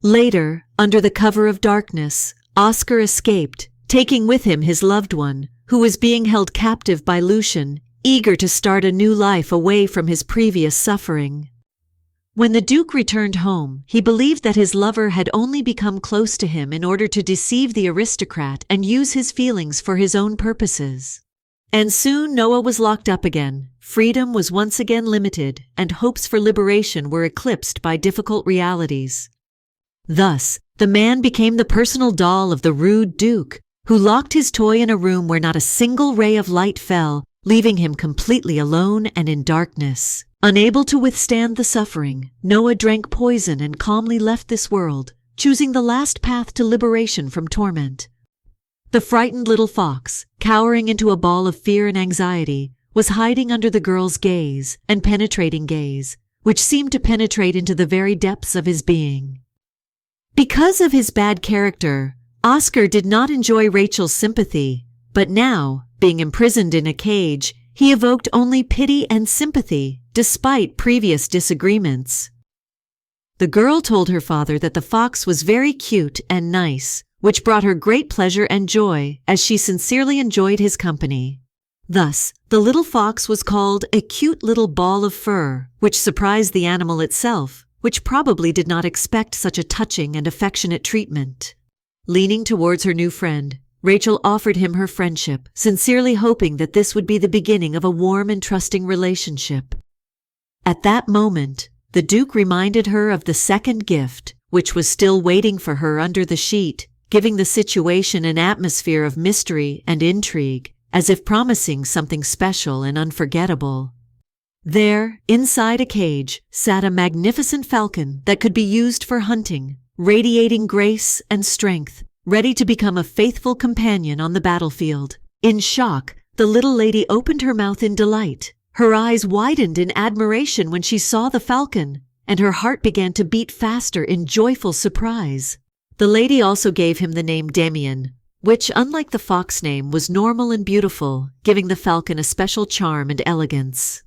Later, under the cover of darkness, Oscar escaped, taking with him his loved one, who was being held captive by Lucien, eager to start a new life away from his previous suffering. When the Duke returned home, he believed that his lover had only become close to him in order to deceive the aristocrat and use his feelings for his own purposes. And soon Noah was locked up again. Freedom was once again limited, and hopes for liberation were eclipsed by difficult realities. Thus, the man became the personal doll of the rude Duke, who locked his toy in a room where not a single ray of light fell, leaving him completely alone and in darkness. Unable to withstand the suffering, Noah drank poison and calmly left this world, choosing the last path to liberation from torment. The frightened little fox, cowering into a ball of fear and anxiety, was hiding under the girl's gaze and penetrating gaze, which seemed to penetrate into the very depths of his being. Because of his bad character, Oscar did not enjoy Rachel's sympathy, but now, being imprisoned in a cage, he evoked only pity and sympathy, despite previous disagreements. The girl told her father that the fox was very cute and nice, which brought her great pleasure and joy, as she sincerely enjoyed his company. Thus, the little fox was called a cute little ball of fur, which surprised the animal itself, which probably did not expect such a touching and affectionate treatment. Leaning towards her new friend, Rachel offered him her friendship, sincerely hoping that this would be the beginning of a warm and trusting relationship. At that moment, the Duke reminded her of the second gift, which was still waiting for her under the sheet, giving the situation an atmosphere of mystery and intrigue, as if promising something special and unforgettable. There, inside a cage, sat a magnificent falcon that could be used for hunting, radiating grace and strength, ready to become a faithful companion on the battlefield. In shock, the little lady opened her mouth in delight. Her eyes widened in admiration when she saw the falcon, and her heart began to beat faster in joyful surprise. The lady also gave him the name Damien, which, unlike the fox name, was normal and beautiful, giving the falcon a special charm and elegance.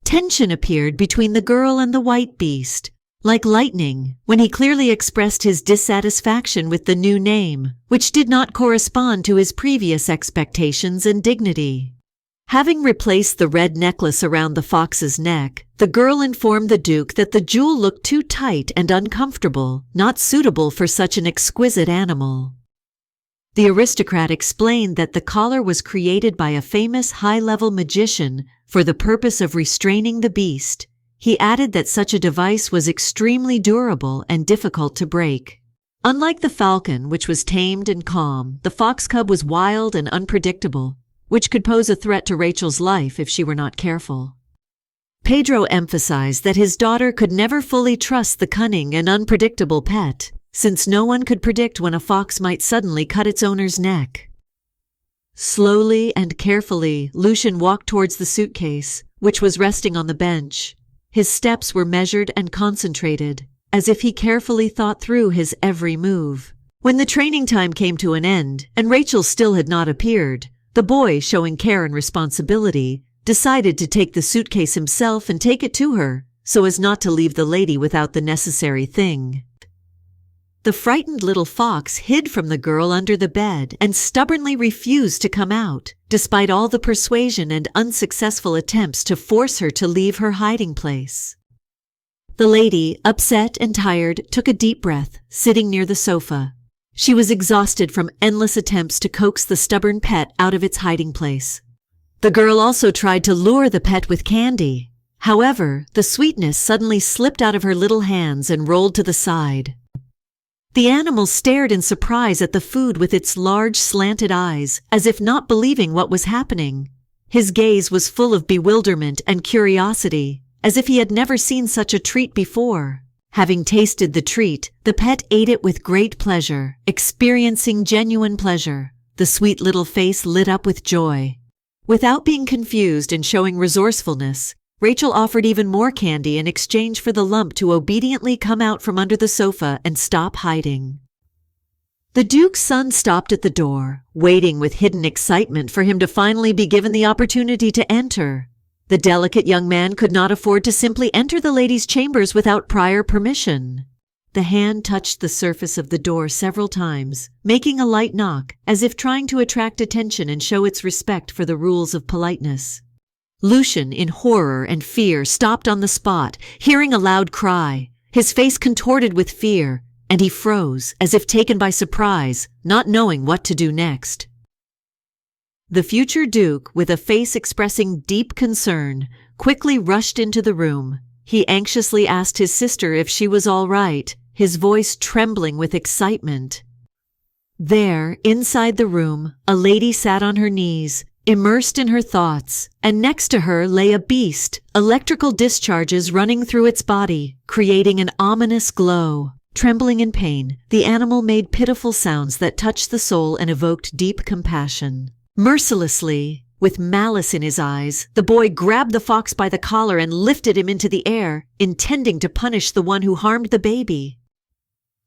Tension appeared between the girl and the white beast, like lightning, when he clearly expressed his dissatisfaction with the new name, which did not correspond to his previous expectations and dignity. Having replaced the red necklace around the fox's neck, the girl informed the Duke that the jewel looked too tight and uncomfortable, not suitable for such an exquisite animal. The aristocrat explained that the collar was created by a famous high-level magician for the purpose of restraining the beast. He added that such a device was extremely durable and difficult to break. Unlike the falcon, which was tamed and calm, the fox cub was wild and unpredictable, which could pose a threat to Rachel's life if she were not careful. Pedro emphasized that his daughter could never fully trust the cunning and unpredictable pet, since no one could predict when a fox might suddenly cut its owner's neck. Slowly and carefully, Lucian walked towards the suitcase, which was resting on the bench. His steps were measured and concentrated, as if he carefully thought through his every move. When the training time came to an end, and Rachel still had not appeared, the boy, showing care and responsibility, decided to take the suitcase himself and take it to her, so as not to leave the lady without the necessary thing. The frightened little fox hid from the girl under the bed and stubbornly refused to come out, despite all the persuasion and unsuccessful attempts to force her to leave her hiding place. The lady, upset and tired, took a deep breath, sitting near the sofa. She was exhausted from endless attempts to coax the stubborn pet out of its hiding place. The girl also tried to lure the pet with candy. However, the sweetness suddenly slipped out of her little hands and rolled to the side. The animal stared in surprise at the food with its large slanted eyes, as if not believing what was happening. His gaze was full of bewilderment and curiosity, as if he had never seen such a treat before. Having tasted the treat, the pet ate it with great pleasure, experiencing genuine pleasure. The sweet little face lit up with joy. Without being confused and showing resourcefulness, Rachel offered even more candy in exchange for the lump to obediently come out from under the sofa and stop hiding. The Duke's son stopped at the door, waiting with hidden excitement for him to finally be given the opportunity to enter. The delicate young man could not afford to simply enter the lady's chambers without prior permission. The hand touched the surface of the door several times, making a light knock, as if trying to attract attention and show its respect for the rules of politeness. Lucian, in horror and fear, stopped on the spot, hearing a loud cry. His face contorted with fear, and he froze, as if taken by surprise, not knowing what to do next. The future Duke, with a face expressing deep concern, quickly rushed into the room. He anxiously asked his sister if she was all right, his voice trembling with excitement. There, inside the room, a lady sat on her knees, immersed in her thoughts, and next to her lay a beast, electrical discharges running through its body, creating an ominous glow. Trembling in pain, the animal made pitiful sounds that touched the soul and evoked deep compassion. Mercilessly, with malice in his eyes, the boy grabbed the fox by the collar and lifted him into the air, intending to punish the one who harmed the baby.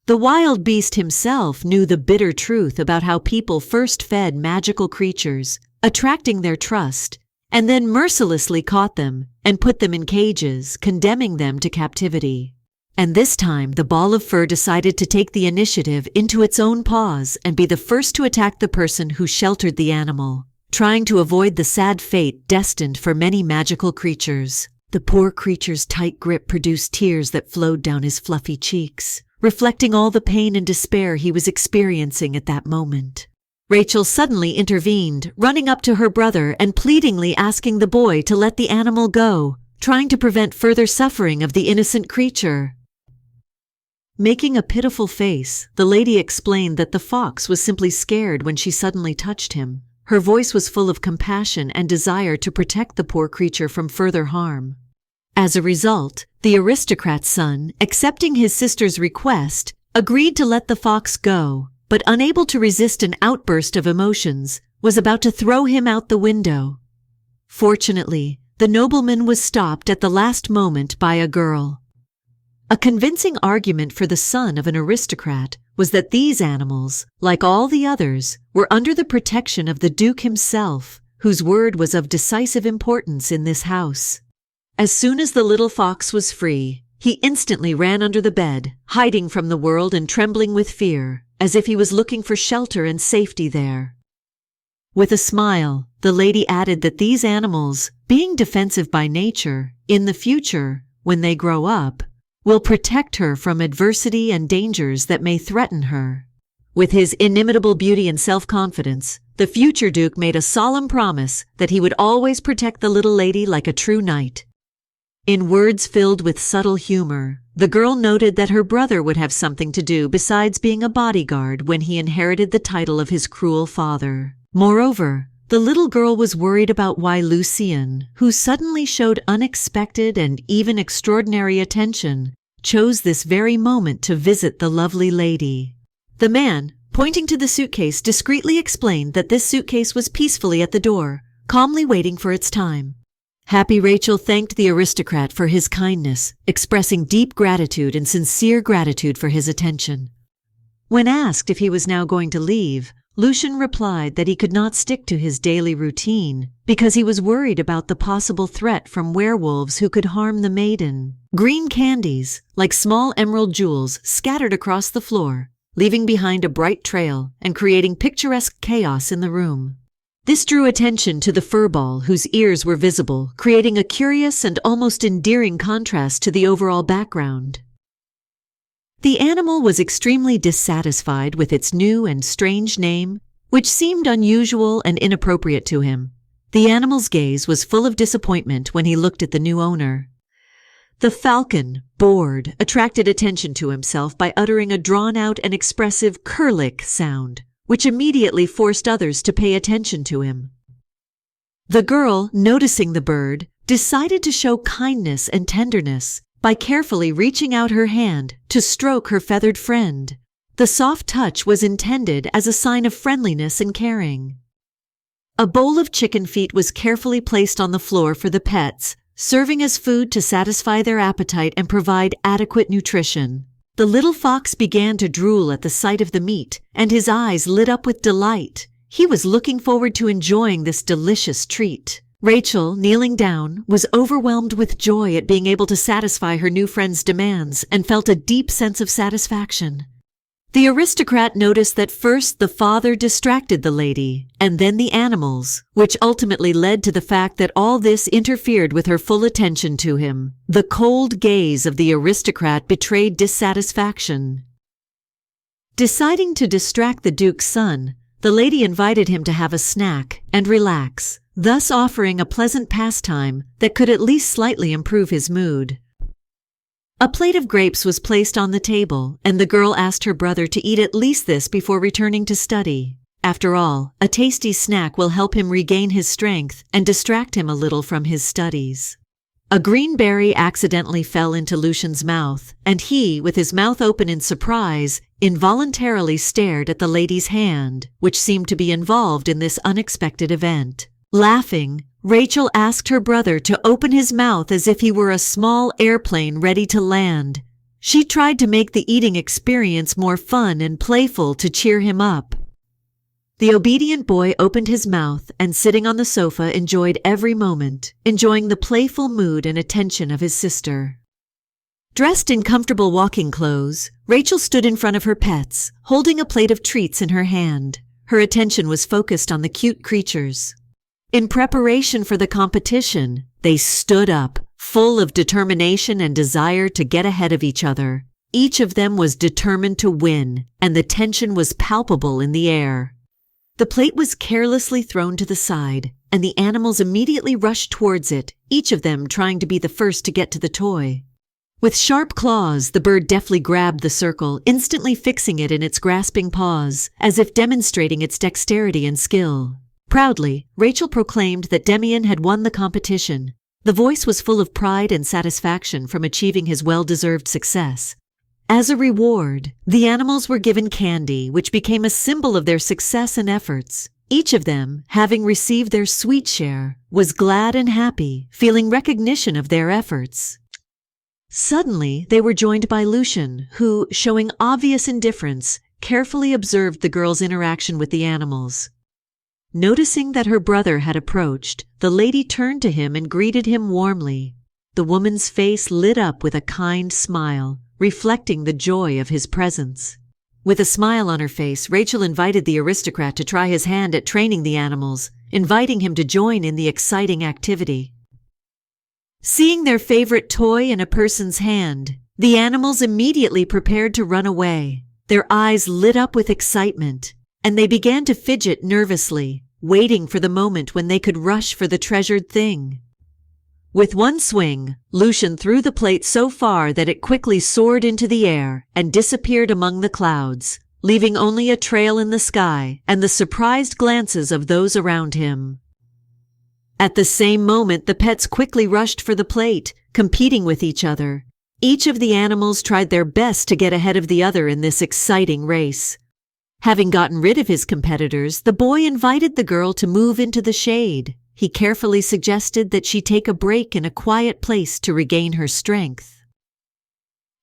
The wild beast himself knew the bitter truth about how people first fed magical creatures, attracting their trust, and then mercilessly caught them and put them in cages, condemning them to captivity. And this time, the ball of fur decided to take the initiative into its own paws and be the first to attack the person who sheltered the animal, trying to avoid the sad fate destined for many magical creatures. The poor creature's tight grip produced tears that flowed down his fluffy cheeks, reflecting all the pain and despair he was experiencing at that moment. Rachel suddenly intervened, running up to her brother and pleadingly asking the boy to let the animal go, trying to prevent further suffering of the innocent creature. Making a pitiful face, the lady explained that the fox was simply scared when she suddenly touched him. Her voice was full of compassion and desire to protect the poor creature from further harm. As a result, the aristocrat's son, accepting his sister's request, agreed to let the fox go, but unable to resist an outburst of emotions, was about to throw him out the window. Fortunately, the nobleman was stopped at the last moment by a girl. A convincing argument for the son of an aristocrat was that these animals, like all the others, were under the protection of the Duke himself, whose word was of decisive importance in this house. As soon as the little fox was free, he instantly ran under the bed, hiding from the world and trembling with fear, as if he was looking for shelter and safety there. With a smile, the lady added that these animals, being defensive by nature, in the future, when they grow up, will protect her from adversity and dangers that may threaten her. With his inimitable beauty and self-confidence, the future Duke made a solemn promise that he would always protect the little lady like a true knight. In words filled with subtle humor, the girl noted that her brother would have something to do besides being a bodyguard when he inherited the title of his cruel father. Moreover, the little girl was worried about why Lucien, who suddenly showed unexpected and even extraordinary attention, chose this very moment to visit the lovely lady. The man, pointing to the suitcase, discreetly explained that this suitcase was peacefully at the door, calmly waiting for its time. Happy Rachel thanked the aristocrat for his kindness, expressing deep gratitude and sincere gratitude for his attention. When asked if he was now going to leave, Lucien replied that he could not stick to his daily routine because he was worried about the possible threat from werewolves who could harm the maiden. Green candies, like small emerald jewels, scattered across the floor, leaving behind a bright trail and creating picturesque chaos in the room. This drew attention to the furball, whose ears were visible, creating a curious and almost endearing contrast to the overall background. The animal was extremely dissatisfied with its new and strange name, which seemed unusual and inappropriate to him. The animal's gaze was full of disappointment when he looked at the new owner. The falcon, bored, attracted attention to himself by uttering a drawn-out and expressive curlick sound, which immediately forced others to pay attention to him. The girl, noticing the bird, decided to show kindness and tenderness by carefully reaching out her hand to stroke her feathered friend. The soft touch was intended as a sign of friendliness and caring. A bowl of chicken feet was carefully placed on the floor for the pets, serving as food to satisfy their appetite and provide adequate nutrition. The little fox began to drool at the sight of the meat, and his eyes lit up with delight. He was looking forward to enjoying this delicious treat. Rachel, kneeling down, was overwhelmed with joy at being able to satisfy her new friend's demands and felt a deep sense of satisfaction. The aristocrat noticed that first the father distracted the lady, and then the animals, which ultimately led to the fact that all this interfered with her full attention to him. The cold gaze of the aristocrat betrayed dissatisfaction. Deciding to distract the Duke's son, the lady invited him to have a snack and relax, thus offering a pleasant pastime that could at least slightly improve his mood. A plate of grapes was placed on the table, and the girl asked her brother to eat at least this before returning to study. After all, a tasty snack will help him regain his strength and distract him a little from his studies. A green berry accidentally fell into Lucien's mouth, and he, with his mouth open in surprise, involuntarily stared at the lady's hand, which seemed to be involved in this unexpected event. Laughing, Rachel asked her brother to open his mouth as if he were a small airplane ready to land. She tried to make the eating experience more fun and playful to cheer him up. The obedient boy opened his mouth and, sitting on the sofa, enjoyed every moment, enjoying the playful mood and attention of his sister. Dressed in comfortable walking clothes, Rachel stood in front of her pets, holding a plate of treats in her hand. Her attention was focused on the cute creatures. In preparation for the competition, they stood up, full of determination and desire to get ahead of each other. Each of them was determined to win, and the tension was palpable in the air. The plate was carelessly thrown to the side, and the animals immediately rushed towards it, each of them trying to be the first to get to the toy. With sharp claws, the bird deftly grabbed the circle, instantly fixing it in its grasping paws, as if demonstrating its dexterity and skill. Proudly, Rachel proclaimed that Demian had won the competition. The voice was full of pride and satisfaction from achieving his well-deserved success. As a reward, the animals were given candy, which became a symbol of their success and efforts. Each of them, having received their sweet share, was glad and happy, feeling recognition of their efforts. Suddenly, they were joined by Lucian, who, showing obvious indifference, carefully observed the girl's interaction with the animals. Noticing that her brother had approached, the lady turned to him and greeted him warmly. The woman's face lit up with a kind smile, reflecting the joy of his presence. With a smile on her face, Rachel invited the aristocrat to try his hand at training the animals, inviting him to join in the exciting activity. Seeing their favorite toy in a person's hand, the animals immediately prepared to run away. Their eyes lit up with excitement, and they began to fidget nervously, waiting for the moment when they could rush for the treasured thing. With one swing, Lucian threw the plate so far that it quickly soared into the air and disappeared among the clouds, leaving only a trail in the sky and the surprised glances of those around him. At the same moment, the pets quickly rushed for the plate, competing with each other. Each of the animals tried their best to get ahead of the other in this exciting race. Having gotten rid of his competitors, the boy invited the girl to move into the shade. He carefully suggested that she take a break in a quiet place to regain her strength.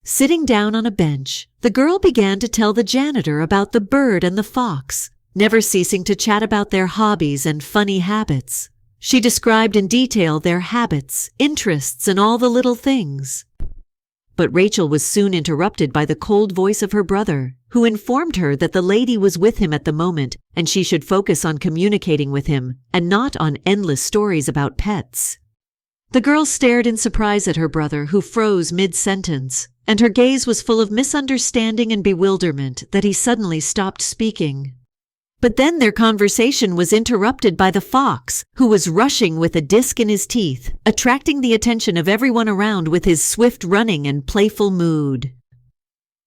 Sitting down on a bench, the girl began to tell the janitor about the bird and the fox, never ceasing to chat about their hobbies and funny habits. She described in detail their habits, interests, and all the little things. But Rachel was soon interrupted by the cold voice of her brother, who informed her that the lady was with him at the moment and she should focus on communicating with him and not on endless stories about pets. The girl stared in surprise at her brother, who froze mid-sentence, and her gaze was full of misunderstanding and bewilderment that he suddenly stopped speaking. But then their conversation was interrupted by the fox, who was rushing with a disc in his teeth, attracting the attention of everyone around with his swift running and playful mood.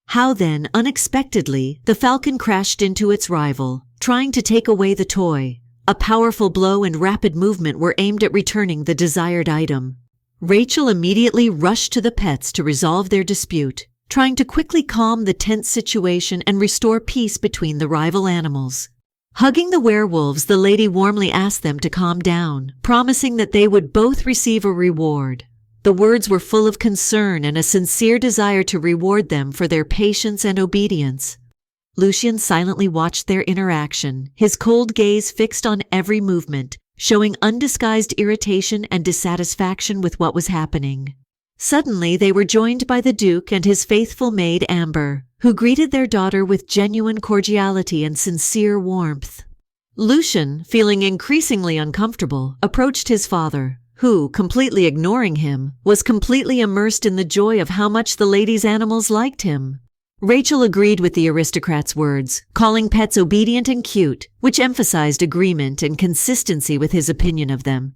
How then, unexpectedly, the falcon crashed into its rival, trying to take away the toy. A powerful blow and rapid movement were aimed at returning the desired item. Rachel immediately rushed to the pets to resolve their dispute, trying to quickly calm the tense situation and restore peace between the rival animals. Hugging the werewolves, the lady warmly asked them to calm down, promising that they would both receive a reward. The words were full of concern and a sincere desire to reward them for their patience and obedience. Lucian silently watched their interaction, his cold gaze fixed on every movement, showing undisguised irritation and dissatisfaction with what was happening. Suddenly, they were joined by the Duke and his faithful maid Amber, who greeted their daughter with genuine cordiality and sincere warmth. Lucian, feeling increasingly uncomfortable, approached his father, who, completely ignoring him, was completely immersed in the joy of how much the lady's animals liked him. Rachel agreed with the aristocrat's words, calling pets obedient and cute, which emphasized agreement and consistency with his opinion of them.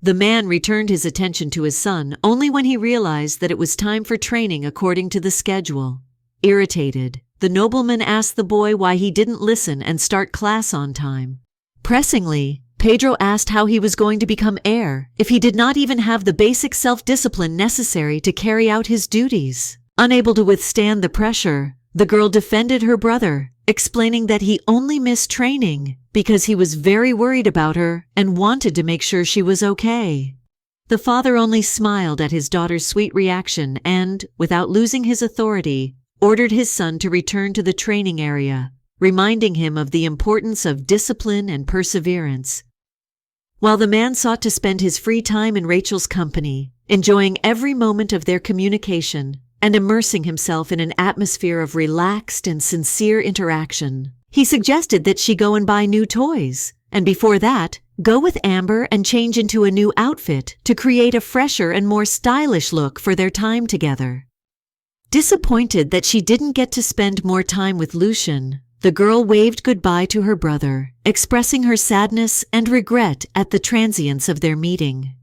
The man returned his attention to his son only when he realized that it was time for training according to the schedule. Irritated, the nobleman asked the boy why he didn't listen and start class on time. Pressingly, Pedro asked how he was going to become heir if he did not even have the basic self-discipline necessary to carry out his duties. Unable to withstand the pressure, the girl defended her brother, explaining that he only missed training because he was very worried about her and wanted to make sure she was okay. The father only smiled at his daughter's sweet reaction and, without losing his authority, ordered his son to return to the training area, reminding him of the importance of discipline and perseverance. While the man sought to spend his free time in Rachel's company, enjoying every moment of their communication and immersing himself in an atmosphere of relaxed and sincere interaction, he suggested that she go and buy new toys, and before that, go with Amber and change into a new outfit to create a fresher and more stylish look for their time together. Disappointed that she didn't get to spend more time with Lucian, the girl waved goodbye to her brother, expressing her sadness and regret at the transience of their meeting.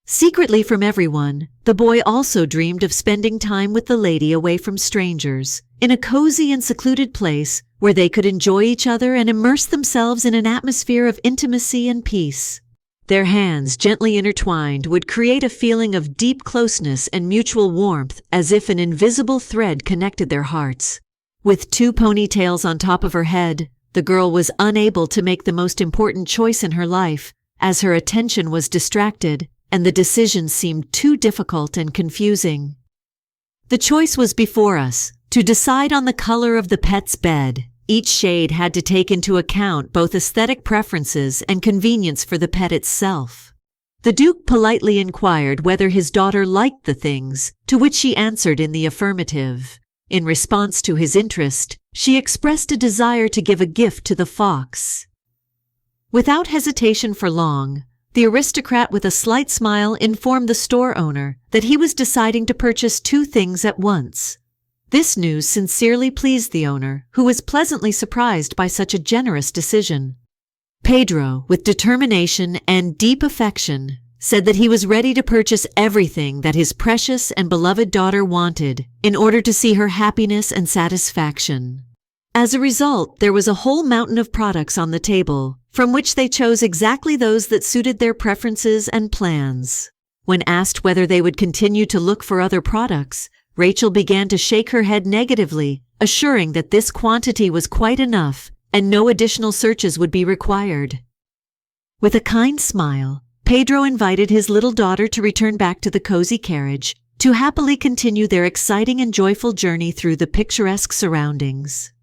Secretly from everyone, the boy also dreamed of spending time with the lady away from strangers, in a cozy and secluded place where they could enjoy each other and immerse themselves in an atmosphere of intimacy and peace. Their hands, gently intertwined, would create a feeling of deep closeness and mutual warmth, as if an invisible thread connected their hearts. With 2 ponytails on top of her head, the girl was unable to make the most important choice in her life, as her attention was distracted and the decision seemed too difficult and confusing. The choice was before us, to decide on the color of the pet's bed. Each shade had to take into account both aesthetic preferences and convenience for the pet itself. The Duke politely inquired whether his daughter liked the things, to which she answered in the affirmative. In response to his interest, she expressed a desire to give a gift to the fox. Without hesitation for long, the aristocrat with a slight smile informed the store owner that he was deciding to purchase 2 things at once. This news sincerely pleased the owner, who was pleasantly surprised by such a generous decision. Pedro, with determination and deep affection, said that he was ready to purchase everything that his precious and beloved daughter wanted in order to see her happiness and satisfaction. As a result, there was a whole mountain of products on the table, from which they chose exactly those that suited their preferences and plans. When asked whether they would continue to look for other products, Rachel began to shake her head negatively, assuring that this quantity was quite enough and no additional searches would be required. With a kind smile, Pedro invited his little daughter to return back to the cozy carriage to happily continue their exciting and joyful journey through the picturesque surroundings.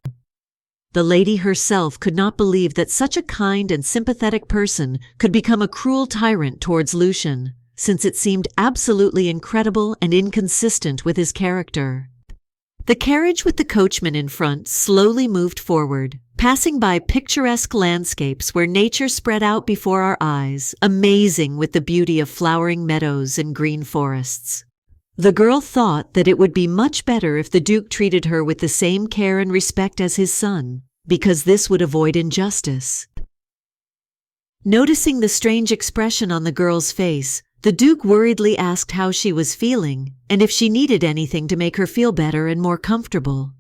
The lady herself could not believe that such a kind and sympathetic person could become a cruel tyrant towards Lucian, since it seemed absolutely incredible and inconsistent with his character. The carriage with the coachman in front slowly moved forward, passing by picturesque landscapes where nature spread out before our eyes, amazing with the beauty of flowering meadows and green forests. The girl thought that it would be much better if the Duke treated her with the same care and respect as his son, because this would avoid injustice. Noticing the strange expression on the girl's face, the Duke worriedly asked how she was feeling and if she needed anything to make her feel better and more comfortable.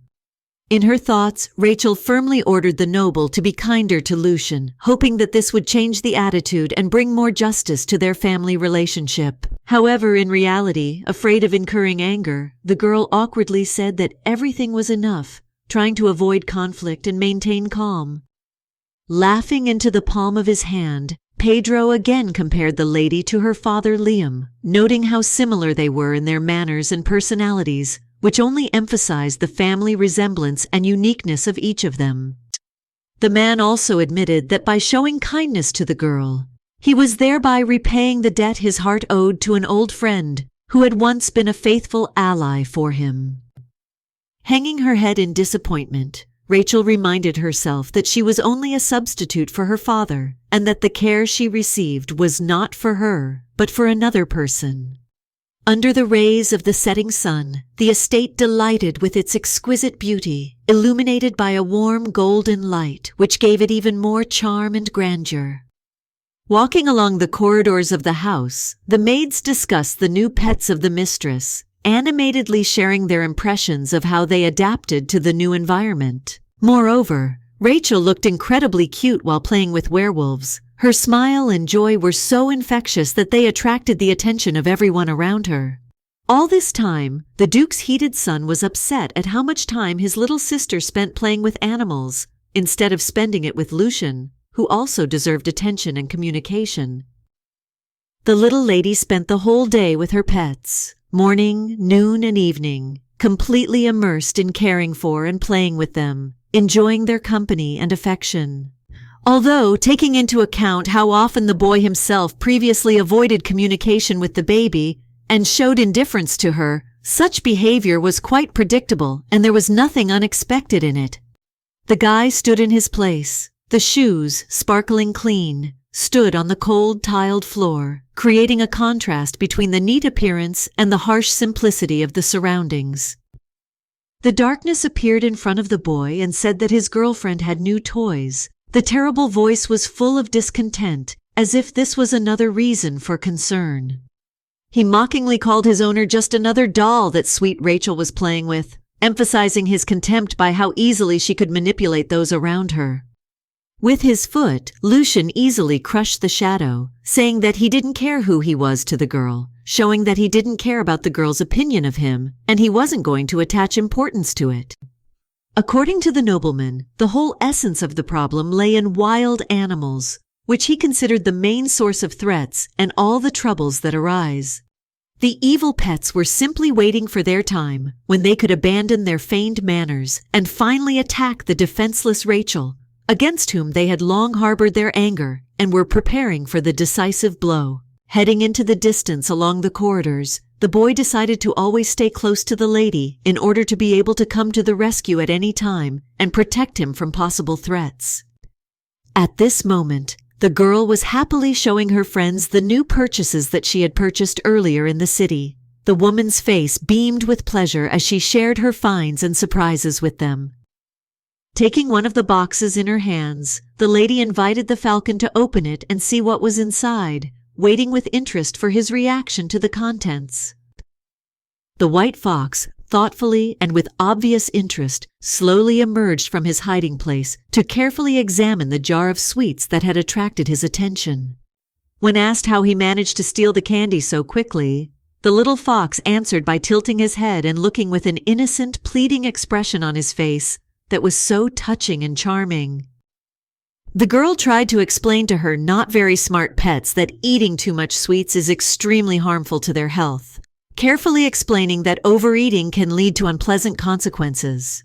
In her thoughts, Rachel firmly ordered the noble to be kinder to Lucian, hoping that this would change the attitude and bring more justice to their family relationship. However, in reality, afraid of incurring anger, the girl awkwardly said that everything was enough, trying to avoid conflict and maintain calm. Laughing into the palm of his hand, Pedro again compared the lady to her father Liam, noting how similar they were in their manners and personalities, which only emphasized the family resemblance and uniqueness of each of them. The man also admitted that by showing kindness to the girl, he was thereby repaying the debt his heart owed to an old friend who had once been a faithful ally for him. Hanging her head in disappointment, Rachel reminded herself that she was only a substitute for her father, and that the care she received was not for her, but for another person. Under the rays of the setting sun, the estate delighted with its exquisite beauty, illuminated by a warm golden light which gave it even more charm and grandeur. Walking along the corridors of the house, the maids discussed the new pets of the mistress, animatedly sharing their impressions of how they adapted to the new environment. Moreover, Rachel looked incredibly cute while playing with werewolves. Her smile and joy were so infectious that they attracted the attention of everyone around her. All this time, the Duke's heated son was upset at how much time his little sister spent playing with animals, instead of spending it with Lucian, who also deserved attention and communication. The little lady spent the whole day with her pets, morning, noon, and evening, completely immersed in caring for and playing with them, enjoying their company and affection. Although, taking into account how often the boy himself previously avoided communication with the baby and showed indifference to her, such behavior was quite predictable and there was nothing unexpected in it. The guy stood in his place. The shoes, sparkling clean, stood on the cold tiled floor, creating a contrast between the neat appearance and the harsh simplicity of the surroundings. The darkness appeared in front of the boy and said that his girlfriend had new toys. The terrible voice was full of discontent, as if this was another reason for concern. He mockingly called his owner just another doll that sweet Rachel was playing with, emphasizing his contempt by how easily she could manipulate those around her. With his foot, Lucian easily crushed the shadow, saying that he didn't care who he was to the girl, showing that he didn't care about the girl's opinion of him, and he wasn't going to attach importance to it. According to the nobleman, the whole essence of the problem lay in wild animals. which he considered the main source of threats and all the troubles that arise. The evil pets were simply waiting for their time when they could abandon their feigned manners and finally attack the defenseless Rachel, against whom they had long harbored their anger and were preparing for the decisive blow. Heading into the distance along the corridors, the boy decided to always stay close to the lady in order to be able to come to the rescue at any time and protect him from possible threats. At this moment, the girl was happily showing her friends the new purchases that she had purchased earlier in the city. The woman's face beamed with pleasure as she shared her finds and surprises with them. Taking one of the boxes in her hands, the lady invited the falcon to open it and see what was inside, waiting with interest for his reaction to the contents. The white fox, thoughtfully and with obvious interest, slowly emerged from his hiding place to carefully examine the jar of sweets that had attracted his attention. When asked how he managed to steal the candy so quickly, the little fox answered by tilting his head and looking with an innocent, pleading expression on his face that was so touching and charming. The girl tried to explain to her not very smart pets that eating too much sweets is extremely harmful to their health, carefully explaining that overeating can lead to unpleasant consequences.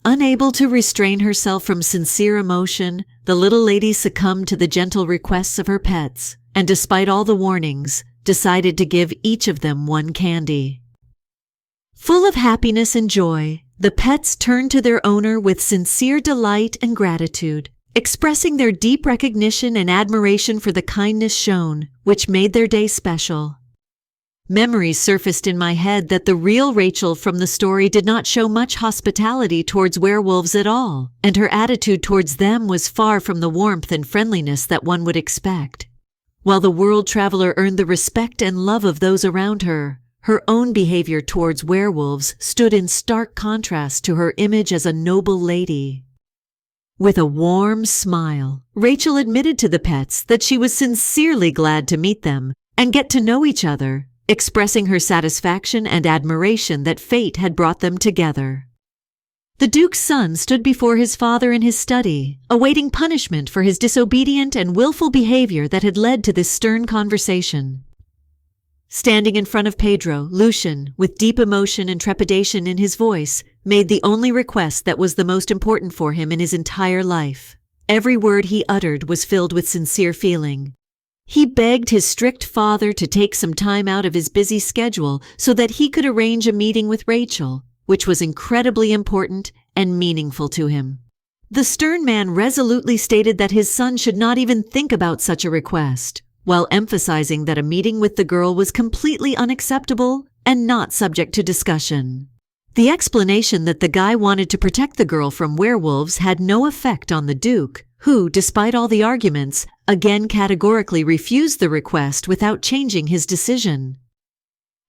Unable to restrain herself from sincere emotion, the little lady succumbed to the gentle requests of her pets, and despite all the warnings, decided to give each of them one candy. Full of happiness and joy, the pets turned to their owner with sincere delight and gratitude, expressing their deep recognition and admiration for the kindness shown, which made their day special. Memories surfaced in my head that the real Rachel from the story did not show much hospitality towards werewolves at all, and her attitude towards them was far from the warmth and friendliness that one would expect. While the world traveler earned the respect and love of those around her, her own behavior towards werewolves stood in stark contrast to her image as a noble lady. With a warm smile, Rachel admitted to the pets that she was sincerely glad to meet them and get to know each other, expressing her satisfaction and admiration that fate had brought them together. The Duke's son stood before his father in his study, awaiting punishment for his disobedient and willful behavior that had led to this stern conversation. Standing in front of Pedro, Lucian, with deep emotion and trepidation in his voice, made the only request that was the most important for him in his entire life. Every word he uttered was filled with sincere feeling. He begged his strict father to take some time out of his busy schedule so that he could arrange a meeting with Rachel, which was incredibly important and meaningful to him. The stern man resolutely stated that his son should not even think about such a request, while emphasizing that a meeting with the girl was completely unacceptable and not subject to discussion. The explanation that the guy wanted to protect the girl from werewolves had no effect on the Duke, who, despite all the arguments, again categorically refused the request without changing his decision.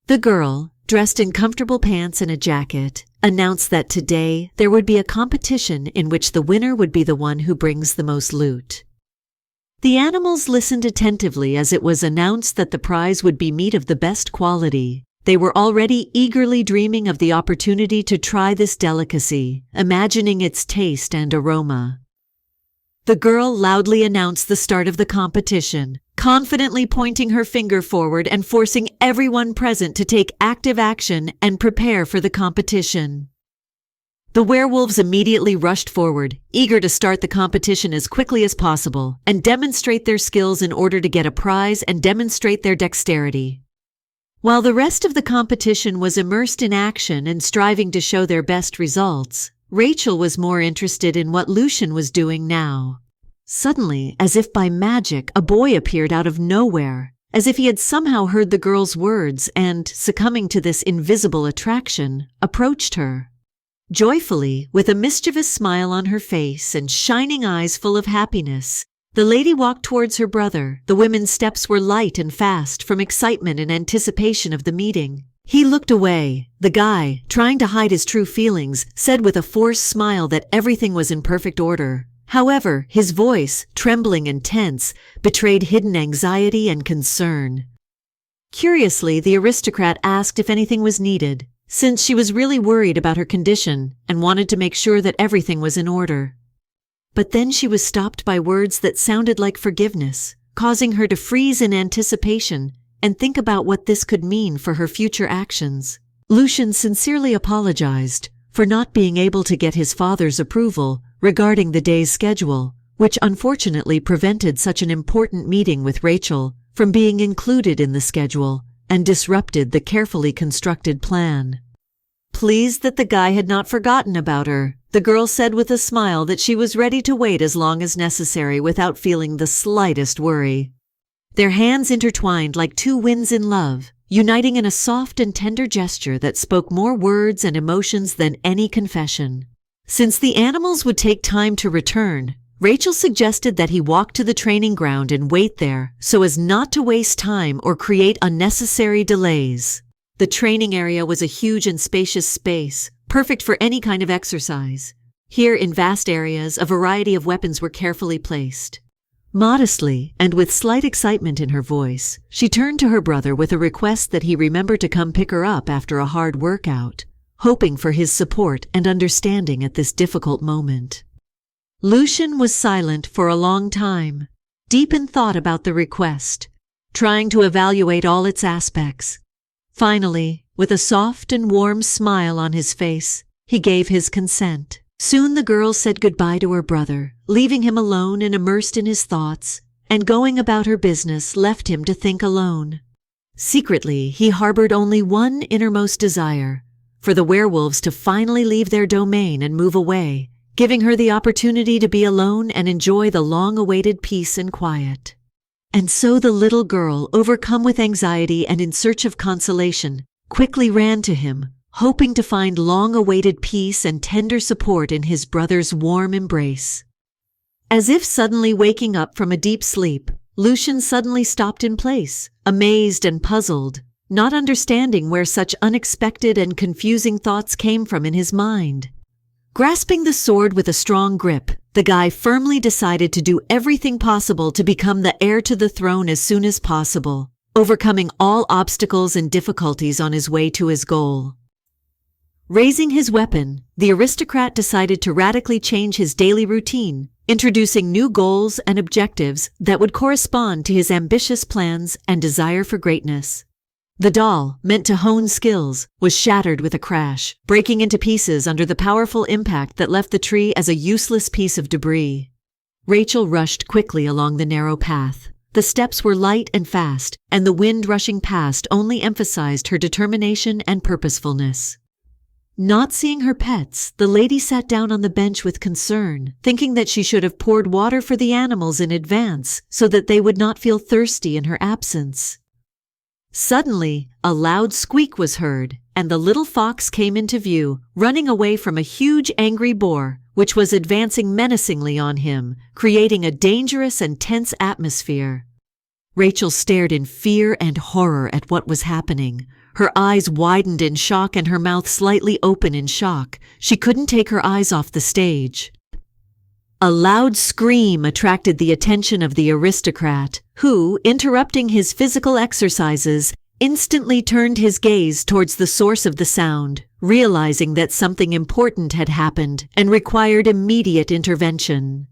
The girl, dressed in comfortable pants and a jacket, announced that today there would be a competition in which the winner would be the one who brings the most loot. The animals listened attentively as it was announced that the prize would be meat of the best quality. They were already eagerly dreaming of the opportunity to try this delicacy, imagining its taste and aroma. The girl loudly announced the start of the competition, confidently pointing her finger forward and forcing everyone present to take active action and prepare for the competition. The werewolves immediately rushed forward, eager to start the competition as quickly as possible and demonstrate their skills in order to get a prize and demonstrate their dexterity. While the rest of the competition was immersed in action and striving to show their best results, Rachel was more interested in what Lucian was doing now. Suddenly, as if by magic, a boy appeared out of nowhere, as if he had somehow heard the girl's words and, succumbing to this invisible attraction, approached her. Joyfully, with a mischievous smile on her face and shining eyes full of happiness, the lady walked towards her brother. The women's steps were light and fast from excitement and anticipation of the meeting. He looked away. The guy, trying to hide his true feelings, said with a forced smile that everything was in perfect order. However, his voice, trembling and tense, betrayed hidden anxiety and concern. Curiously, the aristocrat asked if anything was needed, since she was really worried about her condition and wanted to make sure that everything was in order. But then she was stopped by words that sounded like forgiveness, causing her to freeze in anticipation and think about what this could mean for her future actions. Lucian sincerely apologized for not being able to get his father's approval regarding the day's schedule, which unfortunately prevented such an important meeting with Rachel from being included in the schedule and disrupted the carefully constructed plan. Pleased that the guy had not forgotten about her, the girl said with a smile that she was ready to wait as long as necessary without feeling the slightest worry. Their hands intertwined like two winds in love, uniting in a soft and tender gesture that spoke more words and emotions than any confession. Since the animals would take time to return, Rachel suggested that he walk to the training ground and wait there so as not to waste time or create unnecessary delays. The training area was a huge and spacious space, perfect for any kind of exercise. Here, in vast areas, a variety of weapons were carefully placed. Modestly, and with slight excitement in her voice, she turned to her brother with a request that he remember to come pick her up after a hard workout, hoping for his support and understanding at this difficult moment. Lucian was silent for a long time, deep in thought about the request, trying to evaluate all its aspects. Finally, with a soft and warm smile on his face, he gave his consent. Soon the girl said goodbye to her brother, leaving him alone and immersed in his thoughts, and going about her business left him to think alone. Secretly, he harbored only one innermost desire, for the werewolves to finally leave their domain and move away, giving her the opportunity to be alone and enjoy the long-awaited peace and quiet. And so the little girl, overcome with anxiety and in search of consolation, quickly ran to him, hoping to find long-awaited peace and tender support in his brother's warm embrace. As if suddenly waking up from a deep sleep, Lucian suddenly stopped in place, amazed and puzzled, not understanding where such unexpected and confusing thoughts came from in his mind. Grasping the sword with a strong grip, the guy firmly decided to do everything possible to become the heir to the throne as soon as possible, overcoming all obstacles and difficulties on his way to his goal. Raising his weapon, the aristocrat decided to radically change his daily routine, introducing new goals and objectives that would correspond to his ambitious plans and desire for greatness. The doll, meant to hone skills, was shattered with a crash, breaking into pieces under the powerful impact that left the tree as a useless piece of debris. Rachel rushed quickly along the narrow path. The steps were light and fast, and the wind rushing past only emphasized her determination and purposefulness. Not seeing her pets, the lady sat down on the bench with concern, thinking that she should have poured water for the animals in advance so that they would not feel thirsty in her absence. Suddenly, a loud squeak was heard, and the little fox came into view, running away from a huge angry boar, which was advancing menacingly on him, creating a dangerous and tense atmosphere. Rachel stared in fear and horror at what was happening. Her eyes widened in shock and her mouth slightly open in shock. She couldn't take her eyes off the stage. A loud scream attracted the attention of the aristocrat, who, interrupting his physical exercises, instantly turned his gaze towards the source of the sound, realizing that something important had happened and required immediate intervention.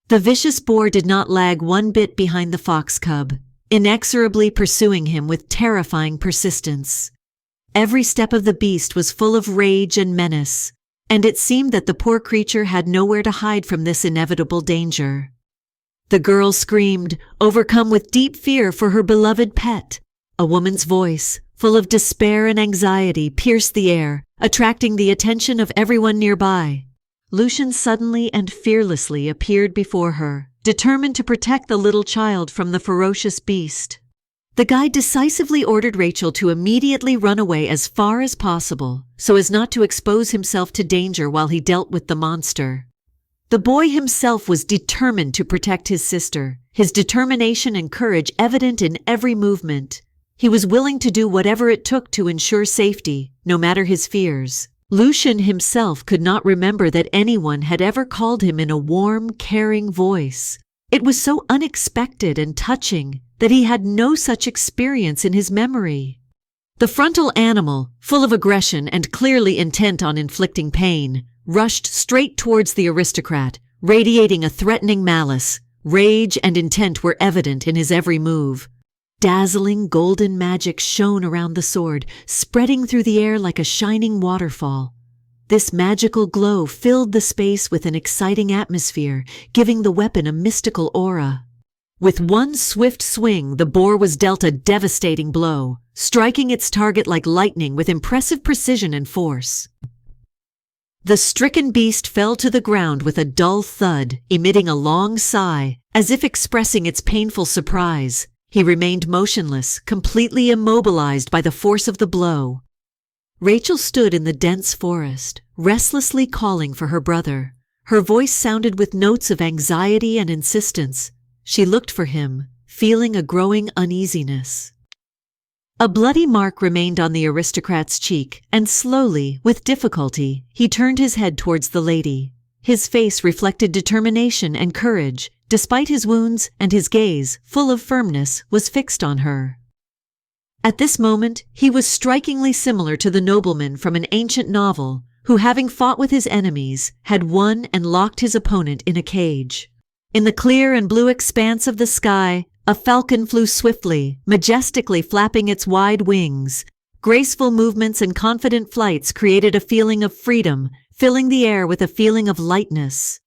The vicious boar did not lag one bit behind the fox cub, inexorably pursuing him with terrifying persistence. Every step of the beast was full of rage and menace, and it seemed that the poor creature had nowhere to hide from this inevitable danger. The girl screamed, overcome with deep fear for her beloved pet. A woman's voice, full of despair and anxiety, pierced the air, attracting the attention of everyone nearby. Lucian suddenly and fearlessly appeared before her, determined to protect the little child from the ferocious beast. The guide decisively ordered Rachel to immediately run away as far as possible, so as not to expose himself to danger while he dealt with the monster. The boy himself was determined to protect his sister, his determination and courage evident in every movement. He was willing to do whatever it took to ensure safety, no matter his fears. Lucian himself could not remember that anyone had ever called him in a warm, caring voice. It was so unexpected and touching that he had no such experience in his memory. The frontal animal, full of aggression and clearly intent on inflicting pain, rushed straight towards the aristocrat, radiating a threatening malice. Rage and intent were evident in his every move. Dazzling golden magic shone around the sword, spreading through the air like a shining waterfall. This magical glow filled the space with an exciting atmosphere, giving the weapon a mystical aura. With one swift swing, the boar was dealt a devastating blow, striking its target like lightning with impressive precision and force. The stricken beast fell to the ground with a dull thud, emitting a long sigh, as if expressing its painful surprise. He remained motionless, completely immobilized by the force of the blow. Rachel stood in the dense forest, restlessly calling for her brother. Her voice sounded with notes of anxiety and insistence. She looked for him, feeling a growing uneasiness. A bloody mark remained on the aristocrat's cheek, and slowly, with difficulty, he turned his head towards the lady. His face reflected determination and courage, despite his wounds, and his gaze, full of firmness, was fixed on her. At this moment, he was strikingly similar to the nobleman from an ancient novel, who, having fought with his enemies, had won and locked his opponent in a cage. In the clear and blue expanse of the sky, a falcon flew swiftly, majestically flapping its wide wings. Graceful movements and confident flights created a feeling of freedom, filling the air with a feeling of lightness.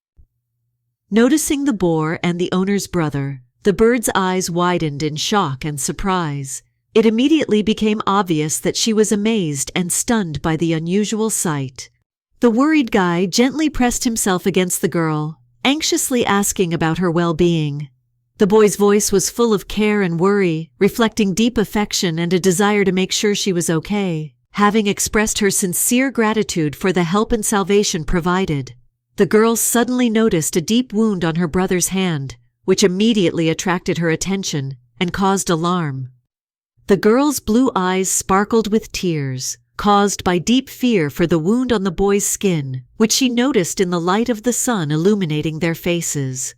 Noticing the boar and the owner's brother, the bird's eyes widened in shock and surprise. It immediately became obvious that she was amazed and stunned by the unusual sight. The worried guy gently pressed himself against the girl, anxiously asking about her well-being. The boy's voice was full of care and worry, reflecting deep affection and a desire to make sure she was okay. Having expressed her sincere gratitude for the help and salvation provided, the girl suddenly noticed a deep wound on her brother's hand, which immediately attracted her attention and caused alarm. The girl's blue eyes sparkled with tears, caused by deep fear for the wound on the boy's skin, which she noticed in the light of the sun illuminating their faces.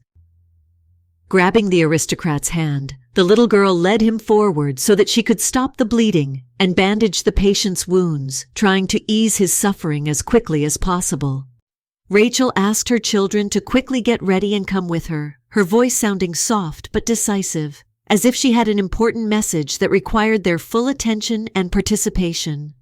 Grabbing the aristocrat's hand, the little girl led him forward so that she could stop the bleeding and bandage the patient's wounds, trying to ease his suffering as quickly as possible. Rachel asked her children to quickly get ready and come with her, her voice sounding soft but decisive, as if she had an important message that required their full attention and participation.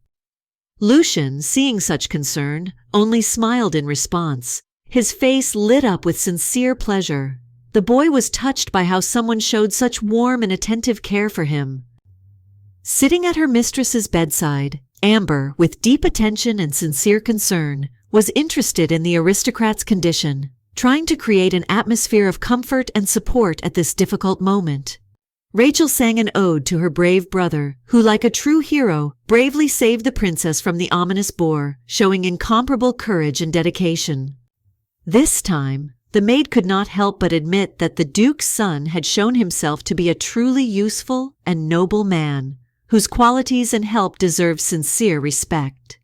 Lucian, seeing such concern, only smiled in response. His face lit up with sincere pleasure. The boy was touched by how someone showed such warm and attentive care for him. Sitting at her mistress's bedside, Amber, with deep attention and sincere concern, was interested in the aristocrat's condition, trying to create an atmosphere of comfort and support at this difficult moment. Rachel sang an ode to her brave brother, who, like a true hero, bravely saved the princess from the ominous boar, showing incomparable courage and dedication. This time, the maid could not help but admit that the Duke's son had shown himself to be a truly useful and noble man, whose qualities and help deserved sincere respect.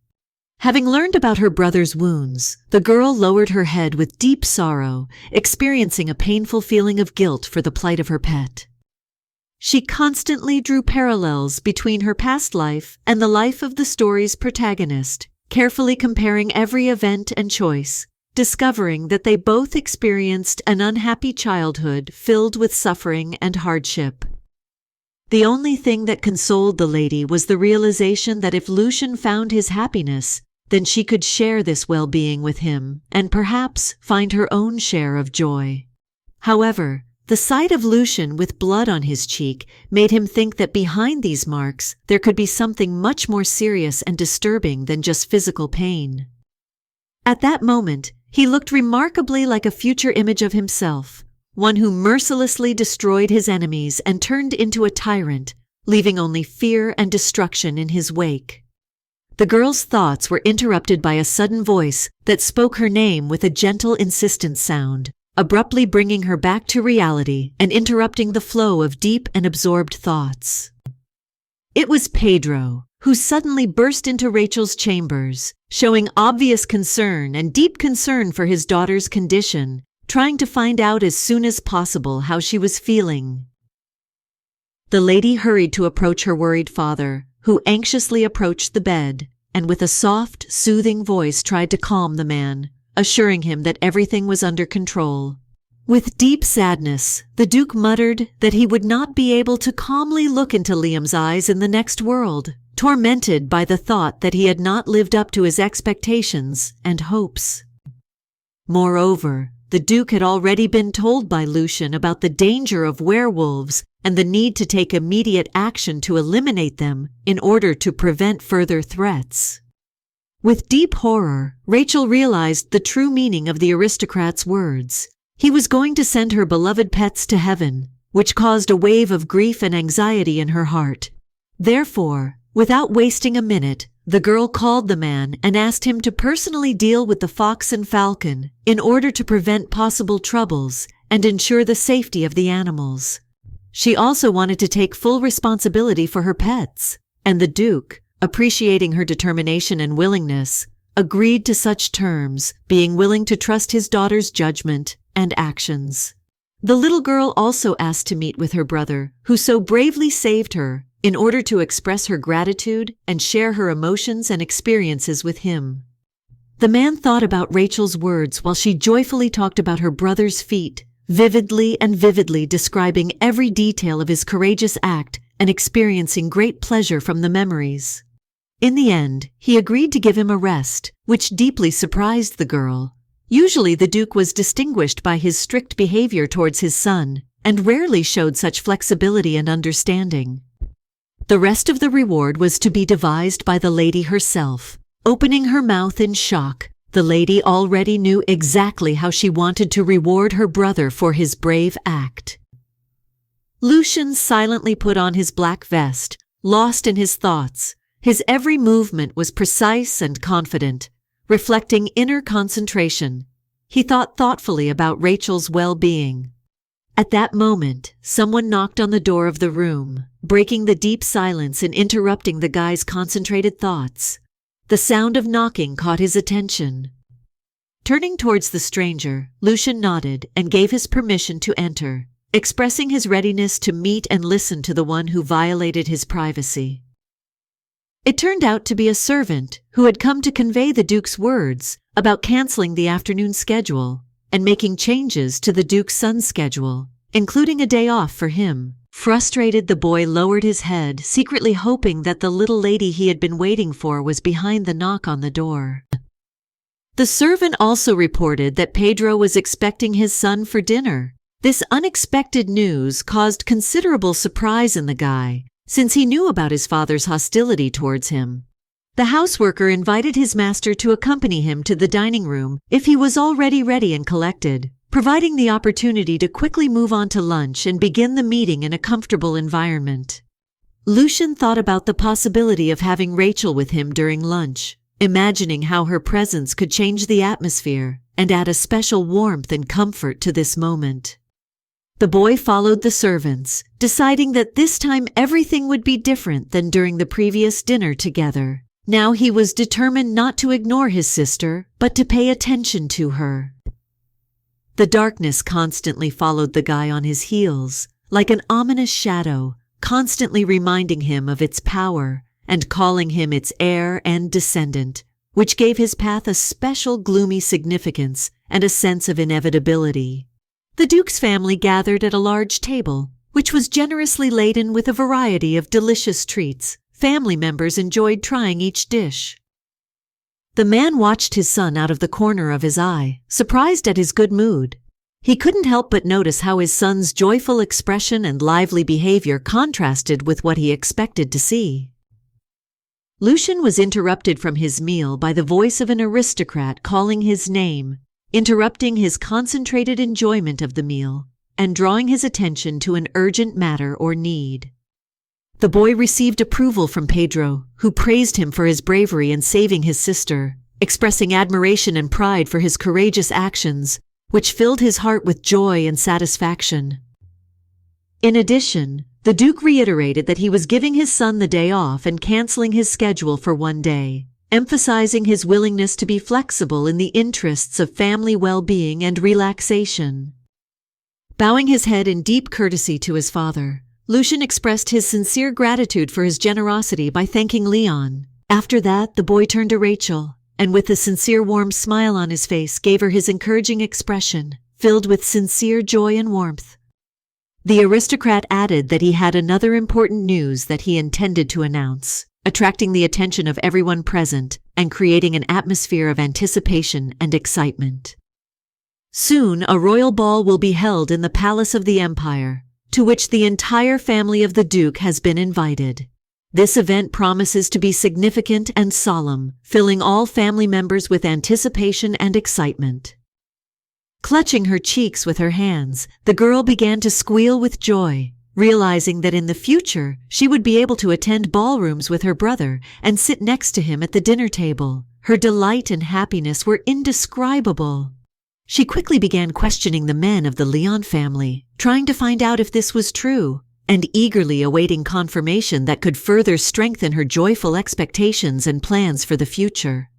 Having learned about her brother's wounds, the girl lowered her head with deep sorrow, experiencing a painful feeling of guilt for the plight of her pet. She constantly drew parallels between her past life and the life of the story's protagonist, carefully comparing every event and choice, discovering that they both experienced an unhappy childhood filled with suffering and hardship. The only thing that consoled the lady was the realization that if Lucian found his happiness, then she could share this well-being with him and perhaps find her own share of joy. However, the sight of Lucian with blood on his cheek made him think that behind these marks there could be something much more serious and disturbing than just physical pain. At that moment, he looked remarkably like a future image of himself, one who mercilessly destroyed his enemies and turned into a tyrant, leaving only fear and destruction in his wake. The girl's thoughts were interrupted by a sudden voice that spoke her name with a gentle, insistent sound, abruptly bringing her back to reality and interrupting the flow of deep and absorbed thoughts. It was Pedro, who suddenly burst into Rachel's chambers, showing obvious concern and deep concern for his daughter's condition, trying to find out as soon as possible how she was feeling. The lady hurried to approach her worried father, who anxiously approached the bed, and with a soft, soothing voice tried to calm the man, assuring him that everything was under control. With deep sadness, the Duke muttered that he would not be able to calmly look into Liam's eyes in the next world, tormented by the thought that he had not lived up to his expectations and hopes. Moreover, the Duke had already been told by Lucian about the danger of werewolves and the need to take immediate action to eliminate them in order to prevent further threats. With deep horror, Rachel realized the true meaning of the aristocrat's words. He was going to send her beloved pets to heaven, which caused a wave of grief and anxiety in her heart. Therefore, without wasting a minute, the girl called the man and asked him to personally deal with the fox and falcon in order to prevent possible troubles and ensure the safety of the animals. She also wanted to take full responsibility for her pets, and the Duke, appreciating her determination and willingness, agreed to such terms, being willing to trust his daughter's judgment and actions. The little girl also asked to meet with her brother, who so bravely saved her, in order to express her gratitude and share her emotions and experiences with him. The man thought about Rachel's words while she joyfully talked about her brother's feat, vividly describing every detail of his courageous act and experiencing great pleasure from the memories. In the end, he agreed to give him a rest, which deeply surprised the girl. Usually the Duke was distinguished by his strict behavior towards his son, and rarely showed such flexibility and understanding. The rest of the reward was to be devised by the lady herself. Opening her mouth in shock, the lady already knew exactly how she wanted to reward her brother for his brave act. Lucian silently put on his black vest, lost in his thoughts. His every movement was precise and confident, reflecting inner concentration. He thought thoughtfully about Rachel's well-being. At that moment, someone knocked on the door of the room, breaking the deep silence and interrupting the guy's concentrated thoughts. The sound of knocking caught his attention. Turning towards the stranger, Lucian nodded and gave his permission to enter, expressing his readiness to meet and listen to the one who violated his privacy. It turned out to be a servant who had come to convey the Duke's words about canceling the afternoon schedule and making changes to the Duke's son's schedule, including a day off for him. Frustrated, the boy lowered his head, secretly hoping that the little lady he had been waiting for was behind the knock on the door. The servant also reported that Pedro was expecting his son for dinner. This unexpected news caused considerable surprise in the guy, since he knew about his father's hostility towards him. The houseworker invited his master to accompany him to the dining room if he was already ready and collected, providing the opportunity to quickly move on to lunch and begin the meeting in a comfortable environment. Lucian thought about the possibility of having Rachel with him during lunch, imagining how her presence could change the atmosphere and add a special warmth and comfort to this moment. The boy followed the servants, deciding that this time everything would be different than during the previous dinner together. Now he was determined not to ignore his sister, but to pay attention to her. The darkness constantly followed the guy on his heels, like an ominous shadow, constantly reminding him of its power and calling him its heir and descendant, which gave his path a special gloomy significance and a sense of inevitability. The Duke's family gathered at a large table, which was generously laden with a variety of delicious treats. Family members enjoyed trying each dish. The man watched his son out of the corner of his eye, surprised at his good mood. He couldn't help but notice how his son's joyful expression and lively behavior contrasted with what he expected to see. Lucian was interrupted from his meal by the voice of an aristocrat calling his name, interrupting his concentrated enjoyment of the meal and drawing his attention to an urgent matter or need. The boy received approval from Pedro, who praised him for his bravery in saving his sister, expressing admiration and pride for his courageous actions, which filled his heart with joy and satisfaction. In addition, the Duke reiterated that he was giving his son the day off and canceling his schedule for one day, emphasizing his willingness to be flexible in the interests of family well-being and relaxation. Bowing his head in deep courtesy to his father, Lucian expressed his sincere gratitude for his generosity by thanking Leon. After that, the boy turned to Rachel and with a sincere warm smile on his face gave her his encouraging expression, filled with sincere joy and warmth. The aristocrat added that he had another important news that he intended to announce, attracting the attention of everyone present and creating an atmosphere of anticipation and excitement. Soon a royal ball will be held in the palace of the empire, to which the entire family of the Duke has been invited. This event promises to be significant and solemn, filling all family members with anticipation and excitement. Clutching her cheeks with her hands, the girl began to squeal with joy, realizing that in the future she would be able to attend ballrooms with her brother and sit next to him at the dinner table. Her delight and happiness were indescribable. She quickly began questioning the men of the Leon family, trying to find out if this was true, and eagerly awaiting confirmation that could further strengthen her joyful expectations and plans for the future.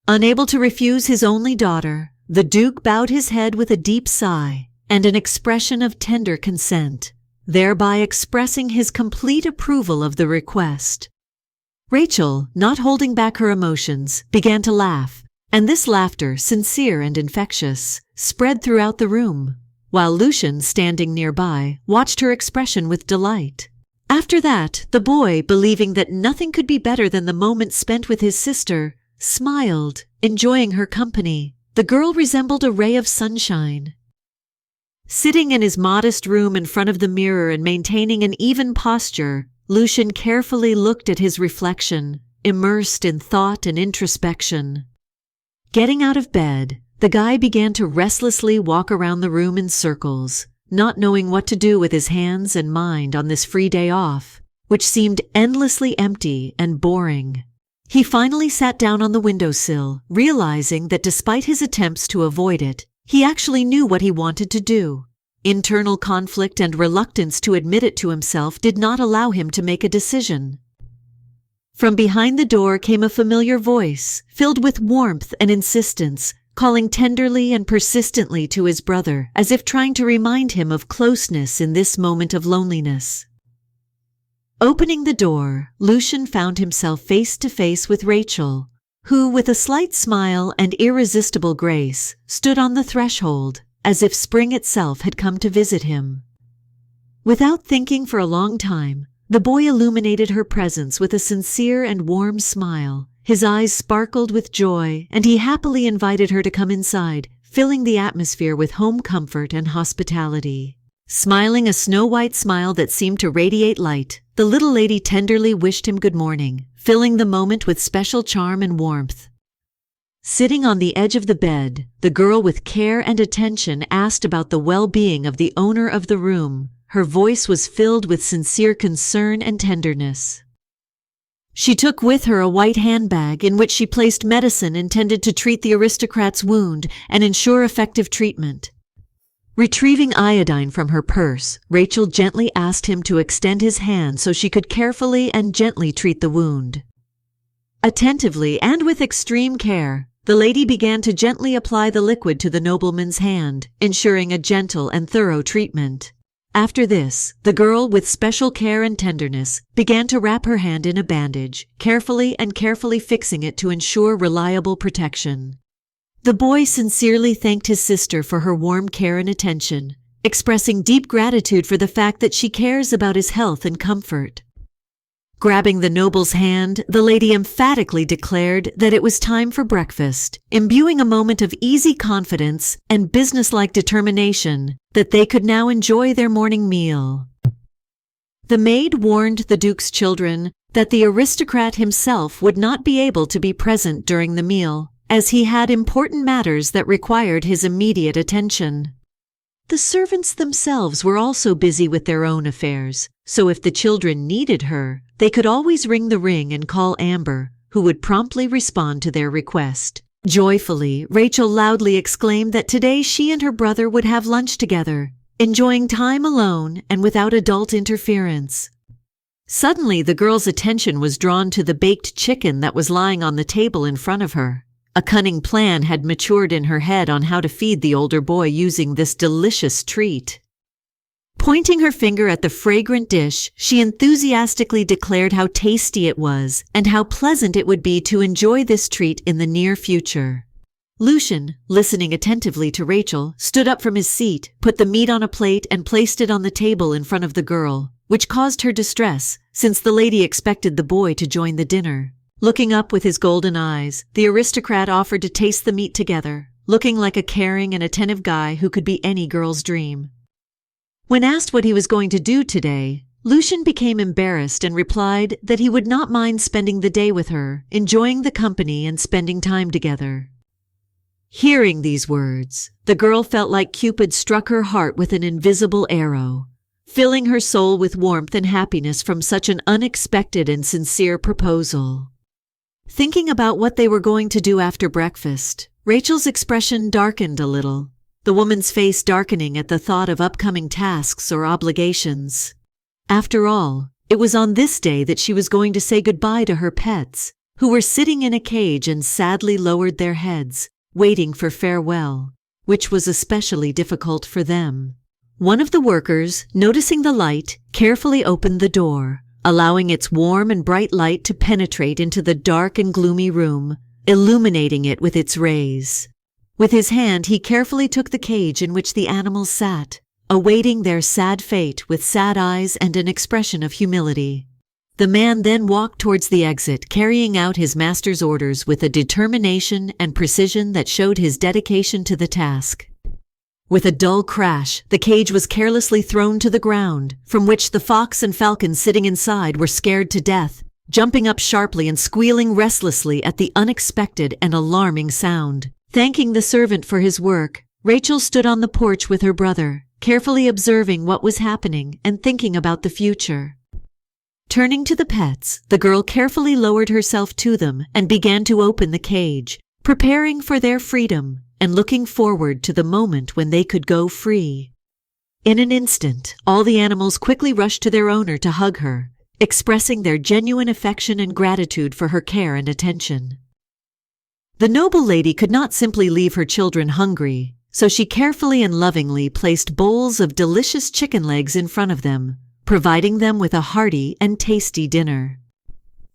Unable to refuse his only daughter, the Duke bowed his head with a deep sigh and an expression of tender consent, thereby expressing his complete approval of the request. Rachel, not holding back her emotions, began to laugh, and this laughter, sincere and infectious, spread throughout the room, while Lucian, standing nearby, watched her expression with delight. After that, the boy, believing that nothing could be better than the moment spent with his sister, smiled, enjoying her company. The girl resembled a ray of sunshine. Sitting in his modest room in front of the mirror and maintaining an even posture, Lucian carefully looked at his reflection, immersed in thought and introspection. Getting out of bed, the guy began to restlessly walk around the room in circles, not knowing what to do with his hands and mind on this free day off, which seemed endlessly empty and boring. He finally sat down on the windowsill, realizing that despite his attempts to avoid it, he actually knew what he wanted to do. Internal conflict and reluctance to admit it to himself did not allow him to make a decision. From behind the door came a familiar voice, filled with warmth and insistence, calling tenderly and persistently to his brother, as if trying to remind him of closeness in this moment of loneliness. Opening the door, Lucian found himself face to face with Rachel, who, with a slight smile and irresistible grace, stood on the threshold, as if spring itself had come to visit him. Without thinking for a long time, the boy illuminated her presence with a sincere and warm smile. His eyes sparkled with joy, and he happily invited her to come inside, filling the atmosphere with home comfort and hospitality. Smiling a snow-white smile that seemed to radiate light, the little lady tenderly wished him good morning, filling the moment with special charm and warmth. Sitting on the edge of the bed, the girl with care and attention asked about the well-being of the owner of the room. Her voice was filled with sincere concern and tenderness. She took with her a white handbag in which she placed medicine intended to treat the aristocrat's wound and ensure effective treatment. Retrieving iodine from her purse, Rachel gently asked him to extend his hand so she could carefully and gently treat the wound. Attentively and with extreme care, the lady began to gently apply the liquid to the nobleman's hand, ensuring a gentle and thorough treatment. After this, the girl, with special care and tenderness, began to wrap her hand in a bandage, carefully fixing it to ensure reliable protection. The boy sincerely thanked his sister for her warm care and attention, expressing deep gratitude for the fact that she cares about his health and comfort. Grabbing the noble's hand, the lady emphatically declared that it was time for breakfast, imbuing a moment of easy confidence and businesslike determination that they could now enjoy their morning meal. The maid warned the Duke's children that the aristocrat himself would not be able to be present during the meal, as he had important matters that required his immediate attention. The servants themselves were also busy with their own affairs, so if the children needed her, they could always ring the ring and call Amber, who would promptly respond to their request. Joyfully, Rachel loudly exclaimed that today she and her brother would have lunch together, enjoying time alone and without adult interference. Suddenly, the girl's attention was drawn to the baked chicken that was lying on the table in front of her. A cunning plan had matured in her head on how to feed the older boy using this delicious treat. Pointing her finger at the fragrant dish, she enthusiastically declared how tasty it was and how pleasant it would be to enjoy this treat in the near future. Lucian, listening attentively to Rachel, stood up from his seat, put the meat on a plate and placed it on the table in front of the girl, which caused her distress, since the lady expected the boy to join the dinner. Looking up with his golden eyes, the aristocrat offered to taste the meat together, looking like a caring and attentive guy who could be any girl's dream. When asked what he was going to do today, Lucian became embarrassed and replied that he would not mind spending the day with her, enjoying the company and spending time together. Hearing these words, the girl felt like Cupid struck her heart with an invisible arrow, filling her soul with warmth and happiness from such an unexpected and sincere proposal. Thinking about what they were going to do after breakfast, Rachel's expression darkened a little, the woman's face darkening at the thought of upcoming tasks or obligations. After all, it was on this day that she was going to say goodbye to her pets, who were sitting in a cage and sadly lowered their heads, waiting for farewell, which was especially difficult for them. One of the workers, noticing the light, carefully opened the door, allowing its warm and bright light to penetrate into the dark and gloomy room, illuminating it with its rays. With his hand, he carefully took the cage in which the animals sat, awaiting their sad fate with sad eyes and an expression of humility. The man then walked towards the exit, carrying out his master's orders with a determination and precision that showed his dedication to the task. With a dull crash, the cage was carelessly thrown to the ground, from which the fox and falcon sitting inside were scared to death, jumping up sharply and squealing restlessly at the unexpected and alarming sound. Thanking the servant for his work, Rachel stood on the porch with her brother, carefully observing what was happening and thinking about the future. Turning to the pets, the girl carefully lowered herself to them and began to open the cage, preparing for their freedom and looking forward to the moment when they could go free. In an instant, all the animals quickly rushed to their owner to hug her, expressing their genuine affection and gratitude for her care and attention. The noble lady could not simply leave her children hungry, so she carefully and lovingly placed bowls of delicious chicken legs in front of them, providing them with a hearty and tasty dinner.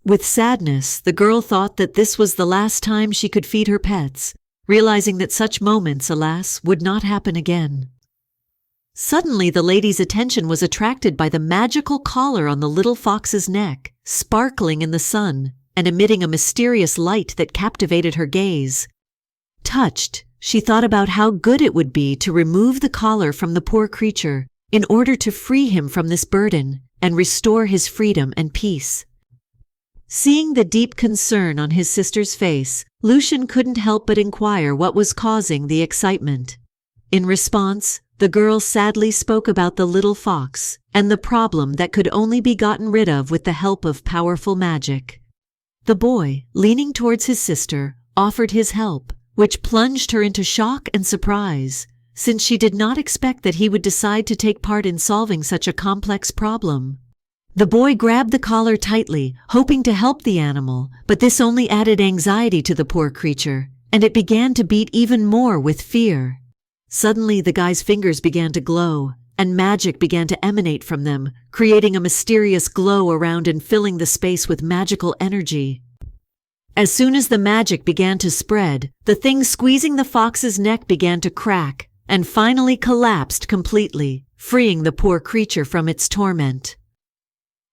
With sadness, the girl thought that this was the last time she could feed her pets, realizing that such moments, alas, would not happen again. Suddenly, the lady's attention was attracted by the magical collar on the little fox's neck, sparkling in the sun and emitting a mysterious light that captivated her gaze. Touched, she thought about how good it would be to remove the collar from the poor creature in order to free him from this burden and restore his freedom and peace. Seeing the deep concern on his sister's face, Lucian couldn't help but inquire what was causing the excitement. In response, the girl sadly spoke about the little fox and the problem that could only be gotten rid of with the help of powerful magic. The boy, leaning towards his sister, offered his help, which plunged her into shock and surprise, since she did not expect that he would decide to take part in solving such a complex problem. The boy grabbed the collar tightly, hoping to help the animal, but this only added anxiety to the poor creature, and it began to beat even more with fear. Suddenly, the guy's fingers began to glow, and magic began to emanate from them, creating a mysterious glow around and filling the space with magical energy. As soon as the magic began to spread, the thing squeezing the fox's neck began to crack, and finally collapsed completely, freeing the poor creature from its torment.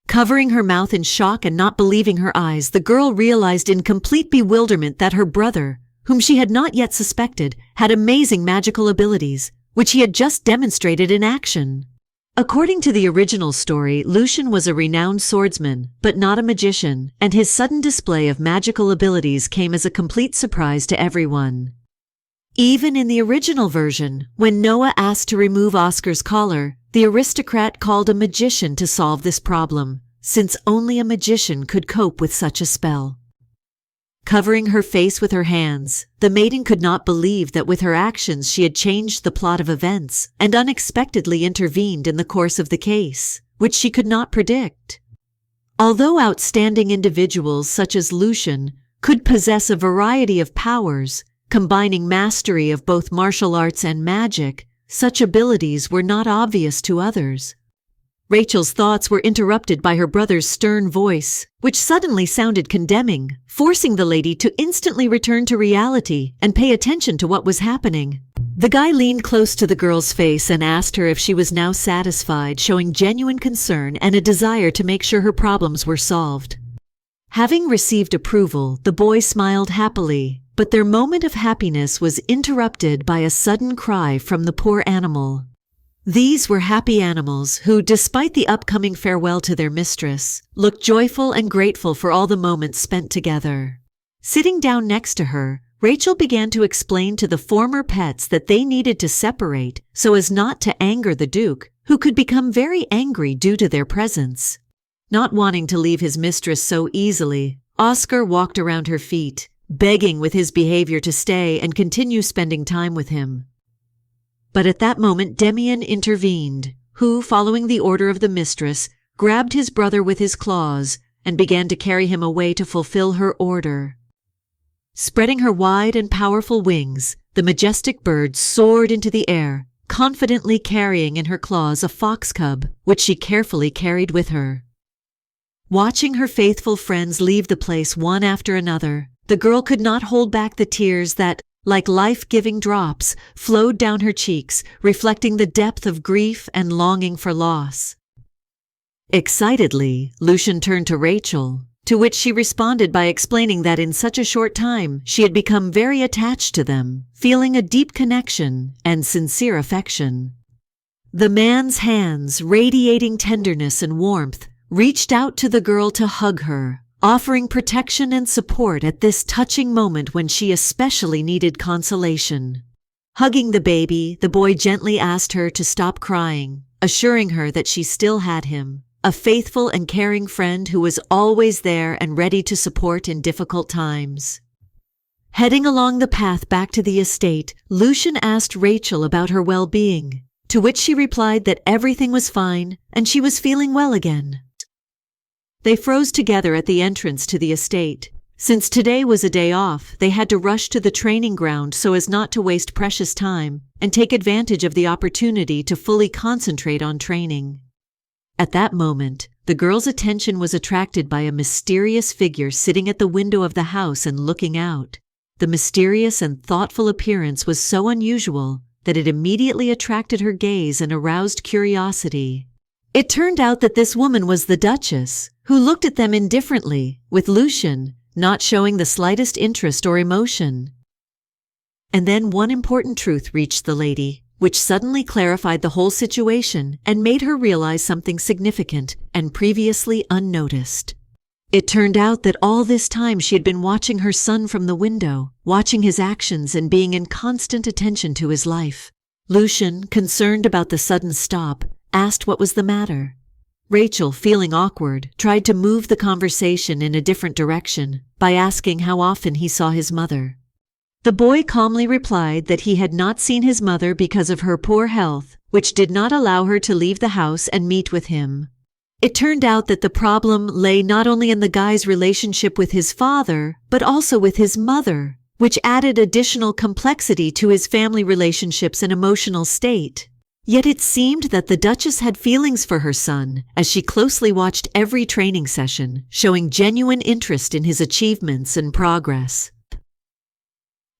Covering her mouth in shock and not believing her eyes, the girl realized in complete bewilderment that her brother, whom she had not yet suspected, had amazing magical abilities, which he had just demonstrated in action. According to the original story, Lucian was a renowned swordsman, but not a magician, and his sudden display of magical abilities came as a complete surprise to everyone. Even in the original version, when Noah asked to remove Oscar's collar, the aristocrat called a magician to solve this problem, since only a magician could cope with such a spell. Covering her face with her hands, the maiden could not believe that with her actions she had changed the plot of events and unexpectedly intervened in the course of the case, which she could not predict. Although outstanding individuals such as Lucian could possess a variety of powers, combining mastery of both martial arts and magic, such abilities were not obvious to others. Rachel's thoughts were interrupted by her brother's stern voice, which suddenly sounded condemning, forcing the lady to instantly return to reality and pay attention to what was happening. The guy leaned close to the girl's face and asked her if she was now satisfied, showing genuine concern and a desire to make sure her problems were solved. Having received approval, the boy smiled happily, but their moment of happiness was interrupted by a sudden cry from the poor animal. These were happy animals who, despite the upcoming farewell to their mistress, looked joyful and grateful for all the moments spent together. Sitting down next to her, Rachel began to explain to the former pets that they needed to separate so as not to anger the Duke, who could become very angry due to their presence. Not wanting to leave his mistress so easily, Oscar walked around her feet, begging with his behavior to stay and continue spending time with him. But at that moment Demian intervened, who, following the order of the mistress, grabbed his brother with his claws and began to carry him away to fulfill her order. Spreading her wide and powerful wings, the majestic bird soared into the air, confidently carrying in her claws a fox cub, which she carefully carried with her. Watching her faithful friends leave the place one after another, the girl could not hold back the tears that, like life-giving drops, flowed down her cheeks, reflecting the depth of grief and longing for loss. Excitedly, Lucian turned to Rachel, to which she responded by explaining that in such a short time she had become very attached to them, feeling a deep connection and sincere affection. The man's hands, radiating tenderness and warmth, reached out to the girl to hug her, offering protection and support at this touching moment when she especially needed consolation. Hugging the baby, the boy gently asked her to stop crying, assuring her that she still had him, a faithful and caring friend who was always there and ready to support in difficult times. Heading along the path back to the estate, Lucian asked Rachel about her well-being, to which she replied that everything was fine and she was feeling well again. They froze together at the entrance to the estate. Since today was a day off, they had to rush to the training ground so as not to waste precious time and take advantage of the opportunity to fully concentrate on training. At that moment, the girl's attention was attracted by a mysterious figure sitting at the window of the house and looking out. The mysterious and thoughtful appearance was so unusual that it immediately attracted her gaze and aroused curiosity. It turned out that this woman was the Duchess, who looked at them indifferently, with Lucian not showing the slightest interest or emotion. And then one important truth reached the lady, which suddenly clarified the whole situation and made her realize something significant and previously unnoticed. It turned out that all this time she had been watching her son from the window, watching his actions and being in constant attention to his life. Lucian, concerned about the sudden stop, asked what was the matter. Rachel, feeling awkward, tried to move the conversation in a different direction by asking how often he saw his mother. The boy calmly replied that he had not seen his mother because of her poor health, which did not allow her to leave the house and meet with him. It turned out that the problem lay not only in the guy's relationship with his father, but also with his mother, which added additional complexity to his family relationships and emotional state. Yet it seemed that the Duchess had feelings for her son, as she closely watched every training session, showing genuine interest in his achievements and progress.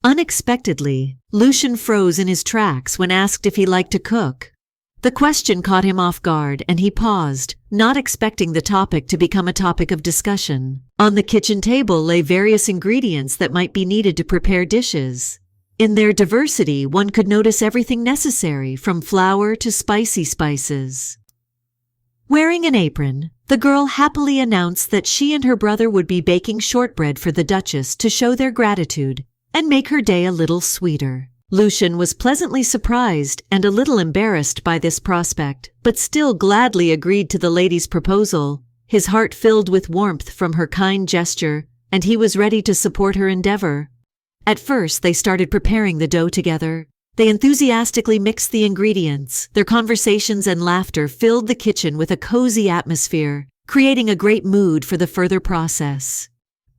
Unexpectedly, Lucian froze in his tracks when asked if he liked to cook. The question caught him off guard, and he paused, not expecting the topic to become a topic of discussion. On the kitchen table lay various ingredients that might be needed to prepare dishes. In their diversity, one could notice everything necessary, from flour to spicy spices. Wearing an apron, the girl happily announced that she and her brother would be baking shortbread for the Duchess to show their gratitude and make her day a little sweeter. Lucian was pleasantly surprised and a little embarrassed by this prospect, but still gladly agreed to the lady's proposal, his heart filled with warmth from her kind gesture, and he was ready to support her endeavor. At first, they started preparing the dough together. They enthusiastically mixed the ingredients. Their conversations and laughter filled the kitchen with a cozy atmosphere, creating a great mood for the further process.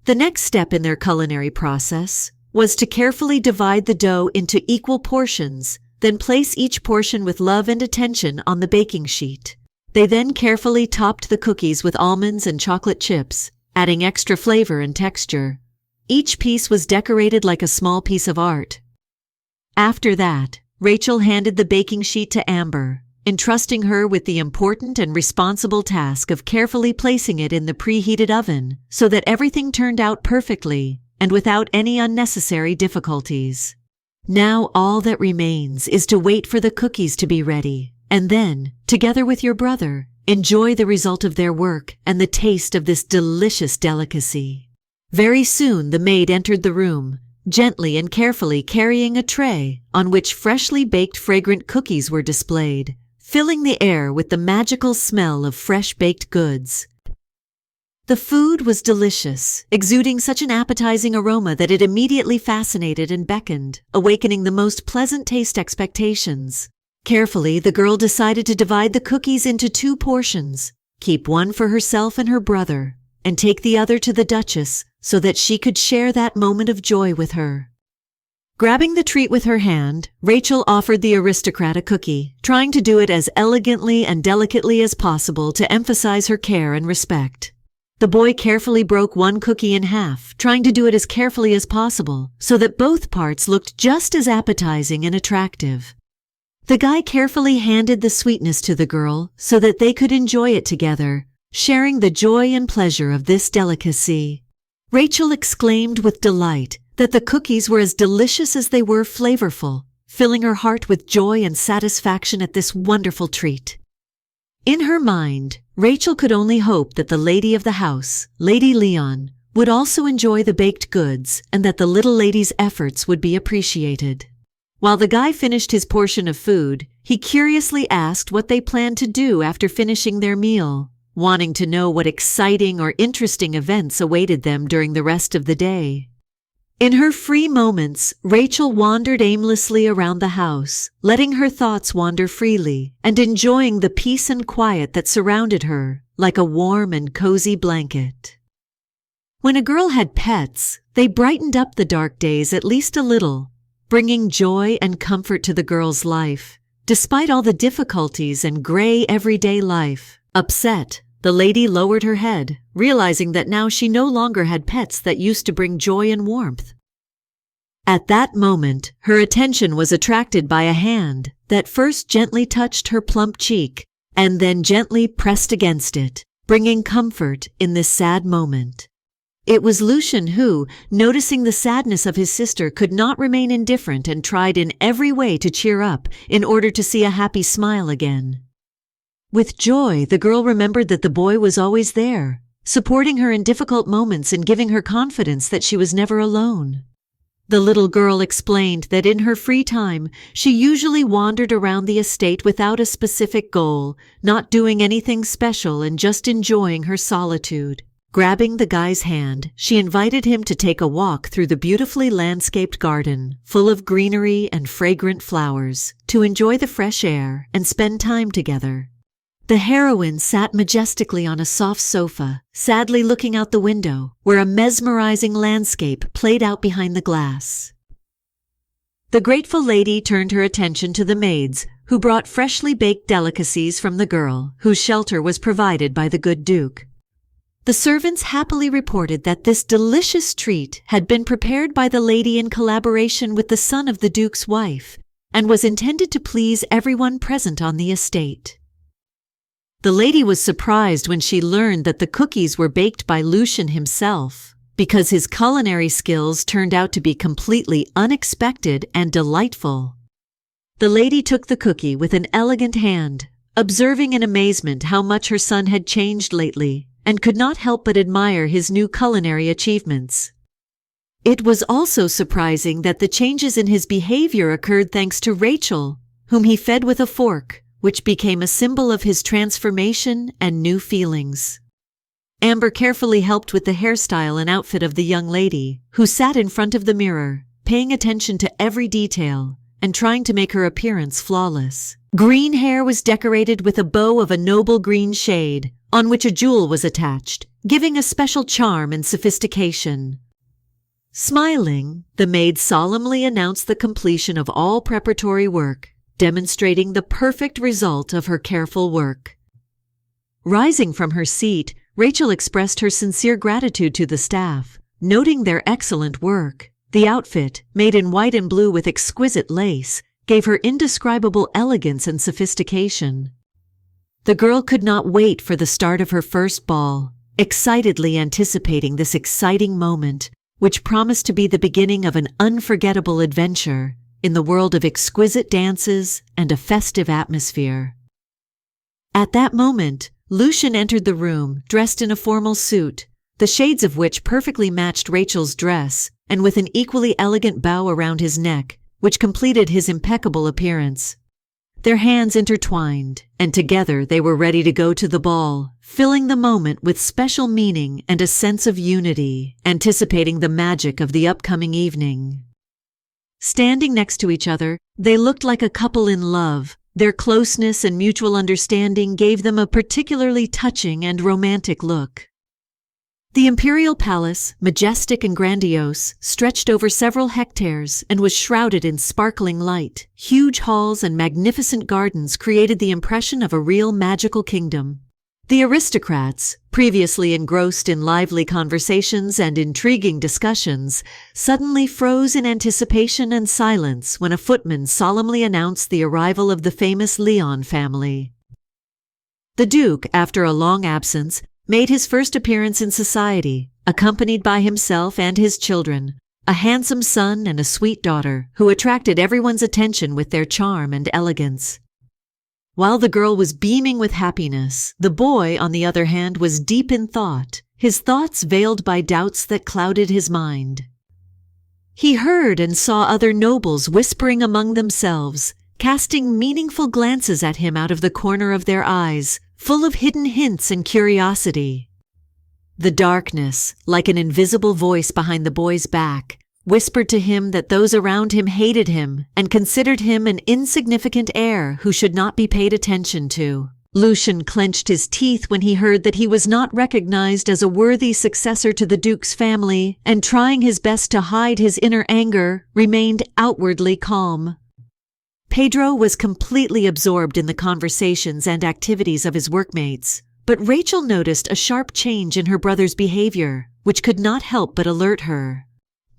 The next step in their culinary process was to carefully divide the dough into equal portions, then place each portion with love and attention on the baking sheet. They then carefully topped the cookies with almonds and chocolate chips, adding extra flavor and texture. Each piece was decorated like a small piece of art. After that, Rachel handed the baking sheet to Amber, entrusting her with the important and responsible task of carefully placing it in the preheated oven so that everything turned out perfectly and without any unnecessary difficulties. Now all that remains is to wait for the cookies to be ready, and then, together with your brother, enjoy the result of their work and the taste of this delicious delicacy. Very soon the maid entered the room, gently and carefully carrying a tray on which freshly baked fragrant cookies were displayed, filling the air with the magical smell of fresh baked goods. The food was delicious, exuding such an appetizing aroma that it immediately fascinated and beckoned, awakening the most pleasant taste expectations. Carefully, the girl decided to divide the cookies into 2 portions, keep one for herself and her brother, and take the other to the Duchess so that she could share that moment of joy with her. Grabbing the treat with her hand, Rachel offered the aristocrat a cookie, trying to do it as elegantly and delicately as possible to emphasize her care and respect. The boy carefully broke one cookie in half, trying to do it as carefully as possible, so that both parts looked just as appetizing and attractive. The guy carefully handed the sweetness to the girl so that they could enjoy it together, sharing the joy and pleasure of this delicacy. Rachel exclaimed with delight that the cookies were as delicious as they were flavorful, filling her heart with joy and satisfaction at this wonderful treat. In her mind, Rachel could only hope that the lady of the house, Lady Leon, would also enjoy the baked goods and that the little lady's efforts would be appreciated. While the guy finished his portion of food, he curiously asked what they planned to do after finishing their meal, wanting to know what exciting or interesting events awaited them during the rest of the day. In her free moments, Rachel wandered aimlessly around the house, letting her thoughts wander freely and enjoying the peace and quiet that surrounded her like a warm and cozy blanket. When a girl had pets, they brightened up the dark days at least a little, bringing joy and comfort to the girl's life. Despite all the difficulties and gray everyday life, upset, the lady lowered her head, realizing that now she no longer had pets that used to bring joy and warmth. At that moment, her attention was attracted by a hand that first gently touched her plump cheek and then gently pressed against it, bringing comfort in this sad moment. It was Lucian who, noticing the sadness of his sister, could not remain indifferent and tried in every way to cheer up in order to see a happy smile again. With joy, the girl remembered that the boy was always there, supporting her in difficult moments and giving her confidence that she was never alone. The little girl explained that in her free time, she usually wandered around the estate without a specific goal, not doing anything special and just enjoying her solitude. Grabbing the guy's hand, she invited him to take a walk through the beautifully landscaped garden, full of greenery and fragrant flowers, to enjoy the fresh air and spend time together. The heroine sat majestically on a soft sofa, sadly looking out the window, where a mesmerizing landscape played out behind the glass. The grateful lady turned her attention to the maids, who brought freshly baked delicacies from the girl, whose shelter was provided by the good Duke. The servants happily reported that this delicious treat had been prepared by the lady in collaboration with the son of the Duke's wife, and was intended to please everyone present on the estate. The lady was surprised when she learned that the cookies were baked by Lucian himself, because his culinary skills turned out to be completely unexpected and delightful. The lady took the cookie with an elegant hand, observing in amazement how much her son had changed lately, and could not help but admire his new culinary achievements. It was also surprising that the changes in his behavior occurred thanks to Rachel, whom he fed with a fork, which became a symbol of his transformation and new feelings. Amber carefully helped with the hairstyle and outfit of the young lady, who sat in front of the mirror, paying attention to every detail and trying to make her appearance flawless. Green hair was decorated with a bow of a noble green shade, on which a jewel was attached, giving a special charm and sophistication. Smiling, the maid solemnly announced the completion of all preparatory work, demonstrating the perfect result of her careful work. Rising from her seat, Rachel expressed her sincere gratitude to the staff, noting their excellent work. The outfit, made in white and blue with exquisite lace, gave her indescribable elegance and sophistication. The girl could not wait for the start of her first ball, excitedly anticipating this exciting moment, which promised to be the beginning of an unforgettable adventure in the world of exquisite dances and a festive atmosphere. At that moment, Lucian entered the room, dressed in a formal suit, the shades of which perfectly matched Rachel's dress, and with an equally elegant bow around his neck, which completed his impeccable appearance. Their hands intertwined, and together they were ready to go to the ball, filling the moment with special meaning and a sense of unity, anticipating the magic of the upcoming evening. Standing next to each other, they looked like a couple in love. Their closeness and mutual understanding gave them a particularly touching and romantic look. The imperial palace, majestic and grandiose, stretched over several hectares and was shrouded in sparkling light. Huge halls and magnificent gardens created the impression of a real magical kingdom. The aristocrats, previously engrossed in lively conversations and intriguing discussions, suddenly froze in anticipation and silence when a footman solemnly announced the arrival of the famous Leon family. The Duke, after a long absence, made his first appearance in society, accompanied by himself and his children, a handsome son and a sweet daughter, who attracted everyone's attention with their charm and elegance. While the girl was beaming with happiness, the boy, on the other hand, was deep in thought, his thoughts veiled by doubts that clouded his mind. He heard and saw other nobles whispering among themselves, casting meaningful glances at him out of the corner of their eyes, full of hidden hints and curiosity. The darkness, like an invisible voice behind the boy's back, whispered to him that those around him hated him and considered him an insignificant heir who should not be paid attention to. Lucian clenched his teeth when he heard that he was not recognized as a worthy successor to the Duke's family, and trying his best to hide his inner anger, remained outwardly calm. Pedro was completely absorbed in the conversations and activities of his workmates, but Rachel noticed a sharp change in her brother's behavior, which could not help but alert her.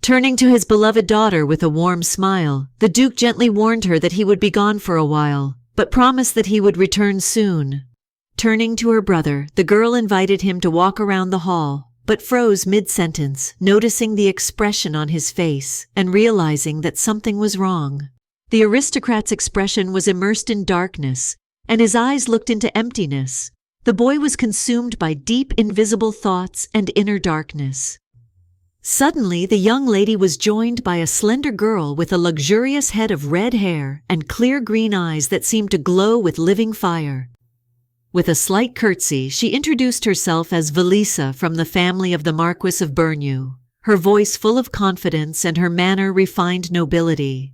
Turning to his beloved daughter with a warm smile, the Duke gently warned her that he would be gone for a while, but promised that he would return soon. Turning to her brother, the girl invited him to walk around the hall, but froze mid-sentence, noticing the expression on his face and realizing that something was wrong. The aristocrat's expression was immersed in darkness, and his eyes looked into emptiness. The boy was consumed by deep, invisible thoughts and inner darkness. Suddenly, the young lady was joined by a slender girl with a luxurious head of red hair and clear green eyes that seemed to glow with living fire. With a slight curtsy, she introduced herself as Valisa from the family of the Marquis of Berneau, her voice full of confidence and her manner refined nobility.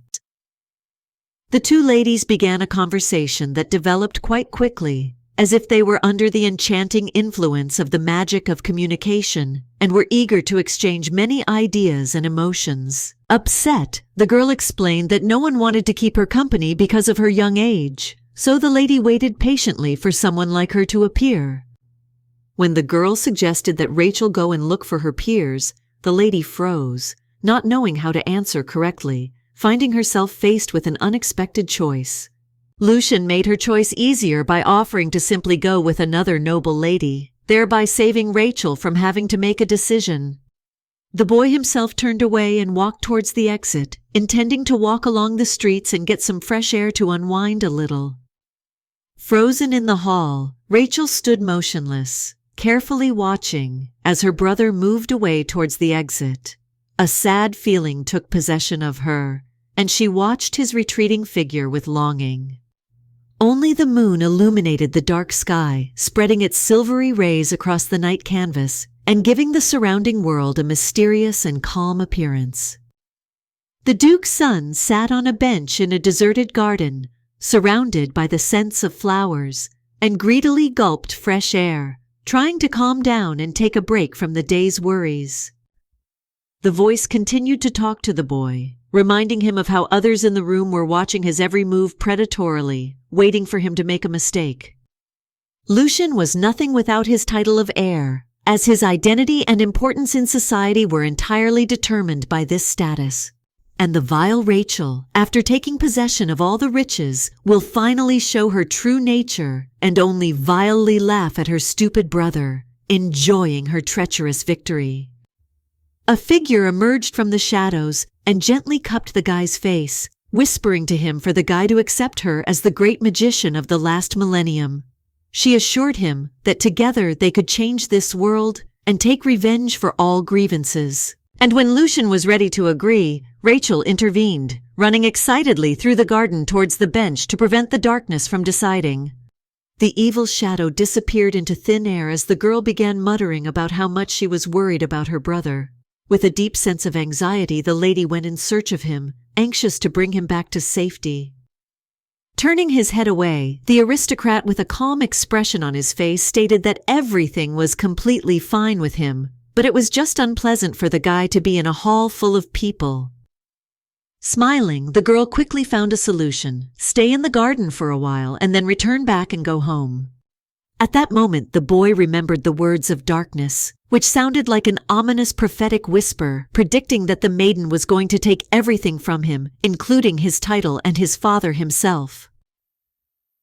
The two ladies began a conversation that developed quite quickly, as if they were under the enchanting influence of the magic of communication and were eager to exchange many ideas and emotions. Upset, the girl explained that no one wanted to keep her company because of her young age, so the lady waited patiently for someone like her to appear. When the girl suggested that Rachel go and look for her peers, the lady froze, not knowing how to answer correctly, finding herself faced with an unexpected choice. Lucian made her choice easier by offering to simply go with another noble lady, thereby saving Rachel from having to make a decision. The boy himself turned away and walked towards the exit, intending to walk along the streets and get some fresh air to unwind a little. Frozen in the hall, Rachel stood motionless, carefully watching as her brother moved away towards the exit. A sad feeling took possession of her, and she watched his retreating figure with longing. Only the moon illuminated the dark sky, spreading its silvery rays across the night canvas and giving the surrounding world a mysterious and calm appearance. The Duke's son sat on a bench in a deserted garden, surrounded by the scents of flowers, and greedily gulped fresh air, trying to calm down and take a break from the day's worries. The voice continued to talk to the boy, reminding him of how others in the room were watching his every move predatorily, waiting for him to make a mistake. Lucian was nothing without his title of heir, as his identity and importance in society were entirely determined by this status. And the vile Rachel, after taking possession of all the riches, will finally show her true nature and only vilely laugh at her stupid brother, enjoying her treacherous victory. A figure emerged from the shadows and gently cupped the guy's face, whispering to him for the guy to accept her as the great magician of the last millennium. She assured him that together they could change this world and take revenge for all grievances. And when Lucian was ready to agree, Rachel intervened, running excitedly through the garden towards the bench to prevent the darkness from deciding. The evil shadow disappeared into thin air as the girl began muttering about how much she was worried about her brother. With a deep sense of anxiety, the lady went in search of him, anxious to bring him back to safety. Turning his head away, the aristocrat with a calm expression on his face stated that everything was completely fine with him, but it was just unpleasant for the guy to be in a hall full of people. Smiling, the girl quickly found a solution: stay in the garden for a while and then return back and go home. At that moment, the boy remembered the words of darkness, which sounded like an ominous prophetic whisper, predicting that the maiden was going to take everything from him, including his title and his father himself.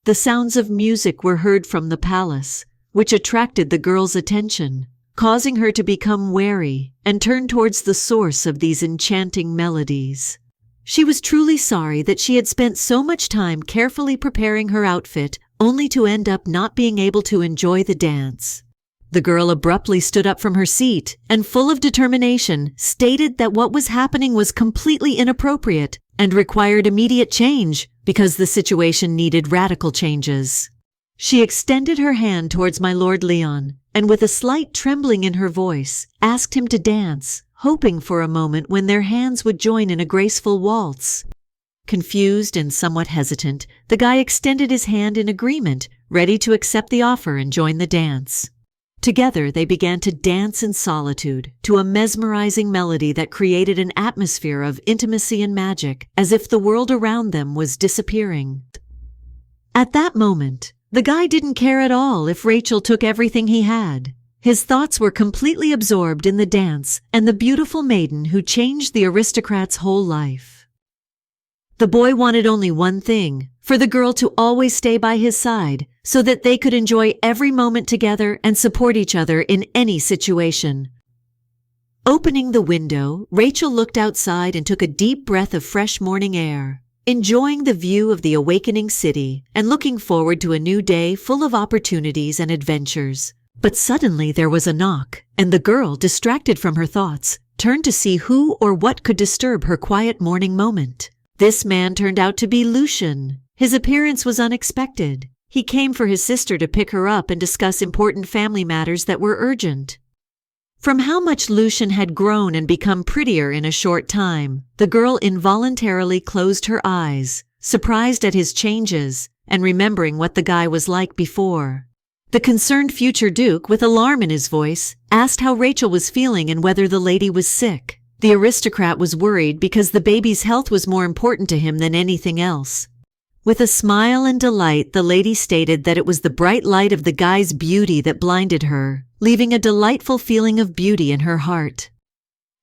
The sounds of music were heard from the palace, which attracted the girl's attention, causing her to become wary and turn towards the source of these enchanting melodies. She was truly sorry that she had spent so much time carefully preparing her outfit only to end up not being able to enjoy the dance. The girl abruptly stood up from her seat and, full of determination, stated that what was happening was completely inappropriate and required immediate change because the situation needed radical changes. She extended her hand towards my Lord Leon and, with a slight trembling in her voice, asked him to dance, hoping for a moment when their hands would join in a graceful waltz. Confused and somewhat hesitant, the guy extended his hand in agreement, ready to accept the offer and join the dance. Together they began to dance in solitude, to a mesmerizing melody that created an atmosphere of intimacy and magic, as if the world around them was disappearing. At that moment, the guy didn't care at all if Rachel took everything he had. His thoughts were completely absorbed in the dance and the beautiful maiden who changed the aristocrat's whole life. The boy wanted only one thing: for the girl to always stay by his side, so that they could enjoy every moment together and support each other in any situation. Opening the window, Rachel looked outside and took a deep breath of fresh morning air, enjoying the view of the awakening city and looking forward to a new day full of opportunities and adventures. But suddenly there was a knock, and the girl, distracted from her thoughts, turned to see who or what could disturb her quiet morning moment. This man turned out to be Lucian. His appearance was unexpected. He came for his sister to pick her up and discuss important family matters that were urgent. From how much Lucian had grown and become prettier in a short time, the girl involuntarily closed her eyes, surprised at his changes and remembering what the guy was like before. The concerned future duke, with alarm in his voice, asked how Rachel was feeling and whether the lady was sick. The aristocrat was worried because the baby's health was more important to him than anything else. With a smile and delight, the lady stated that it was the bright light of the guy's beauty that blinded her, leaving a delightful feeling of beauty in her heart.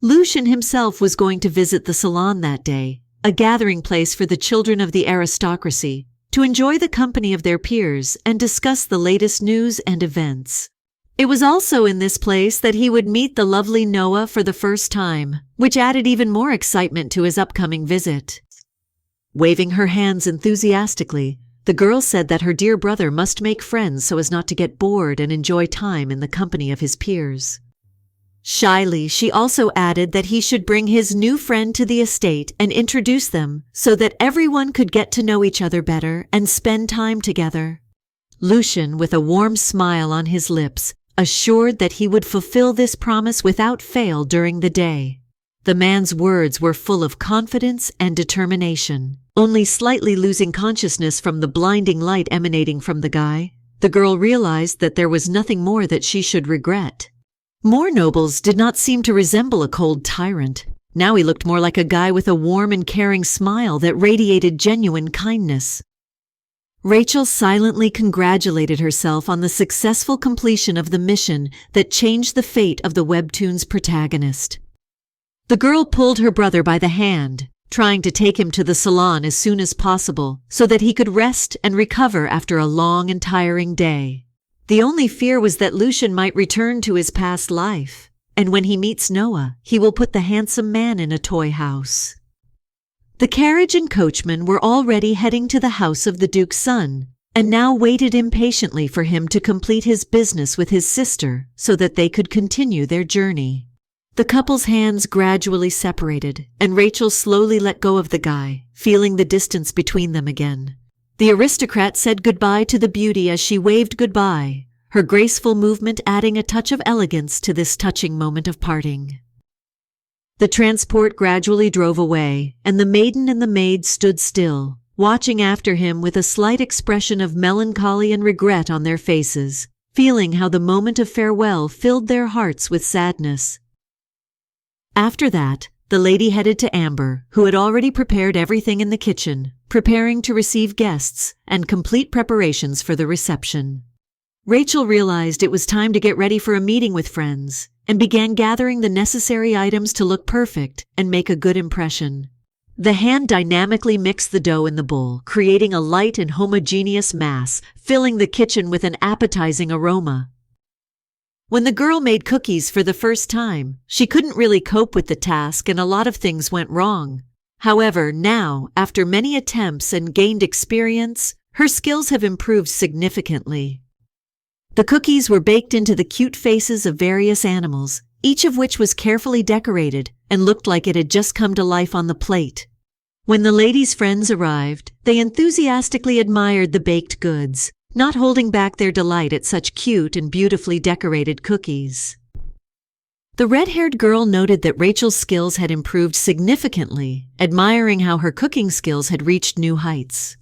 Lucian himself was going to visit the salon that day, a gathering place for the children of the aristocracy, to enjoy the company of their peers and discuss the latest news and events. It was also in this place that he would meet the lovely Noah for the first time, which added even more excitement to his upcoming visit. Waving her hands enthusiastically, the girl said that her dear brother must make friends so as not to get bored and enjoy time in the company of his peers. Shyly, she also added that he should bring his new friend to the estate and introduce them so that everyone could get to know each other better and spend time together. Lucian, with a warm smile on his lips, assured that he would fulfill this promise without fail during the day. The man's words were full of confidence and determination. Only slightly losing consciousness from the blinding light emanating from the guy, the girl realized that there was nothing more that she should regret. More nobles did not seem to resemble a cold tyrant. Now he looked more like a guy with a warm and caring smile that radiated genuine kindness. Rachel silently congratulated herself on the successful completion of the mission that changed the fate of the webtoon's protagonist. The girl pulled her brother by the hand, trying to take him to the salon as soon as possible so that he could rest and recover after a long and tiring day. The only fear was that Lucian might return to his past life, and when he meets Noah, he will put the handsome man in a toy house. The carriage and coachman were already heading to the house of the Duke's son, and now waited impatiently for him to complete his business with his sister so that they could continue their journey. The couple's hands gradually separated, and Rachel slowly let go of the guy, feeling the distance between them again. The aristocrat said goodbye to the beauty as she waved goodbye, her graceful movement adding a touch of elegance to this touching moment of parting. The transport gradually drove away, and the maiden and the maid stood still, watching after him with a slight expression of melancholy and regret on their faces, feeling how the moment of farewell filled their hearts with sadness. After that, the lady headed to Amber, who had already prepared everything in the kitchen, preparing to receive guests and complete preparations for the reception. Rachel realized it was time to get ready for a meeting with friends, and began gathering the necessary items to look perfect and make a good impression. The hand dynamically mixed the dough in the bowl, creating a light and homogeneous mass, filling the kitchen with an appetizing aroma. When the girl made cookies for the first time, she couldn't really cope with the task and a lot of things went wrong. However, now, after many attempts and gained experience, her skills have improved significantly. The cookies were baked into the cute faces of various animals, each of which was carefully decorated and looked like it had just come to life on the plate. When the ladies' friends arrived, they enthusiastically admired the baked goods, not holding back their delight at such cute and beautifully decorated cookies. The red-haired girl noted that Rachel's skills had improved significantly, admiring how her cooking skills had reached new heights.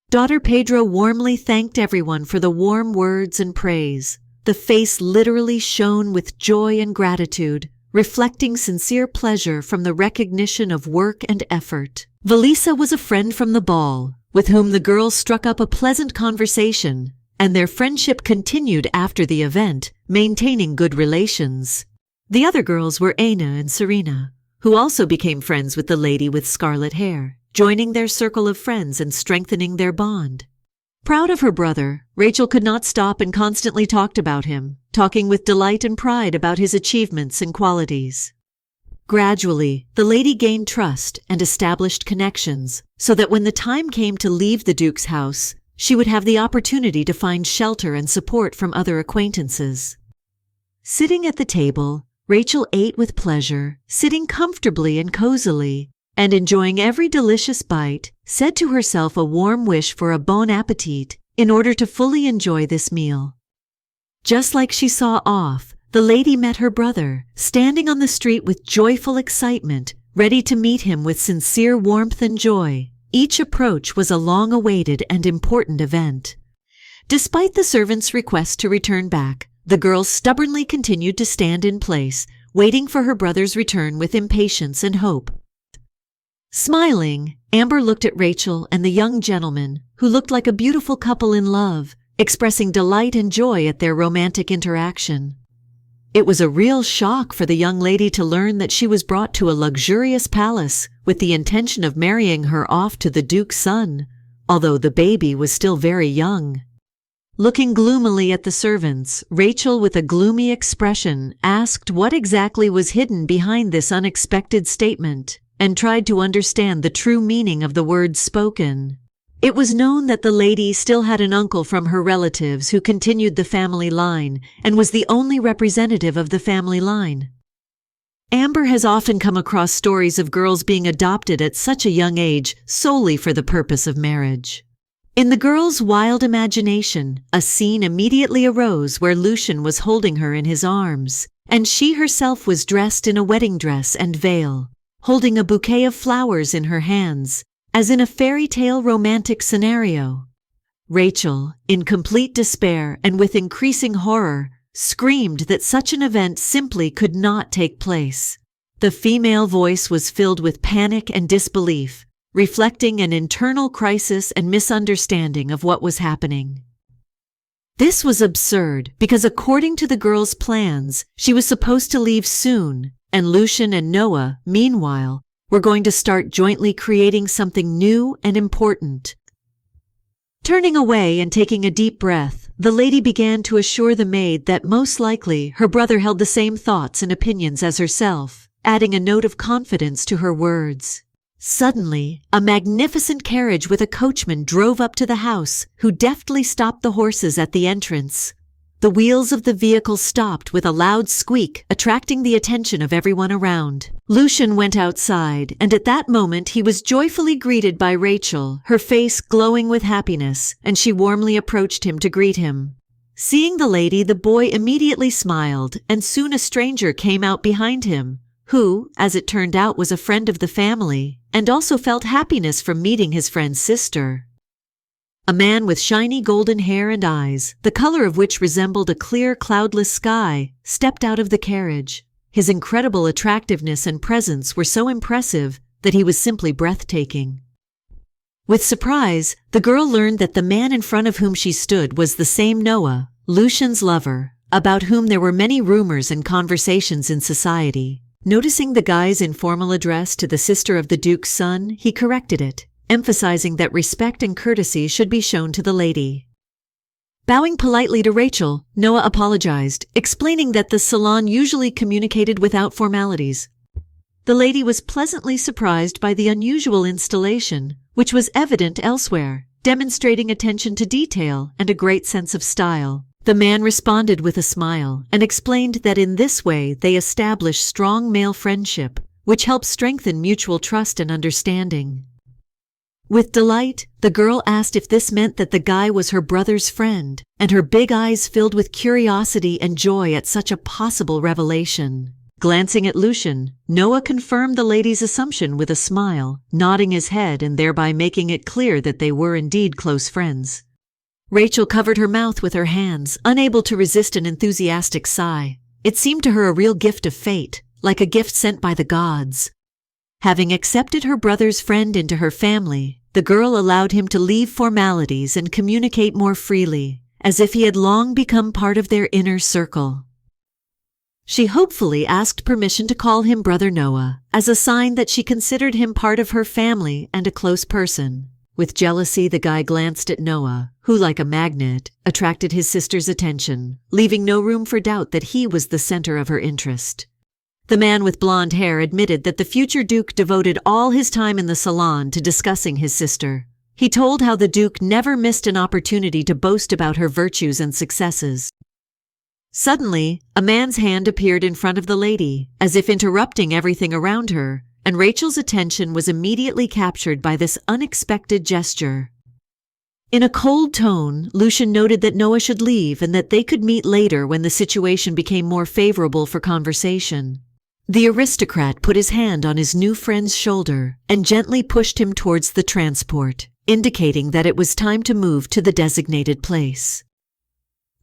Daughter Pedro warmly thanked everyone for the warm words and praise. The face literally shone with joy and gratitude, reflecting sincere pleasure from the recognition of work and effort. Valisa was a friend from the ball, with whom the girls struck up a pleasant conversation, and their friendship continued after the event, maintaining good relations. The other girls were Aina and Serena, who also became friends with the lady with scarlet hair, joining their circle of friends and strengthening their bond. Proud of her brother, Rachel could not stop and constantly talked about him, talking with delight and pride about his achievements and qualities. Gradually, the lady gained trust and established connections, so that when the time came to leave the Duke's house, she would have the opportunity to find shelter and support from other acquaintances. Sitting at the table, Rachel ate with pleasure, sitting comfortably and cozily, and enjoying every delicious bite, said to herself a warm wish for a bon appetit in order to fully enjoy this meal. Just like she saw off, the lady met her brother, standing on the street with joyful excitement, ready to meet him with sincere warmth and joy. Each approach was a long-awaited and important event. Despite the servant's request to return back, the girl stubbornly continued to stand in place, waiting for her brother's return with impatience and hope. Smiling, Amber looked at Rachel and the young gentleman, who looked like a beautiful couple in love, expressing delight and joy at their romantic interaction. It was a real shock for the young lady to learn that she was brought to a luxurious palace with the intention of marrying her off to the Duke's son, although the baby was still very young. Looking gloomily at the servants, Rachel, with a gloomy expression, asked what exactly was hidden behind this unexpected statement, and tried to understand the true meaning of the words spoken. It was known that the lady still had an uncle from her relatives who continued the family line and was the only representative of the family line. Amber has often come across stories of girls being adopted at such a young age solely for the purpose of marriage. In the girl's wild imagination, a scene immediately arose where Lucian was holding her in his arms, and she herself was dressed in a wedding dress and veil, holding a bouquet of flowers in her hands, as in a fairy tale romantic scenario. Rachel, in complete despair and with increasing horror, screamed that such an event simply could not take place. The female voice was filled with panic and disbelief, reflecting an internal crisis and misunderstanding of what was happening. This was absurd because according to the girl's plans, she was supposed to leave soon, and Lucian and Noah, meanwhile, were going to start jointly creating something new and important. Turning away and taking a deep breath, the lady began to assure the maid that most likely her brother held the same thoughts and opinions as herself, adding a note of confidence to her words. Suddenly, a magnificent carriage with a coachman drove up to the house, who deftly stopped the horses at the entrance. The wheels of the vehicle stopped with a loud squeak, attracting the attention of everyone around. Lucian went outside, and at that moment he was joyfully greeted by Rachel, her face glowing with happiness, and she warmly approached him to greet him. Seeing the lady, the boy immediately smiled, and soon a stranger came out behind him, who, as it turned out, was a friend of the family, and also felt happiness from meeting his friend's sister. A man with shiny golden hair and eyes, the color of which resembled a clear, cloudless sky, stepped out of the carriage. His incredible attractiveness and presence were so impressive that he was simply breathtaking. With surprise, the girl learned that the man in front of whom she stood was the same Noah, Lucian's lover, about whom there were many rumors and conversations in society. Noticing the guy's informal address to the sister of the Duke's son, he corrected it, emphasizing that respect and courtesy should be shown to the lady. Bowing politely to Rachel, Noah apologized, explaining that the salon usually communicated without formalities. The lady was pleasantly surprised by the unusual installation, which was evident elsewhere, demonstrating attention to detail and a great sense of style. The man responded with a smile and explained that in this way they establish strong male friendship, which helps strengthen mutual trust and understanding. With delight, the girl asked if this meant that the guy was her brother's friend, and her big eyes filled with curiosity and joy at such a possible revelation. Glancing at Lucian, Noah confirmed the lady's assumption with a smile, nodding his head and thereby making it clear that they were indeed close friends. Rachel covered her mouth with her hands, unable to resist an enthusiastic sigh. It seemed to her a real gift of fate, like a gift sent by the gods. Having accepted her brother's friend into her family, the girl allowed him to leave formalities and communicate more freely, as if he had long become part of their inner circle. She hopefully asked permission to call him Brother Noah, as a sign that she considered him part of her family and a close person. With jealousy, the guy glanced at Noah, who, like a magnet, attracted his sister's attention, leaving no room for doubt that he was the center of her interest. The man with blonde hair admitted that the future Duke devoted all his time in the salon to discussing his sister. He told how the Duke never missed an opportunity to boast about her virtues and successes. Suddenly, a man's hand appeared in front of the lady, as if interrupting everything around her, and Rachel's attention was immediately captured by this unexpected gesture. In a cold tone, Lucian noted that Noah should leave and that they could meet later when the situation became more favorable for conversation. The aristocrat put his hand on his new friend's shoulder and gently pushed him towards the transport, indicating that it was time to move to the designated place.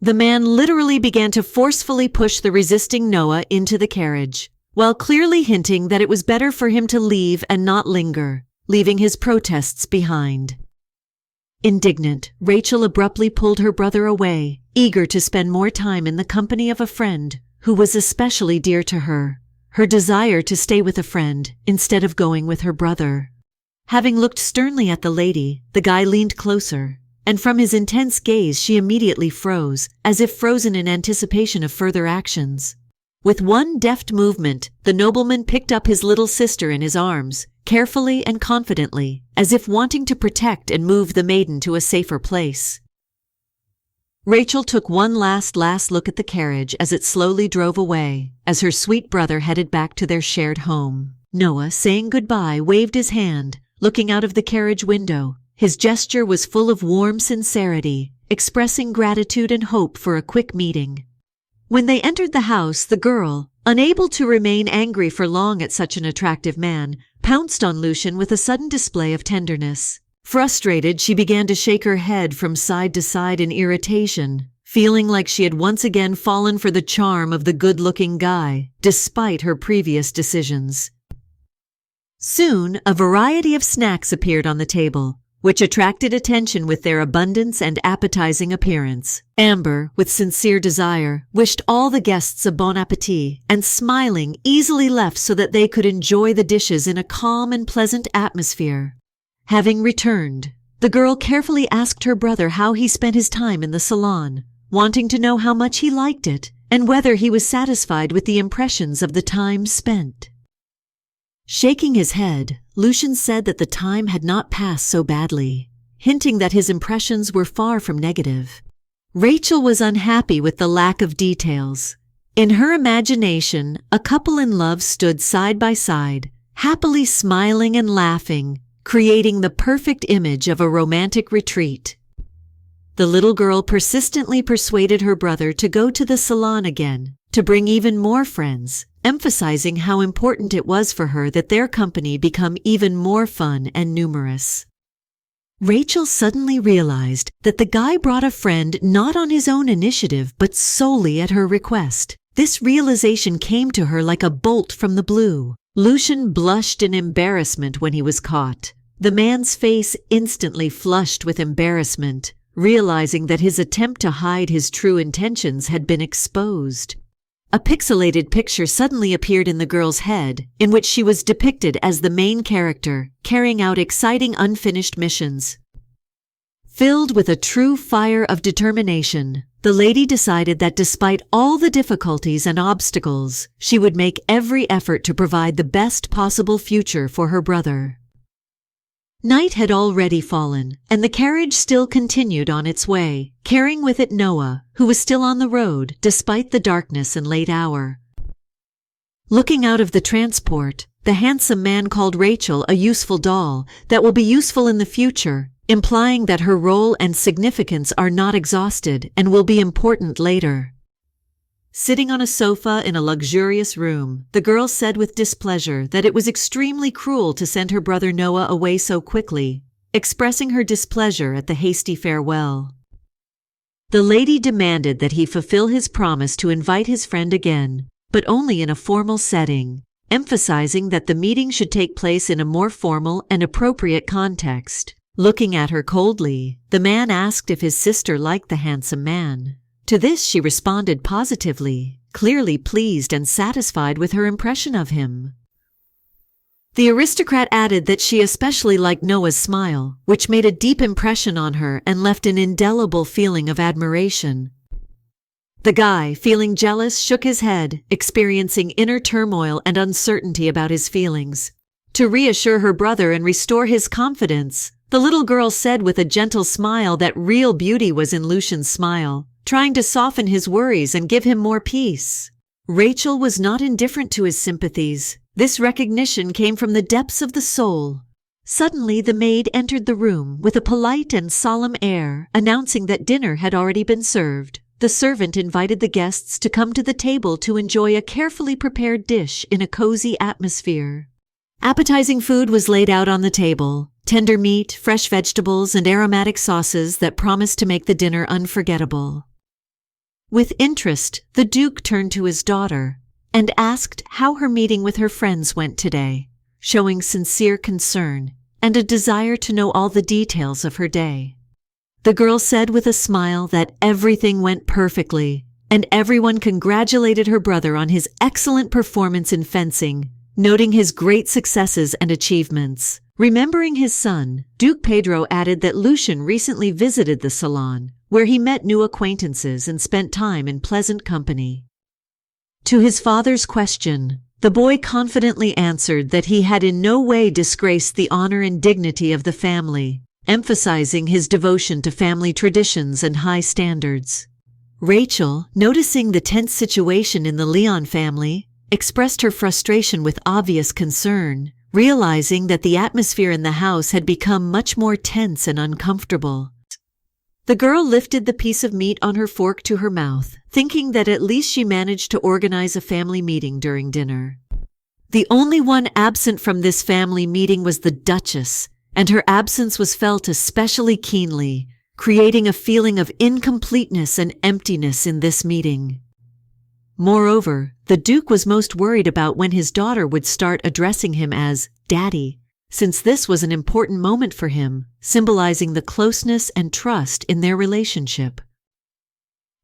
The man literally began to forcefully push the resisting Noah into the carriage, while clearly hinting that it was better for him to leave and not linger, leaving his protests behind. Indignant, Rachel abruptly pulled her brother away, eager to spend more time in the company of a friend who was especially dear to her, her desire to stay with a friend instead of going with her brother. Having looked sternly at the lady, the guy leaned closer, and from his intense gaze she immediately froze, as if frozen in anticipation of further actions. With one deft movement, the nobleman picked up his little sister in his arms, carefully and confidently, as if wanting to protect and move the maiden to a safer place. Rachel took one last look at the carriage as it slowly drove away, as her sweet brother headed back to their shared home. Noah, saying goodbye, waved his hand, looking out of the carriage window. His gesture was full of warm sincerity, expressing gratitude and hope for a quick meeting. When they entered the house, the girl, unable to remain angry for long at such an attractive man, pounced on Lucian with a sudden display of tenderness. Frustrated, she began to shake her head from side to side in irritation, feeling like she had once again fallen for the charm of the good-looking guy, despite her previous decisions. Soon, a variety of snacks appeared on the table, which attracted attention with their abundance and appetizing appearance. Amber, with sincere desire, wished all the guests a bon appétit, and smiling, easily left so that they could enjoy the dishes in a calm and pleasant atmosphere. Having returned, the girl carefully asked her brother how he spent his time in the salon, wanting to know how much he liked it and whether he was satisfied with the impressions of the time spent. Shaking his head, Lucian said that the time had not passed so badly, hinting that his impressions were far from negative. Rachel was unhappy with the lack of details. In her imagination, a couple in love stood side by side, happily smiling and laughing, creating the perfect image of a romantic retreat. The little girl persistently persuaded her brother to go to the salon again, to bring even more friends, emphasizing how important it was for her that their company become even more fun and numerous. Rachel suddenly realized that the guy brought a friend not on his own initiative but solely at her request. This realization came to her like a bolt from the blue. Lucian blushed in embarrassment when he was caught. The man's face instantly flushed with embarrassment, realizing that his attempt to hide his true intentions had been exposed. A pixelated picture suddenly appeared in the girl's head, in which she was depicted as the main character, carrying out exciting unfinished missions. Filled with a true fire of determination, the lady decided that despite all the difficulties and obstacles, she would make every effort to provide the best possible future for her brother. Night had already fallen, and the carriage still continued on its way, carrying with it Noah, who was still on the road despite the darkness and late hour. Looking out of the transport, the handsome man called Rachel a useful doll that will be useful in the future, implying that her role and significance are not exhausted and will be important later. Sitting on a sofa in a luxurious room, the girl said with displeasure that it was extremely cruel to send her brother Noah away so quickly, expressing her displeasure at the hasty farewell. The lady demanded that he fulfill his promise to invite his friend again, but only in a formal setting, emphasizing that the meeting should take place in a more formal and appropriate context. Looking at her coldly, the man asked if his sister liked the handsome man. To this she responded positively, clearly pleased and satisfied with her impression of him. The aristocrat added that she especially liked Noah's smile, which made a deep impression on her and left an indelible feeling of admiration. The guy, feeling jealous, shook his head, experiencing inner turmoil and uncertainty about his feelings. To reassure her brother and restore his confidence, the little girl said with a gentle smile that real beauty was in Lucian's smile, trying to soften his worries and give him more peace. Rachel was not indifferent to his sympathies. This recognition came from the depths of the soul. Suddenly the maid entered the room with a polite and solemn air, announcing that dinner had already been served. The servant invited the guests to come to the table to enjoy a carefully prepared dish in a cozy atmosphere. Appetizing food was laid out on the table. Tender meat, fresh vegetables, and aromatic sauces that promised to make the dinner unforgettable. With interest, the Duke turned to his daughter and asked how her meeting with her friends went today, showing sincere concern and a desire to know all the details of her day. The girl said with a smile that everything went perfectly, and everyone congratulated her brother on his excellent performance in fencing, noting his great successes and achievements. Remembering his son, Duke Pedro added that Lucian recently visited the salon, where he met new acquaintances and spent time in pleasant company. To his father's question, the boy confidently answered that he had in no way disgraced the honor and dignity of the family, emphasizing his devotion to family traditions and high standards. Rachel, noticing the tense situation in the Leon family, expressed her frustration with obvious concern, realizing that the atmosphere in the house had become much more tense and uncomfortable. The girl lifted the piece of meat on her fork to her mouth, thinking that at least she managed to organize a family meeting during dinner. The only one absent from this family meeting was the Duchess, and her absence was felt especially keenly, creating a feeling of incompleteness and emptiness in this meeting. Moreover, the Duke was most worried about when his daughter would start addressing him as Daddy, since this was an important moment for him, symbolizing the closeness and trust in their relationship.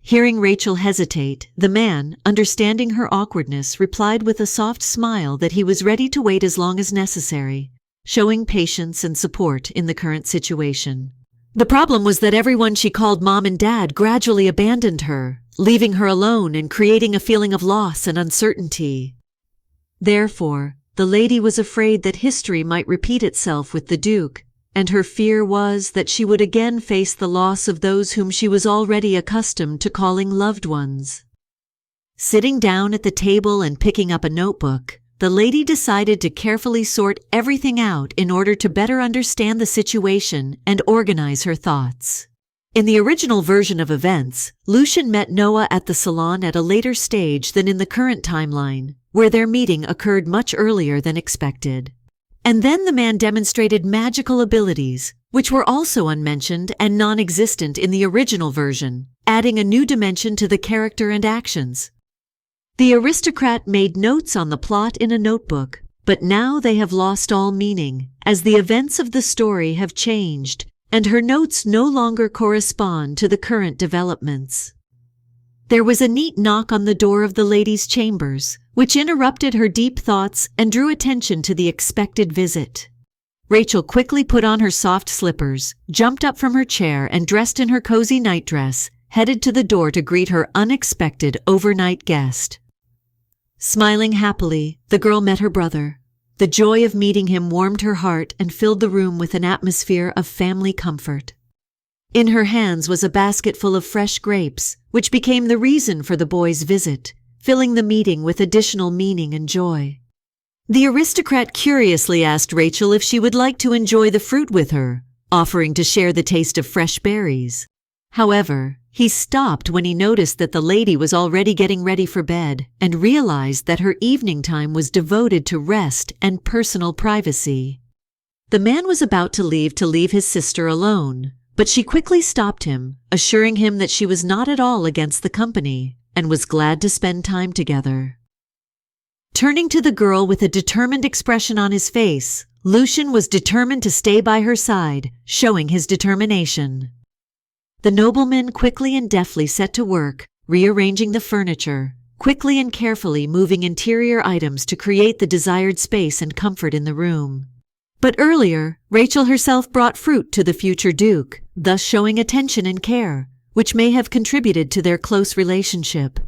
Hearing Rachel hesitate, the man, understanding her awkwardness, replied with a soft smile that he was ready to wait as long as necessary, showing patience and support in the current situation. The problem was that everyone she called Mom and Dad gradually abandoned her, leaving her alone and creating a feeling of loss and uncertainty. Therefore, the lady was afraid that history might repeat itself with the Duke, and her fear was that she would again face the loss of those whom she was already accustomed to calling loved ones. Sitting down at the table and picking up a notebook, the lady decided to carefully sort everything out in order to better understand the situation and organize her thoughts. In the original version of events, Lucian met Noah at the salon at a later stage than in the current timeline, where their meeting occurred much earlier than expected. And then the man demonstrated magical abilities, which were also unmentioned and non-existent in the original version, adding a new dimension to the character and actions. The aristocrat made notes on the plot in a notebook, but now they have lost all meaning, as the events of the story have changed, and her notes no longer correspond to the current developments. There was a neat knock on the door of the lady's chambers, which interrupted her deep thoughts and drew attention to the expected visit. Rachel quickly put on her soft slippers, jumped up from her chair, and dressed in her cozy nightdress, headed to the door to greet her unexpected overnight guest. Smiling happily, the girl met her brother. The joy of meeting him warmed her heart and filled the room with an atmosphere of family comfort. In her hands was a basket full of fresh grapes, which became the reason for the boy's visit, filling the meeting with additional meaning and joy. The aristocrat curiously asked Rachel if she would like to enjoy the fruit with her, offering to share the taste of fresh berries. However, he stopped when he noticed that the lady was already getting ready for bed and realized that her evening time was devoted to rest and personal privacy. The man was about to leave his sister alone, but she quickly stopped him, assuring him that she was not at all against the company and was glad to spend time together. Turning to the girl with a determined expression on his face, Lucian was determined to stay by her side, showing his determination. The nobleman quickly and deftly set to work, rearranging the furniture, quickly and carefully moving interior items to create the desired space and comfort in the room. But earlier, Rachel herself brought fruit to the future Duke, thus showing attention and care, which may have contributed to their close relationship.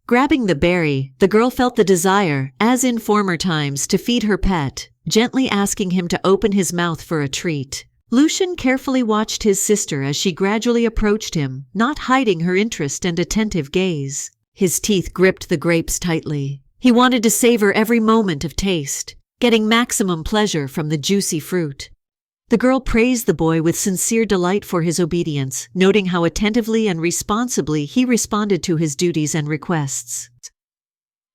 Grabbing the berry, the girl felt the desire, as in former times, to feed her pet, gently asking him to open his mouth for a treat. Lucian carefully watched his sister as she gradually approached him, not hiding her interest and attentive gaze. His teeth gripped the grapes tightly. He wanted to savor every moment of taste, getting maximum pleasure from the juicy fruit. The girl praised the boy with sincere delight for his obedience, noting how attentively and responsibly he responded to his duties and requests.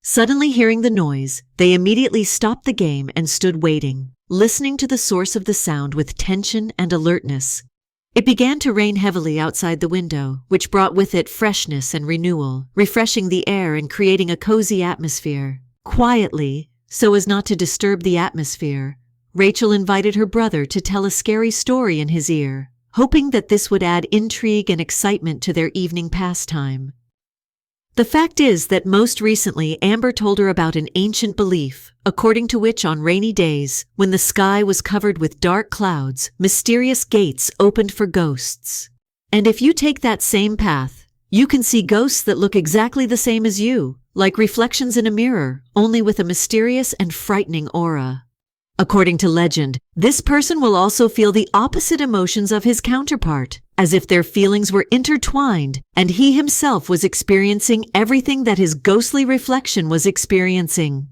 Suddenly hearing the noise, they immediately stopped the game and stood waiting, listening to the source of the sound with tension and alertness. It began to rain heavily outside the window, which brought with it freshness and renewal, refreshing the air and creating a cozy atmosphere. Quietly, so as not to disturb the atmosphere, Rachel invited her brother to tell a scary story in his ear, hoping that this would add intrigue and excitement to their evening pastime. The fact is that most recently Amber told her about an ancient belief, according to which on rainy days, when the sky was covered with dark clouds, mysterious gates opened for ghosts. And if you take that same path, you can see ghosts that look exactly the same as you, like reflections in a mirror, only with a mysterious and frightening aura. According to legend, this person will also feel the opposite emotions of his counterpart, as if their feelings were intertwined and he himself was experiencing everything that his ghostly reflection was experiencing.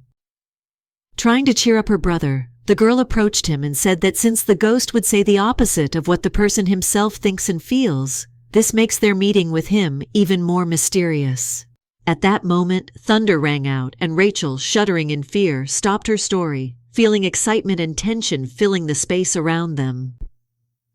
Trying to cheer up her brother, the girl approached him and said that since the ghost would say the opposite of what the person himself thinks and feels, this makes their meeting with him even more mysterious. At that moment, thunder rang out and Rachel, shuddering in fear, stopped her story, feeling excitement and tension filling the space around them.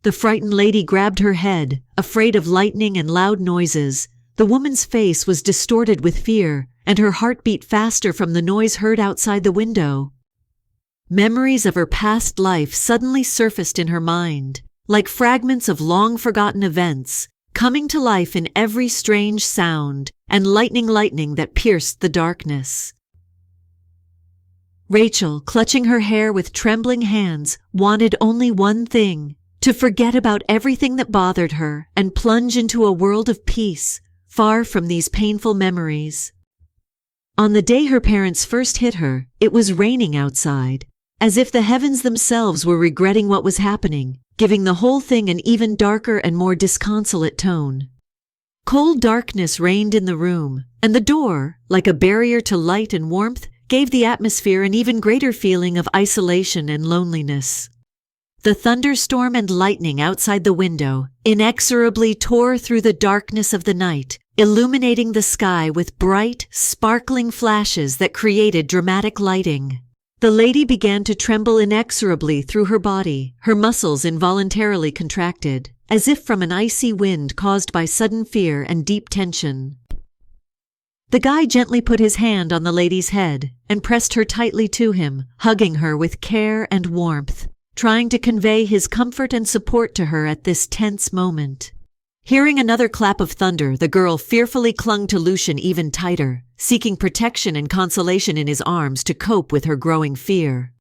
The frightened lady grabbed her head, afraid of lightning and loud noises. The woman's face was distorted with fear, and her heart beat faster from the noise heard outside the window. Memories of her past life suddenly surfaced in her mind, like fragments of long-forgotten events, coming to life in every strange sound and lightning that pierced the darkness. Rachel, clutching her hair with trembling hands, wanted only one thing: to forget about everything that bothered her and plunge into a world of peace, far from these painful memories. On the day her parents first hit her, it was raining outside, as if the heavens themselves were regretting what was happening, giving the whole thing an even darker and more disconsolate tone. Cold darkness reigned in the room, and the door, like a barrier to light and warmth, gave the atmosphere an even greater feeling of isolation and loneliness. The thunderstorm and lightning outside the window inexorably tore through the darkness of the night, illuminating the sky with bright, sparkling flashes that created dramatic lighting. The lady began to tremble inexorably through her body, her muscles involuntarily contracted, as if from an icy wind caused by sudden fear and deep tension. The guy gently put his hand on the lady's head and pressed her tightly to him, hugging her with care and warmth, trying to convey his comfort and support to her at this tense moment. Hearing another clap of thunder, the girl fearfully clung to Lucian even tighter, seeking protection and consolation in his arms to cope with her growing fear.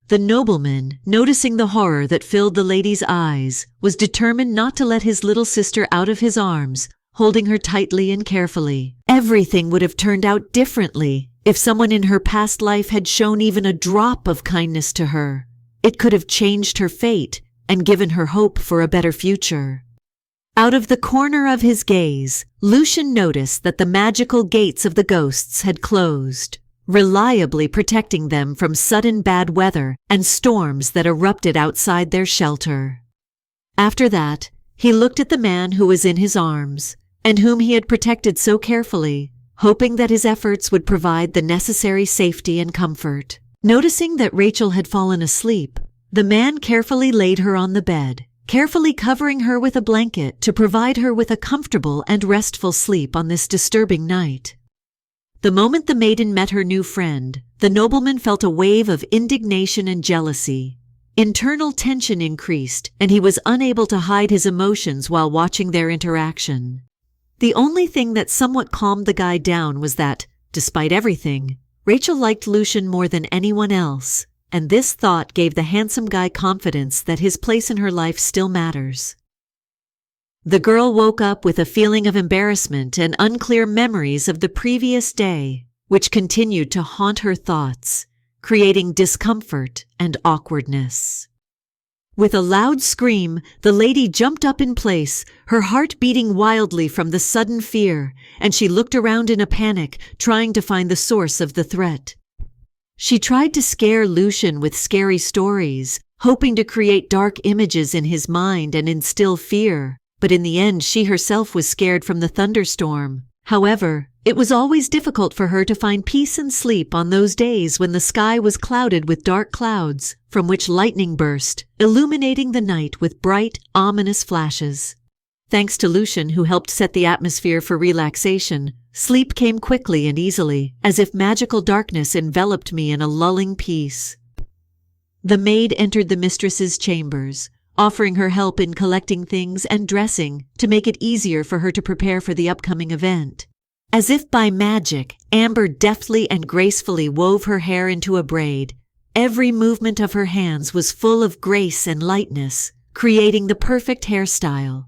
The nobleman, noticing the horror that filled the lady's eyes, was determined not to let his little sister out of his arms, holding her tightly and carefully. Everything would have turned out differently if someone in her past life had shown even a drop of kindness to her. It could have changed her fate and given her hope for a better future. Out of the corner of his gaze, Lucian noticed that the magical gates of the ghosts had closed, reliably protecting them from sudden bad weather and storms that erupted outside their shelter. After that, he looked at the man who was in his arms, and whom he had protected so carefully, hoping that his efforts would provide the necessary safety and comfort. Noticing that Rachel had fallen asleep, the man carefully laid her on the bed, carefully covering her with a blanket to provide her with a comfortable and restful sleep on this disturbing night. The moment the maiden met her new friend, the nobleman felt a wave of indignation and jealousy. Internal tension increased, and he was unable to hide his emotions while watching their interaction. The only thing that somewhat calmed the guy down was that, despite everything, Rachel liked Lucian more than anyone else, and this thought gave the handsome guy confidence that his place in her life still matters. The girl woke up with a feeling of embarrassment and unclear memories of the previous day, which continued to haunt her thoughts, creating discomfort and awkwardness. With a loud scream, the lady jumped up in place, her heart beating wildly from the sudden fear, and she looked around in a panic, trying to find the source of the threat. She tried to scare Lucian with scary stories, hoping to create dark images in his mind and instill fear, but in the end she herself was scared from the thunderstorm. However, it was always difficult for her to find peace and sleep on those days when the sky was clouded with dark clouds, from which lightning burst, illuminating the night with bright, ominous flashes. Thanks to Lucian, who helped set the atmosphere for relaxation, sleep came quickly and easily, as if magical darkness enveloped me in a lulling peace. The maid entered the mistress's chambers, offering her help in collecting things and dressing to make it easier for her to prepare for the upcoming event. As if by magic, Amber deftly and gracefully wove her hair into a braid. Every movement of her hands was full of grace and lightness, creating the perfect hairstyle.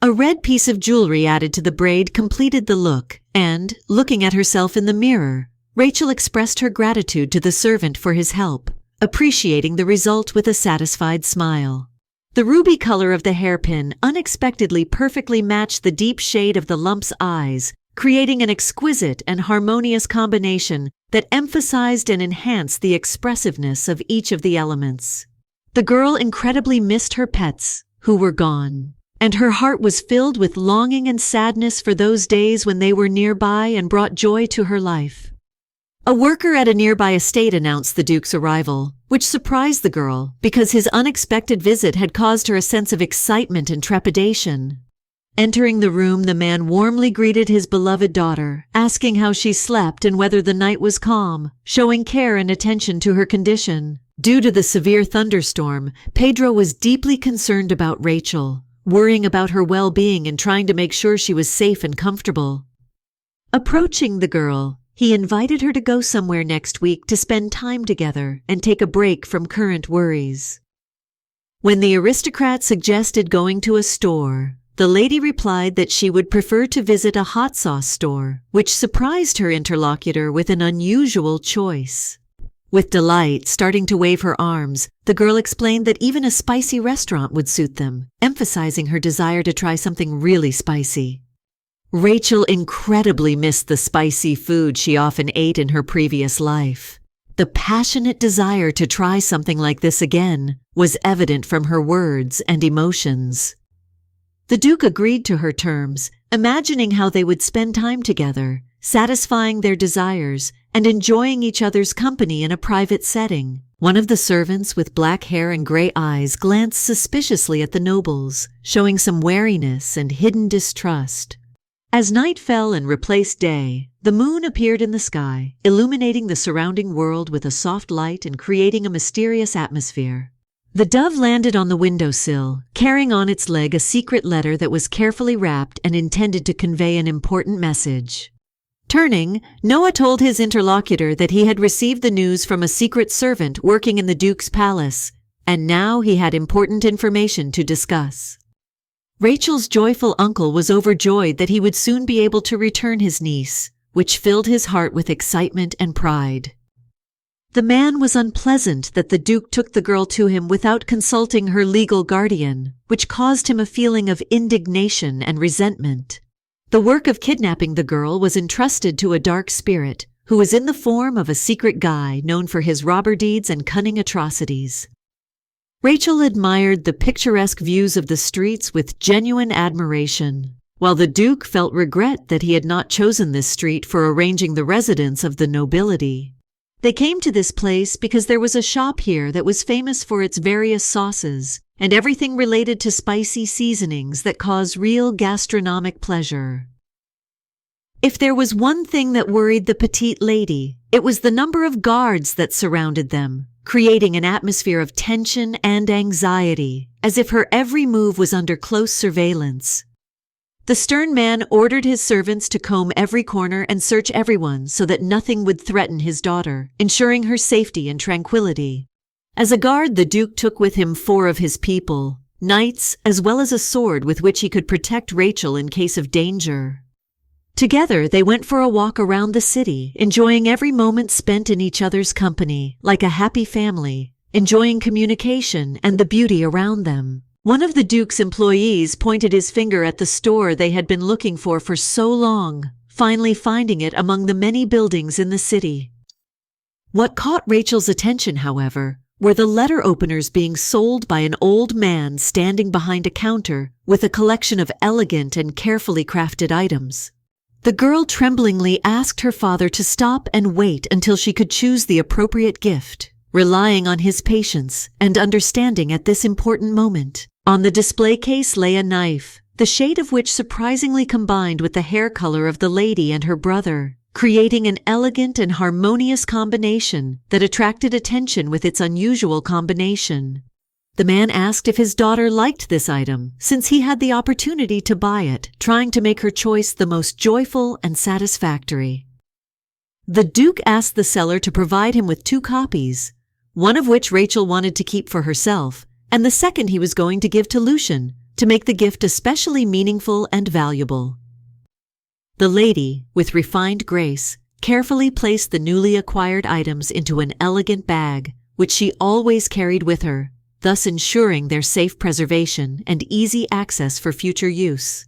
A red piece of jewelry added to the braid completed the look, and, looking at herself in the mirror, Rachel expressed her gratitude to the servant for his help, appreciating the result with a satisfied smile. The ruby color of the hairpin unexpectedly perfectly matched the deep shade of the lump's eyes, creating an exquisite and harmonious combination that emphasized and enhanced the expressiveness of each of the elements. The girl incredibly missed her pets, who were gone, and her heart was filled with longing and sadness for those days when they were nearby and brought joy to her life. A worker at a nearby estate announced the Duke's arrival, which surprised the girl because his unexpected visit had caused her a sense of excitement and trepidation. Entering the room, the man warmly greeted his beloved daughter, asking how she slept and whether the night was calm, showing care and attention to her condition. Due to the severe thunderstorm, Pedro was deeply concerned about Rachel, worrying about her well-being and trying to make sure she was safe and comfortable. Approaching the girl, he invited her to go somewhere next week to spend time together and take a break from current worries. When the aristocrat suggested going to a store, the lady replied that she would prefer to visit a hot sauce store, which surprised her interlocutor with an unusual choice. With delight starting to wave her arms, the girl explained that even a spicy restaurant would suit them, emphasizing her desire to try something really spicy. Rachel incredibly missed the spicy food she often ate in her previous life. The passionate desire to try something like this again was evident from her words and emotions. The Duke agreed to her terms, imagining how they would spend time together, satisfying their desires and enjoying each other's company in a private setting. One of the servants with black hair and gray eyes glanced suspiciously at the nobles, showing some wariness and hidden distrust. As night fell and replaced day, the moon appeared in the sky, illuminating the surrounding world with a soft light and creating a mysterious atmosphere. The dove landed on the windowsill, carrying on its leg a secret letter that was carefully wrapped and intended to convey an important message. Turning, Noah told his interlocutor that he had received the news from a secret servant working in the Duke's palace, and now he had important information to discuss. Rachel's joyful uncle was overjoyed that he would soon be able to return his niece, which filled his heart with excitement and pride. The man was unpleasant that the Duke took the girl to him without consulting her legal guardian, which caused him a feeling of indignation and resentment. The work of kidnapping the girl was entrusted to a dark spirit, who was in the form of a secret guy known for his robber deeds and cunning atrocities. Rachel admired the picturesque views of the streets with genuine admiration, while the Duke felt regret that he had not chosen this street for arranging the residence of the nobility. They came to this place because there was a shop here that was famous for its various sauces and everything related to spicy seasonings that cause real gastronomic pleasure. If there was one thing that worried the petite lady, it was the number of guards that surrounded them, creating an atmosphere of tension and anxiety, as if her every move was under close surveillance. The stern man ordered his servants to comb every corner and search everyone so that nothing would threaten his daughter, ensuring her safety and tranquility. As a guard, the Duke took with him 4 of his people, knights, as well as a sword with which he could protect Rachel in case of danger. Together, they went for a walk around the city, enjoying every moment spent in each other's company, like a happy family, enjoying communication and the beauty around them. One of the Duke's employees pointed his finger at the store they had been looking for so long, finally finding it among the many buildings in the city. What caught Rachel's attention, however, were the letter openers being sold by an old man standing behind a counter with a collection of elegant and carefully crafted items. The girl tremblingly asked her father to stop and wait until she could choose the appropriate gift, relying on his patience and understanding at this important moment. On the display case lay a knife, the shade of which surprisingly combined with the hair color of the lady and her brother, creating an elegant and harmonious combination that attracted attention with its unusual combination. The man asked if his daughter liked this item, since he had the opportunity to buy it, trying to make her choice the most joyful and satisfactory. The Duke asked the seller to provide him with 2 copies, one of which Rachel wanted to keep for herself, and the second he was going to give to Lucian, to make the gift especially meaningful and valuable. The lady, with refined grace, carefully placed the newly acquired items into an elegant bag, which she always carried with her, thus ensuring their safe preservation and easy access for future use.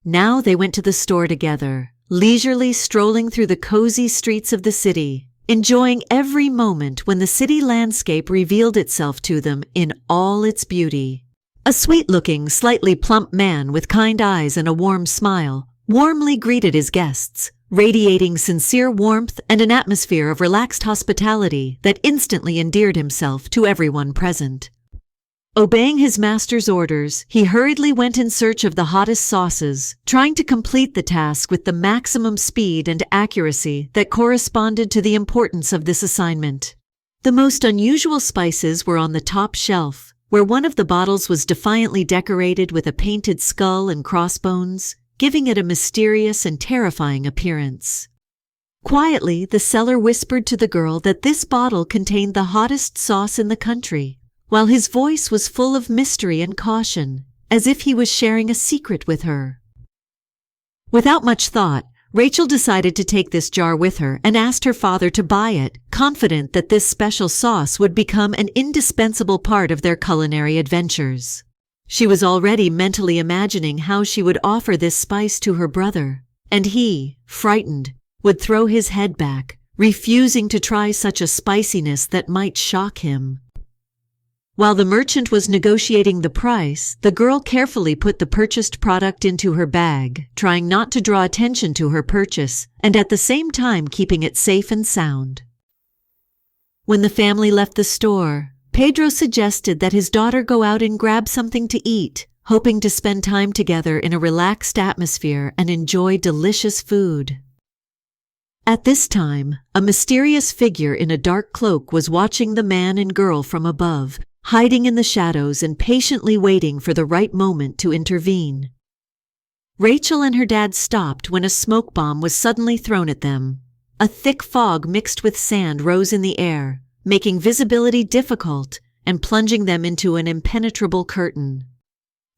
Now they went to the store together, leisurely strolling through the cozy streets of the city, enjoying every moment when the city landscape revealed itself to them in all its beauty. A sweet-looking, slightly plump man with kind eyes and a warm smile warmly greeted his guests, radiating sincere warmth and an atmosphere of relaxed hospitality that instantly endeared himself to everyone present. Obeying his master's orders, he hurriedly went in search of the hottest sauces, trying to complete the task with the maximum speed and accuracy that corresponded to the importance of this assignment. The most unusual spices were on the top shelf, where one of the bottles was defiantly decorated with a painted skull and crossbones, giving it a mysterious and terrifying appearance. Quietly, the seller whispered to the girl that this bottle contained the hottest sauce in the country, while his voice was full of mystery and caution, as if he was sharing a secret with her. Without much thought, Rachel decided to take this jar with her and asked her father to buy it, confident that this special sauce would become an indispensable part of their culinary adventures. She was already mentally imagining how she would offer this spice to her brother, and he, frightened, would throw his head back, refusing to try such a spiciness that might shock him. While the merchant was negotiating the price, the girl carefully put the purchased product into her bag, trying not to draw attention to her purchase and at the same time keeping it safe and sound. When the family left the store, Pedro suggested that his daughter go out and grab something to eat, hoping to spend time together in a relaxed atmosphere and enjoy delicious food. At this time, a mysterious figure in a dark cloak was watching the man and girl from above, hiding in the shadows and patiently waiting for the right moment to intervene. Rachel and her dad stopped when a smoke bomb was suddenly thrown at them. A thick fog mixed with sand rose in the air, making visibility difficult and plunging them into an impenetrable curtain.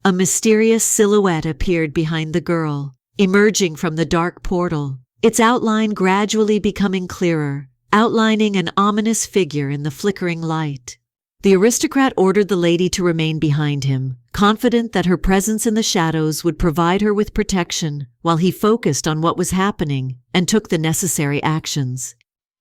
A mysterious silhouette appeared behind the girl, emerging from the dark portal, its outline gradually becoming clearer, outlining an ominous figure in the flickering light. The aristocrat ordered the lady to remain behind him, confident that her presence in the shadows would provide her with protection, while he focused on what was happening and took the necessary actions.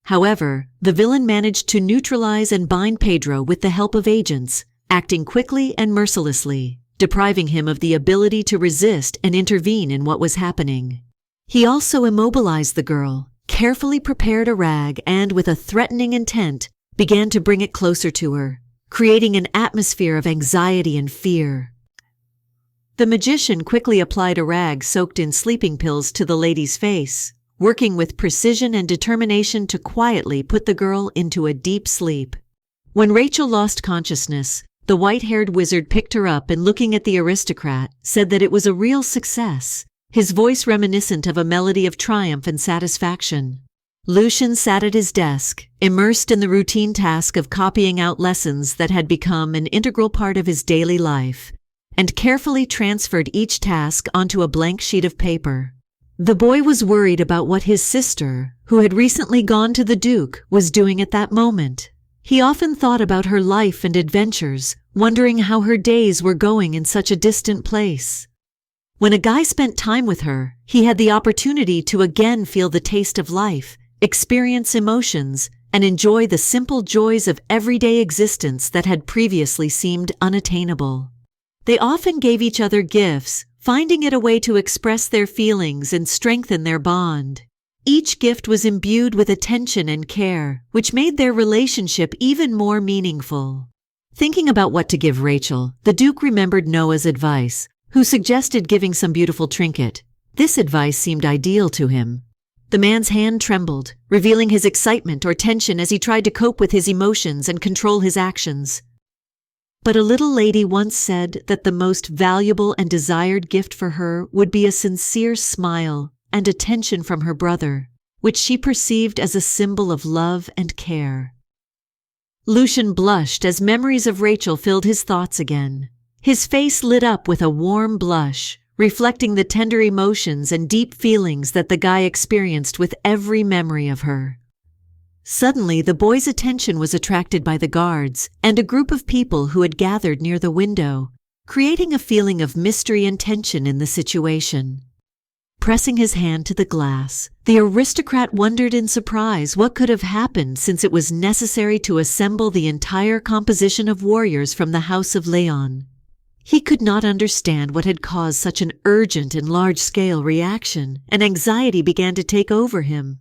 However, the villain managed to neutralize and bind Pedro with the help of agents, acting quickly and mercilessly, depriving him of the ability to resist and intervene in what was happening. He also immobilized the girl, carefully prepared a rag and, with a threatening intent, began to bring it closer to her, creating an atmosphere of anxiety and fear. The magician quickly applied a rag soaked in sleeping pills to the lady's face, working with precision and determination to quietly put the girl into a deep sleep. When Rachel lost consciousness, the white-haired wizard picked her up and, looking at the aristocrat, said that it was a real success, his voice reminiscent of a melody of triumph and satisfaction. Lucian sat at his desk, immersed in the routine task of copying out lessons that had become an integral part of his daily life, and carefully transferred each task onto a blank sheet of paper. The boy was worried about what his sister, who had recently gone to the Duke, was doing at that moment. He often thought about her life and adventures, wondering how her days were going in such a distant place. When a guy spent time with her, he had the opportunity to again feel the taste of life, experience emotions, and enjoy the simple joys of everyday existence that had previously seemed unattainable. They often gave each other gifts, finding it a way to express their feelings and strengthen their bond. Each gift was imbued with attention and care, which made their relationship even more meaningful. Thinking about what to give Rachel, the Duke remembered Noah's advice, who suggested giving some beautiful trinket. This advice seemed ideal to him. The man's hand trembled, revealing his excitement or tension as he tried to cope with his emotions and control his actions. But a little lady once said that the most valuable and desired gift for her would be a sincere smile and attention from her brother, which she perceived as a symbol of love and care. Lucian blushed as memories of Rachel filled his thoughts again. His face lit up with a warm blush, reflecting the tender emotions and deep feelings that the guy experienced with every memory of her. Suddenly, the boy's attention was attracted by the guards and a group of people who had gathered near the window, creating a feeling of mystery and tension in the situation. Pressing his hand to the glass, the aristocrat wondered in surprise what could have happened, since it was necessary to assemble the entire composition of warriors from the House of Leon. He could not understand what had caused such an urgent and large-scale reaction, and anxiety began to take over him.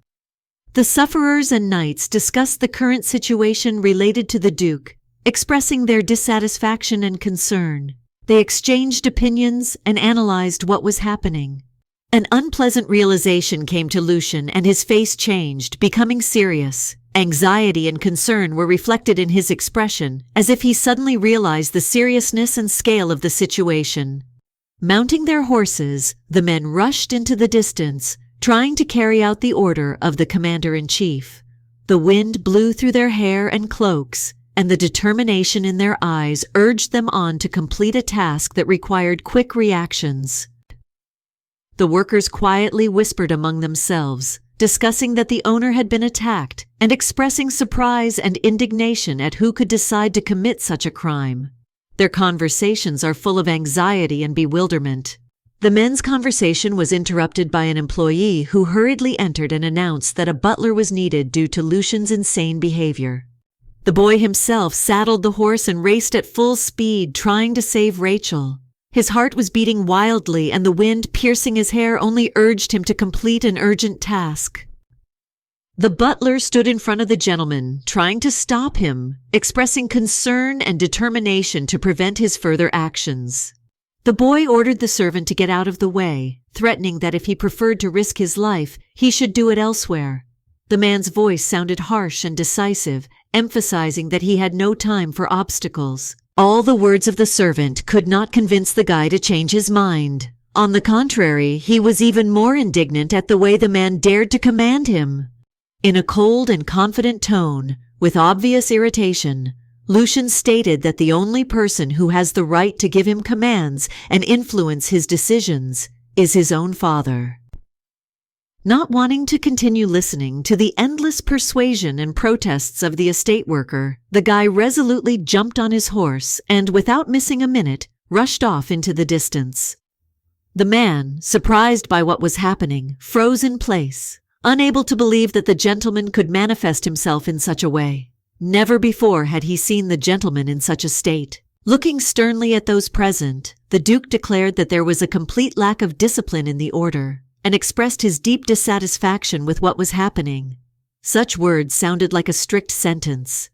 The sufferers and knights discussed the current situation related to the Duke, expressing their dissatisfaction and concern. They exchanged opinions and analyzed what was happening. An unpleasant realization came to Lucian, and his face changed, becoming serious. Anxiety and concern were reflected in his expression, as if he suddenly realized the seriousness and scale of the situation. Mounting their horses, the men rushed into the distance, trying to carry out the order of the commander-in-chief. The wind blew through their hair and cloaks, and the determination in their eyes urged them on to complete a task that required quick reactions. The workers quietly whispered among themselves, discussing that the owner had been attacked and expressing surprise and indignation at who could decide to commit such a crime. Their conversations are full of anxiety and bewilderment. The men's conversation was interrupted by an employee who hurriedly entered and announced that a butler was needed due to Lucian's insane behavior. The boy himself saddled the horse and raced at full speed, trying to save Rachel. His heart was beating wildly, and the wind piercing his hair only urged him to complete an urgent task. The butler stood in front of the gentleman, trying to stop him, expressing concern and determination to prevent his further actions. The boy ordered the servant to get out of the way, threatening that if he preferred to risk his life, he should do it elsewhere. The man's voice sounded harsh and decisive, emphasizing that he had no time for obstacles. All the words of the servant could not convince the guy to change his mind. On the contrary, he was even more indignant at the way the man dared to command him. In a cold and confident tone, with obvious irritation, Lucian stated that the only person who has the right to give him commands and influence his decisions is his own father. Not wanting to continue listening to the endless persuasion and protests of the estate worker, the guy resolutely jumped on his horse and, without missing a minute, rushed off into the distance. The man, surprised by what was happening, froze in place, unable to believe that the gentleman could manifest himself in such a way. Never before had he seen the gentleman in such a state. Looking sternly at those present, the Duke declared that there was a complete lack of discipline in the order, and expressed his deep dissatisfaction with what was happening. Such words sounded like a strict sentence.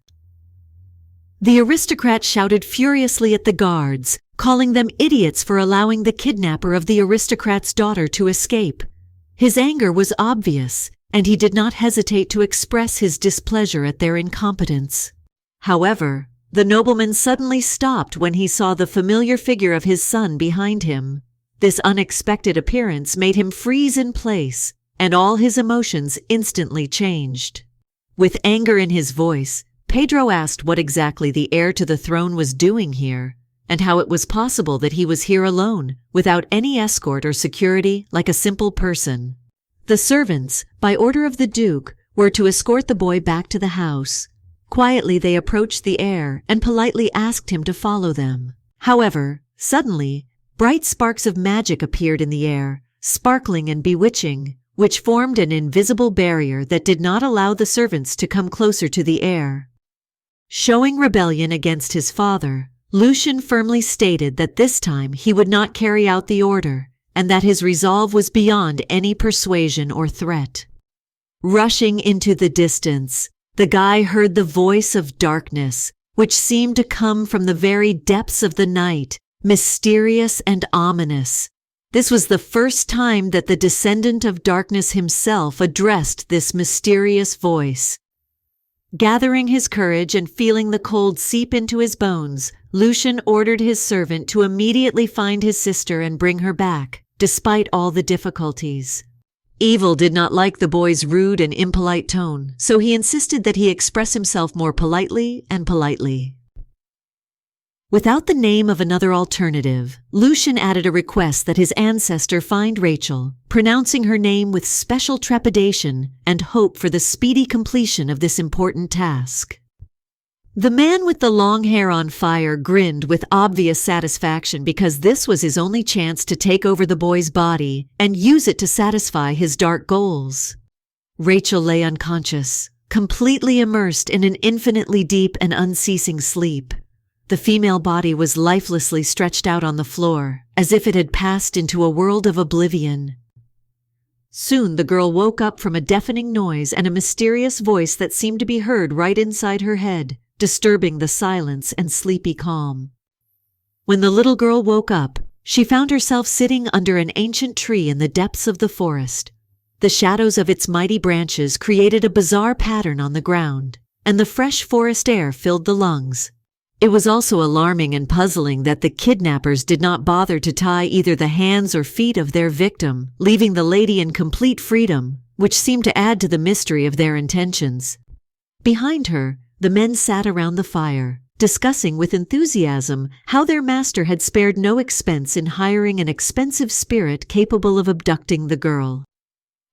The aristocrat shouted furiously at the guards, calling them idiots for allowing the kidnapper of the aristocrat's daughter to escape. His anger was obvious, and he did not hesitate to express his displeasure at their incompetence. However, the nobleman suddenly stopped when he saw the familiar figure of his son behind him. This unexpected appearance made him freeze in place, and all his emotions instantly changed. With anger in his voice, Pedro asked what exactly the heir to the throne was doing here, and how it was possible that he was here alone, without any escort or security, like a simple person. The servants, by order of the Duke, were to escort the boy back to the house. Quietly they approached the heir and politely asked him to follow them. However, suddenly, bright sparks of magic appeared in the air, sparkling and bewitching, which formed an invisible barrier that did not allow the servants to come closer to the heir. Showing rebellion against his father, Lucian firmly stated that this time he would not carry out the order, and that his resolve was beyond any persuasion or threat. Rushing into the distance, the guy heard the voice of darkness, which seemed to come from the very depths of the night, mysterious and ominous. This was the first time that the descendant of darkness himself addressed this mysterious voice. Gathering his courage and feeling the cold seep into his bones, Lucian ordered his servant to immediately find his sister and bring her back, despite all the difficulties. Evil did not like the boy's rude and impolite tone, so he insisted that he express himself more politely and politely. Without the name of another alternative, Lucian added a request that his ancestor find Rachel, pronouncing her name with special trepidation and hope for the speedy completion of this important task. The man with the long hair on fire grinned with obvious satisfaction because this was his only chance to take over the boy's body and use it to satisfy his dark goals. Rachel lay unconscious, completely immersed in an infinitely deep and unceasing sleep. The female body was lifelessly stretched out on the floor, as if it had passed into a world of oblivion. Soon the girl woke up from a deafening noise and a mysterious voice that seemed to be heard right inside her head, disturbing the silence and sleepy calm. When the little girl woke up, she found herself sitting under an ancient tree in the depths of the forest. The shadows of its mighty branches created a bizarre pattern on the ground, and the fresh forest air filled the lungs. It was also alarming and puzzling that the kidnappers did not bother to tie either the hands or feet of their victim, leaving the lady in complete freedom, which seemed to add to the mystery of their intentions. Behind her, the men sat around the fire, discussing with enthusiasm how their master had spared no expense in hiring an expensive spirit capable of abducting the girl.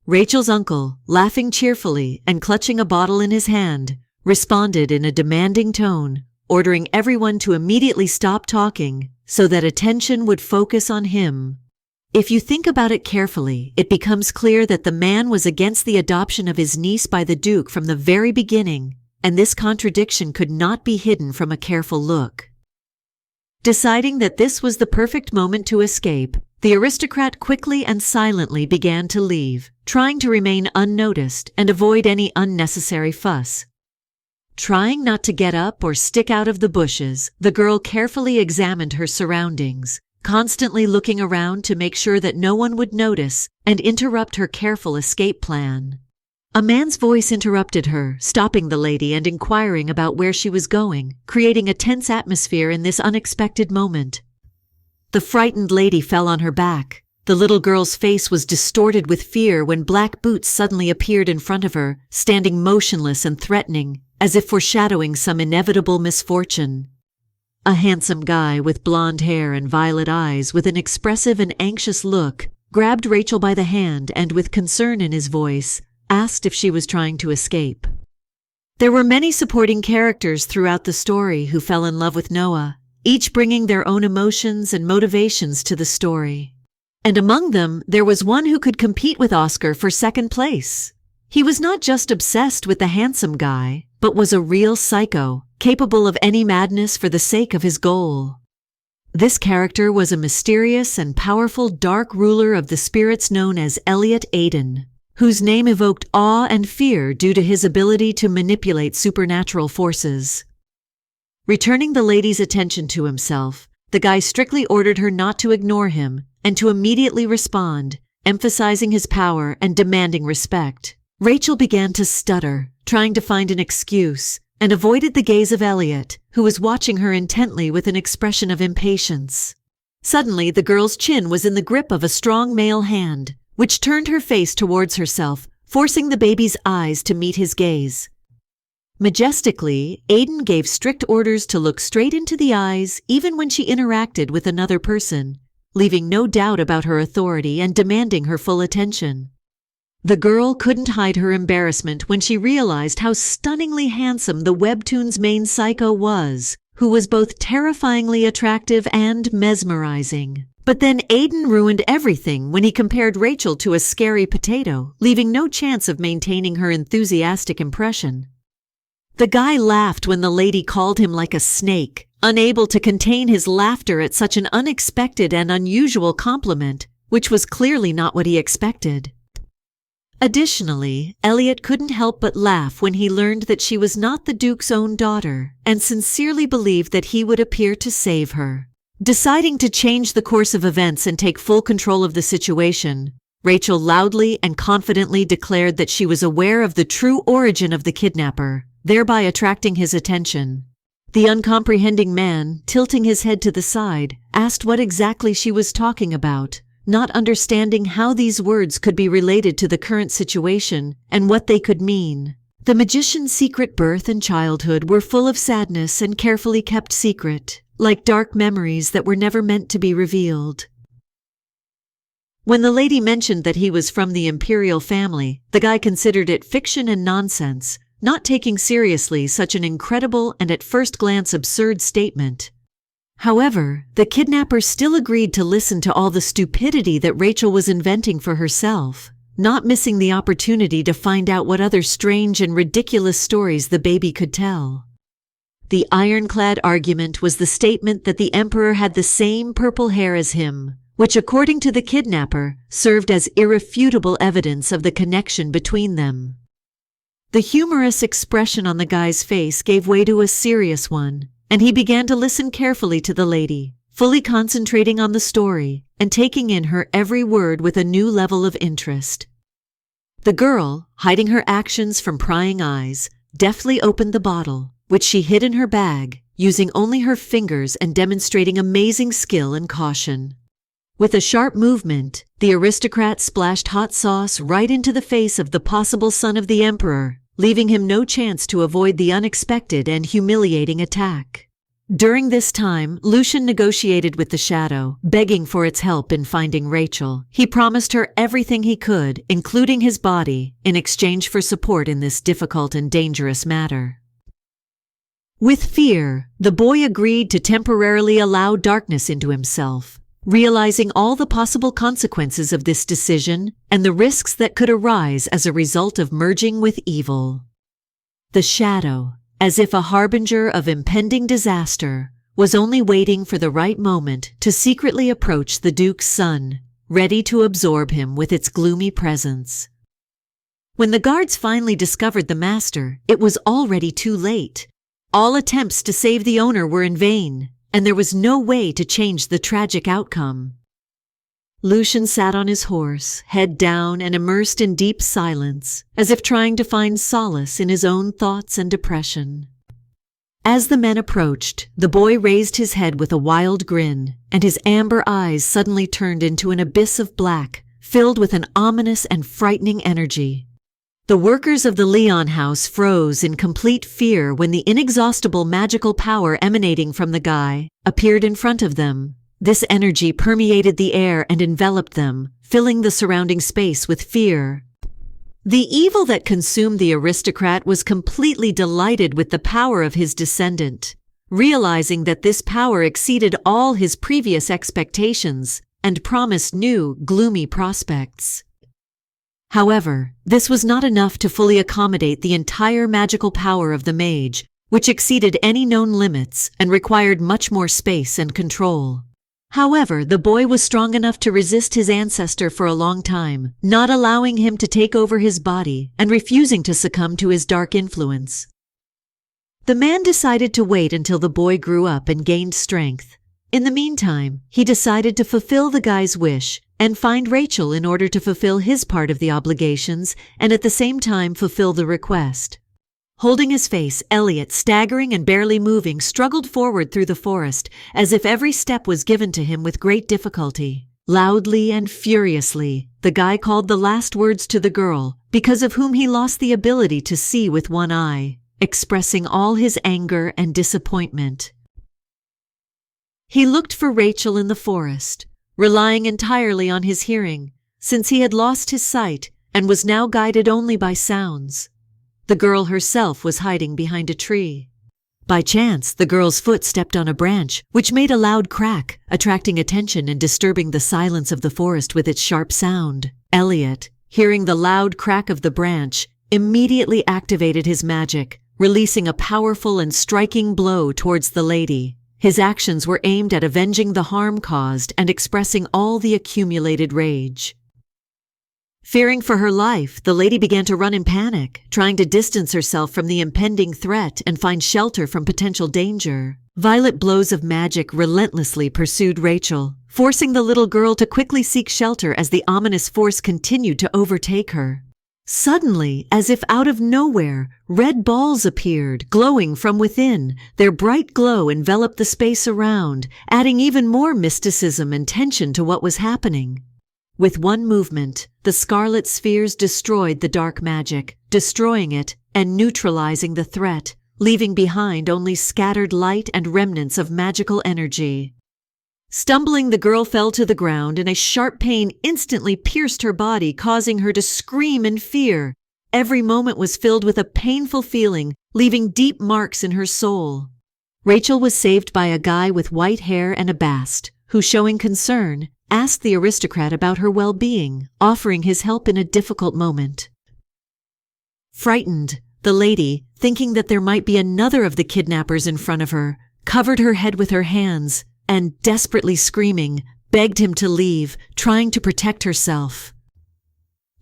Rachel's uncle, laughing cheerfully and clutching a bottle in his hand, responded in a demanding tone, ordering everyone to immediately stop talking so that attention would focus on him. If you think about it carefully, it becomes clear that the man was against the adoption of his niece by the Duke from the very beginning, and this contradiction could not be hidden from a careful look. Deciding that this was the perfect moment to escape, the aristocrat quickly and silently began to leave, trying to remain unnoticed and avoid any unnecessary fuss. Trying not to get up or stick out of the bushes, the girl carefully examined her surroundings, constantly looking around to make sure that no one would notice and interrupt her careful escape plan. A man's voice interrupted her, stopping the lady and inquiring about where she was going, creating a tense atmosphere in this unexpected moment. The frightened lady fell on her back. The little girl's face was distorted with fear when black boots suddenly appeared in front of her, standing motionless and threatening, as if foreshadowing some inevitable misfortune. A handsome guy with blonde hair and violet eyes with an expressive and anxious look grabbed Rachel by the hand and, with concern in his voice, asked if she was trying to escape. There were many supporting characters throughout the story who fell in love with Noah, each bringing their own emotions and motivations to the story. And among them, there was one who could compete with Oscar for second place. He was not just obsessed with the handsome guy, but was a real psycho, capable of any madness for the sake of his goal. This character was a mysterious and powerful dark ruler of the spirits known as Elliot Aiden, whose name evoked awe and fear due to his ability to manipulate supernatural forces. Returning the lady's attention to himself, the guy strictly ordered her not to ignore him and to immediately respond, emphasizing his power and demanding respect. Rachel began to stutter, trying to find an excuse, and avoided the gaze of Elliot, who was watching her intently with an expression of impatience. Suddenly, the girl's chin was in the grip of a strong male hand, which turned her face towards herself, forcing the baby's eyes to meet his gaze. Majestically, Aiden gave strict orders to look straight into the eyes even when she interacted with another person, leaving no doubt about her authority and demanding her full attention. The girl couldn't hide her embarrassment when she realized how stunningly handsome the webtoon's main psycho was, who was both terrifyingly attractive and mesmerizing. But then Aiden ruined everything when he compared Rachel to a scary potato, leaving no chance of maintaining her enthusiastic impression. The guy laughed when the lady called him like a snake, unable to contain his laughter at such an unexpected and unusual compliment, which was clearly not what he expected. Additionally, Elliot couldn't help but laugh when he learned that she was not the Duke's own daughter, and sincerely believed that he would appear to save her. Deciding to change the course of events and take full control of the situation, Rachel loudly and confidently declared that she was aware of the true origin of the kidnapper, thereby attracting his attention. The uncomprehending man, tilting his head to the side, asked what exactly she was talking about, not understanding how these words could be related to the current situation and what they could mean. The magician's secret birth and childhood were full of sadness and carefully kept secret, like dark memories that were never meant to be revealed. When the lady mentioned that he was from the imperial family, the guy considered it fiction and nonsense, not taking seriously such an incredible and at first glance absurd statement. However, the kidnapper still agreed to listen to all the stupidity that Rachel was inventing for herself, not missing the opportunity to find out what other strange and ridiculous stories the baby could tell. The ironclad argument was the statement that the emperor had the same purple hair as him, which according to the kidnapper served as irrefutable evidence of the connection between them. The humorous expression on the guy's face gave way to a serious one, and he began to listen carefully to the lady, fully concentrating on the story and taking in her every word with a new level of interest. The girl, hiding her actions from prying eyes, deftly opened the bottle, which she hid in her bag, using only her fingers and demonstrating amazing skill and caution. With a sharp movement, the aristocrat splashed hot sauce right into the face of the possible son of the emperor, leaving him no chance to avoid the unexpected and humiliating attack. During this time, Lucian negotiated with the shadow, begging for its help in finding Rachel. He promised her everything he could, including his body, in exchange for support in this difficult and dangerous matter. With fear, the boy agreed to temporarily allow darkness into himself, realizing all the possible consequences of this decision and the risks that could arise as a result of merging with evil. The shadow, as if a harbinger of impending disaster, was only waiting for the right moment to secretly approach the Duke's son, ready to absorb him with its gloomy presence. When the guards finally discovered the master, it was already too late. All attempts to save the owner were in vain, and there was no way to change the tragic outcome. Lucian sat on his horse, head down and immersed in deep silence, as if trying to find solace in his own thoughts and depression. As the men approached, the boy raised his head with a wild grin, and his amber eyes suddenly turned into an abyss of black, filled with an ominous and frightening energy. The workers of the Leon house froze in complete fear when the inexhaustible magical power emanating from the guy appeared in front of them. This energy permeated the air and enveloped them, filling the surrounding space with fear. The evil that consumed the aristocrat was completely delighted with the power of his descendant, realizing that this power exceeded all his previous expectations and promised new, gloomy prospects. However, this was not enough to fully accommodate the entire magical power of the mage, which exceeded any known limits and required much more space and control. However, the boy was strong enough to resist his ancestor for a long time, not allowing him to take over his body and refusing to succumb to his dark influence. The man decided to wait until the boy grew up and gained strength. In the meantime, he decided to fulfill the guy's wish and find Rachel in order to fulfill his part of the obligations and at the same time fulfill the request. Holding his face, Elliot, staggering and barely moving, struggled forward through the forest as if every step was given to him with great difficulty. Loudly and furiously, the guy called the last words to the girl, because of whom he lost the ability to see with one eye, expressing all his anger and disappointment. He looked for Rachel in the forest, relying entirely on his hearing, since he had lost his sight and was now guided only by sounds. The girl herself was hiding behind a tree. By chance, the girl's foot stepped on a branch, which made a loud crack, attracting attention and disturbing the silence of the forest with its sharp sound. Elliot, hearing the loud crack of the branch, immediately activated his magic, releasing a powerful and striking blow towards the lady. His actions were aimed at avenging the harm caused and expressing all the accumulated rage. Fearing for her life, the lady began to run in panic, trying to distance herself from the impending threat and find shelter from potential danger. Violent blows of magic relentlessly pursued Rachel, forcing the little girl to quickly seek shelter as the ominous force continued to overtake her. Suddenly, as if out of nowhere, red balls appeared, glowing from within. Their bright glow enveloped the space around, adding even more mysticism and tension to what was happening. With one movement, the scarlet spheres destroyed the dark magic, destroying it and neutralizing the threat, leaving behind only scattered light and remnants of magical energy. Stumbling, the girl fell to the ground, and a sharp pain instantly pierced her body, causing her to scream in fear. Every moment was filled with a painful feeling, leaving deep marks in her soul. Rachel was saved by a guy with white hair and a bast, who, showing concern, asked the aristocrat about her well-being, offering his help in a difficult moment. Frightened, The lady, thinking that there might be another of the kidnappers in front of her, covered her head with her hands and, desperately screaming, begged him to leave, trying to protect herself.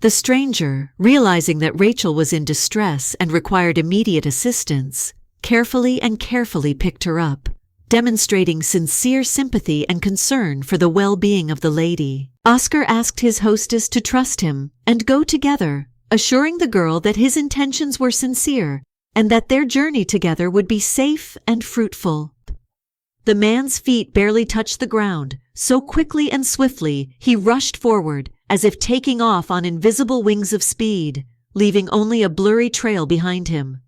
The stranger, realizing that Rachel was in distress and required immediate assistance, carefully picked her up, demonstrating sincere sympathy and concern for the well-being of the lady. Oscar asked his hostess to trust him and go together, assuring the girl that his intentions were sincere and that their journey together would be safe and fruitful. The man's feet barely touched the ground, so quickly and swiftly he rushed forward, as if taking off on invisible wings of speed, leaving only a blurry trail behind him.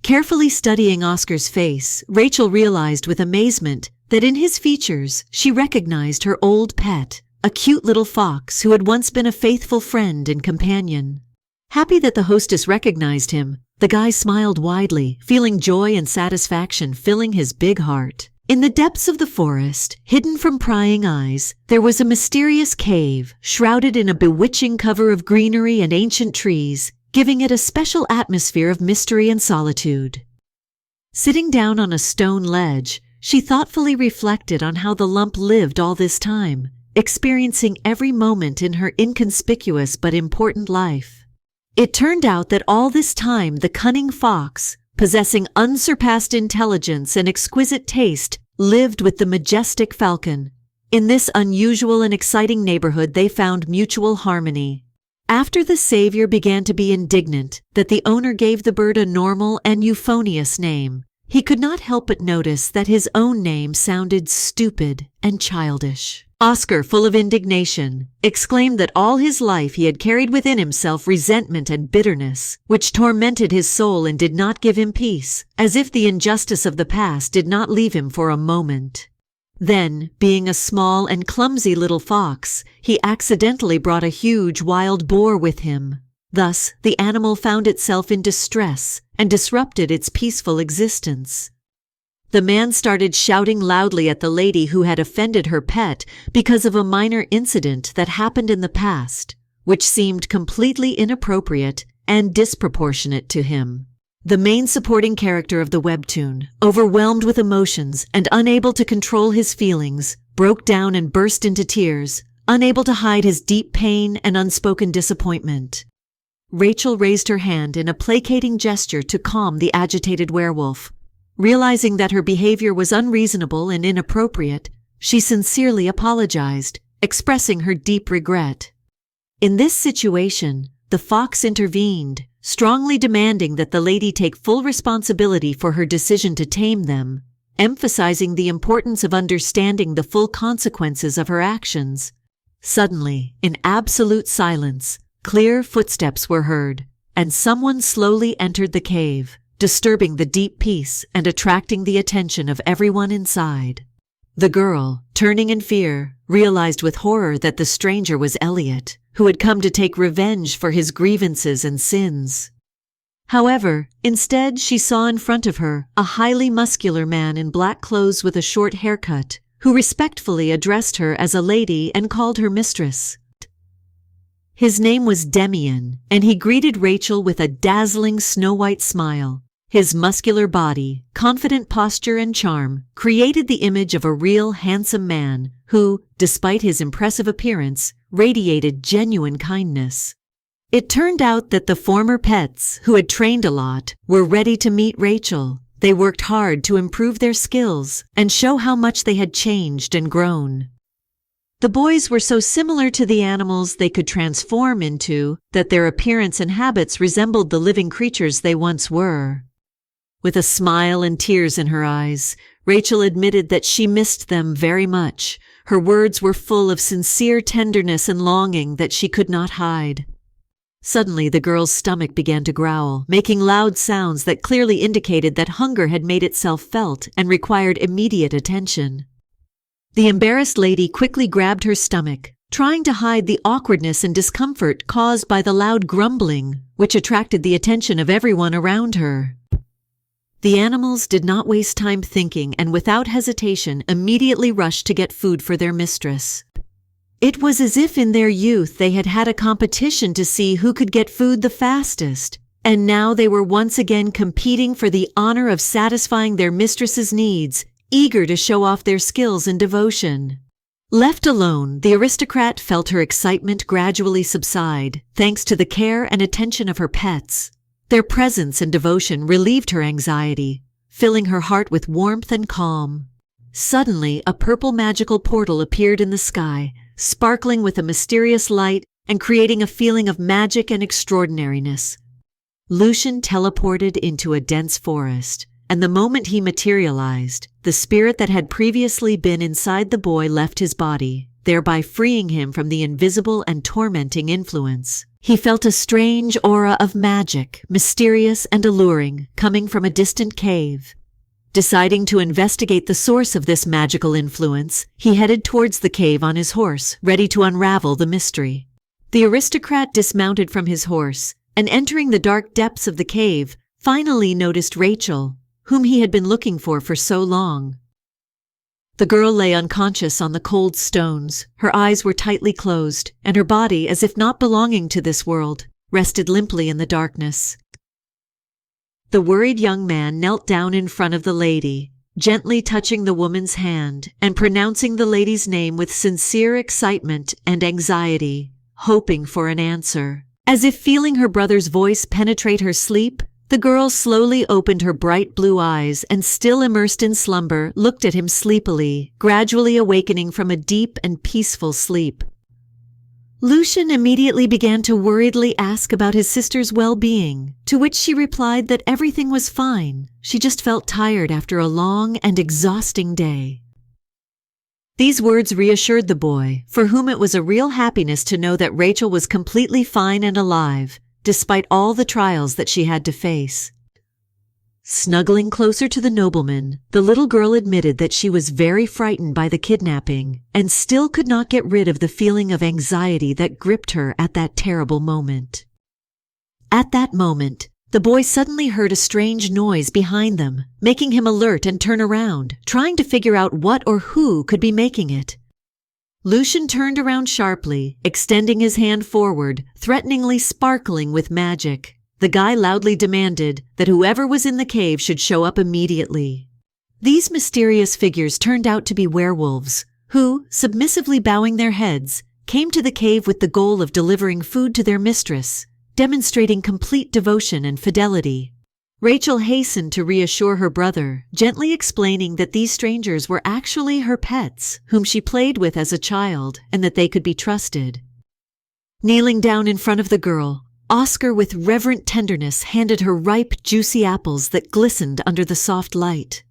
Carefully studying Oscar's face, Rachel realized with amazement that in his features she recognized her old pet, a cute little fox who had once been a faithful friend and companion. Happy that the hostess recognized him, the guy smiled widely, feeling joy and satisfaction filling his big heart. In the depths of the forest, hidden from prying eyes, there was a mysterious cave, shrouded in a bewitching cover of greenery and ancient trees, giving it a special atmosphere of mystery and solitude. Sitting down on a stone ledge, she thoughtfully reflected on how the lump lived all this time, experiencing every moment in her inconspicuous but important life. It turned out that all this time the cunning fox, possessing unsurpassed intelligence and exquisite taste, lived with the majestic falcon. In this unusual and exciting neighborhood they found mutual harmony. After the savior began to be indignant that the owner gave the bird a normal and euphonious name, he could not help but notice that his own name sounded stupid and childish. Oscar, full of indignation, exclaimed that all his life he had carried within himself resentment and bitterness, which tormented his soul and did not give him peace, as if the injustice of the past did not leave him for a moment. Then, being a small and clumsy little fox, he accidentally brought a huge wild boar with him. Thus, the animal found itself in distress and disrupted its peaceful existence. The man started shouting loudly at the lady who had offended her pet because of a minor incident that happened in the past, which seemed completely inappropriate and disproportionate to him. The main supporting character of the webtoon, overwhelmed with emotions and unable to control his feelings, broke down and burst into tears, unable to hide his deep pain and unspoken disappointment. Rachel raised her hand in a placating gesture to calm the agitated werewolf. Realizing that her behavior was unreasonable and inappropriate, she sincerely apologized, expressing her deep regret. In this situation, the fox intervened, strongly demanding that the lady take full responsibility for her decision to tame them, emphasizing the importance of understanding the full consequences of her actions. Suddenly, in absolute silence, clear footsteps were heard, and someone slowly entered the cave, disturbing the deep peace and attracting the attention of everyone inside. The girl, turning in fear, realized with horror that the stranger was Elliot, who had come to take revenge for his grievances and sins. However, instead she saw in front of her a highly muscular man in black clothes with a short haircut, who respectfully addressed her as a lady and called her mistress. His name was Demian, and he greeted Rachel with a dazzling snow-white smile. His muscular body, confident posture and charm created the image of a real handsome man who, despite his impressive appearance, radiated genuine kindness. It turned out that the former pets, who had trained a lot, were ready to meet Rachel. They worked hard to improve their skills and show how much they had changed and grown. The boys were so similar to the animals they could transform into that their appearance and habits resembled the living creatures they once were. With a smile and tears in her eyes, Rachel admitted that she missed them very much. Her words were full of sincere tenderness and longing that she could not hide. Suddenly, the girl's stomach began to growl, making loud sounds that clearly indicated that hunger had made itself felt and required immediate attention. The embarrassed lady quickly grabbed her stomach, trying to hide the awkwardness and discomfort caused by the loud grumbling, which attracted the attention of everyone around her. The animals did not waste time thinking and without hesitation immediately rushed to get food for their mistress. It was as if in their youth they had had a competition to see who could get food the fastest. And now they were once again competing for the honor of satisfying their mistress's needs, eager to show off their skills and devotion. Left alone, the aristocrat felt her excitement gradually subside, thanks to the care and attention of her pets. Their presence and devotion relieved her anxiety, filling her heart with warmth and calm. Suddenly, a purple magical portal appeared in the sky, sparkling with a mysterious light and creating a feeling of magic and extraordinariness. Lucian teleported into a dense forest, and the moment he materialized, the spirit that had previously been inside the boy left his body, thereby freeing him from the invisible and tormenting influence. He felt a strange aura of magic, mysterious and alluring, coming from a distant cave. Deciding to investigate the source of this magical influence, he headed towards the cave on his horse, ready to unravel the mystery. The aristocrat dismounted from his horse, and entering the dark depths of the cave, finally noticed Rachel, whom he had been looking for so long. The girl lay unconscious on the cold stones. Her eyes were tightly closed, and her body, as if not belonging to this world, rested limply in the darkness. The worried young man knelt down in front of the lady, gently touching the woman's hand and pronouncing the lady's name with sincere excitement and anxiety, hoping for an answer. As if feeling her brother's voice penetrate her sleep, the girl slowly opened her bright blue eyes and, still immersed in slumber, looked at him sleepily, gradually awakening from a deep and peaceful sleep. Lucian immediately began to worriedly ask about his sister's well-being, to which she replied that everything was fine. She just felt tired after a long and exhausting day. These words reassured the boy, for whom it was a real happiness to know that Rachel was completely fine and alive, despite all the trials that she had to face. Snuggling closer to the nobleman, the little girl admitted that she was very frightened by the kidnapping and still could not get rid of the feeling of anxiety that gripped her at that terrible moment. At that moment, the boy suddenly heard a strange noise behind them, making him alert and turn around, trying to figure out what or who could be making it. Lucian turned around sharply, extending his hand forward, threateningly sparkling with magic. The guy loudly demanded that whoever was in the cave should show up immediately. These mysterious figures turned out to be werewolves, who, submissively bowing their heads, came to the cave with the goal of delivering food to their mistress, demonstrating complete devotion and fidelity. Rachel hastened to reassure her brother, gently explaining that these strangers were actually her pets, whom she played with as a child, and that they could be trusted. Kneeling down in front of the girl, Oscar with reverent tenderness handed her ripe, juicy apples that glistened under the soft light.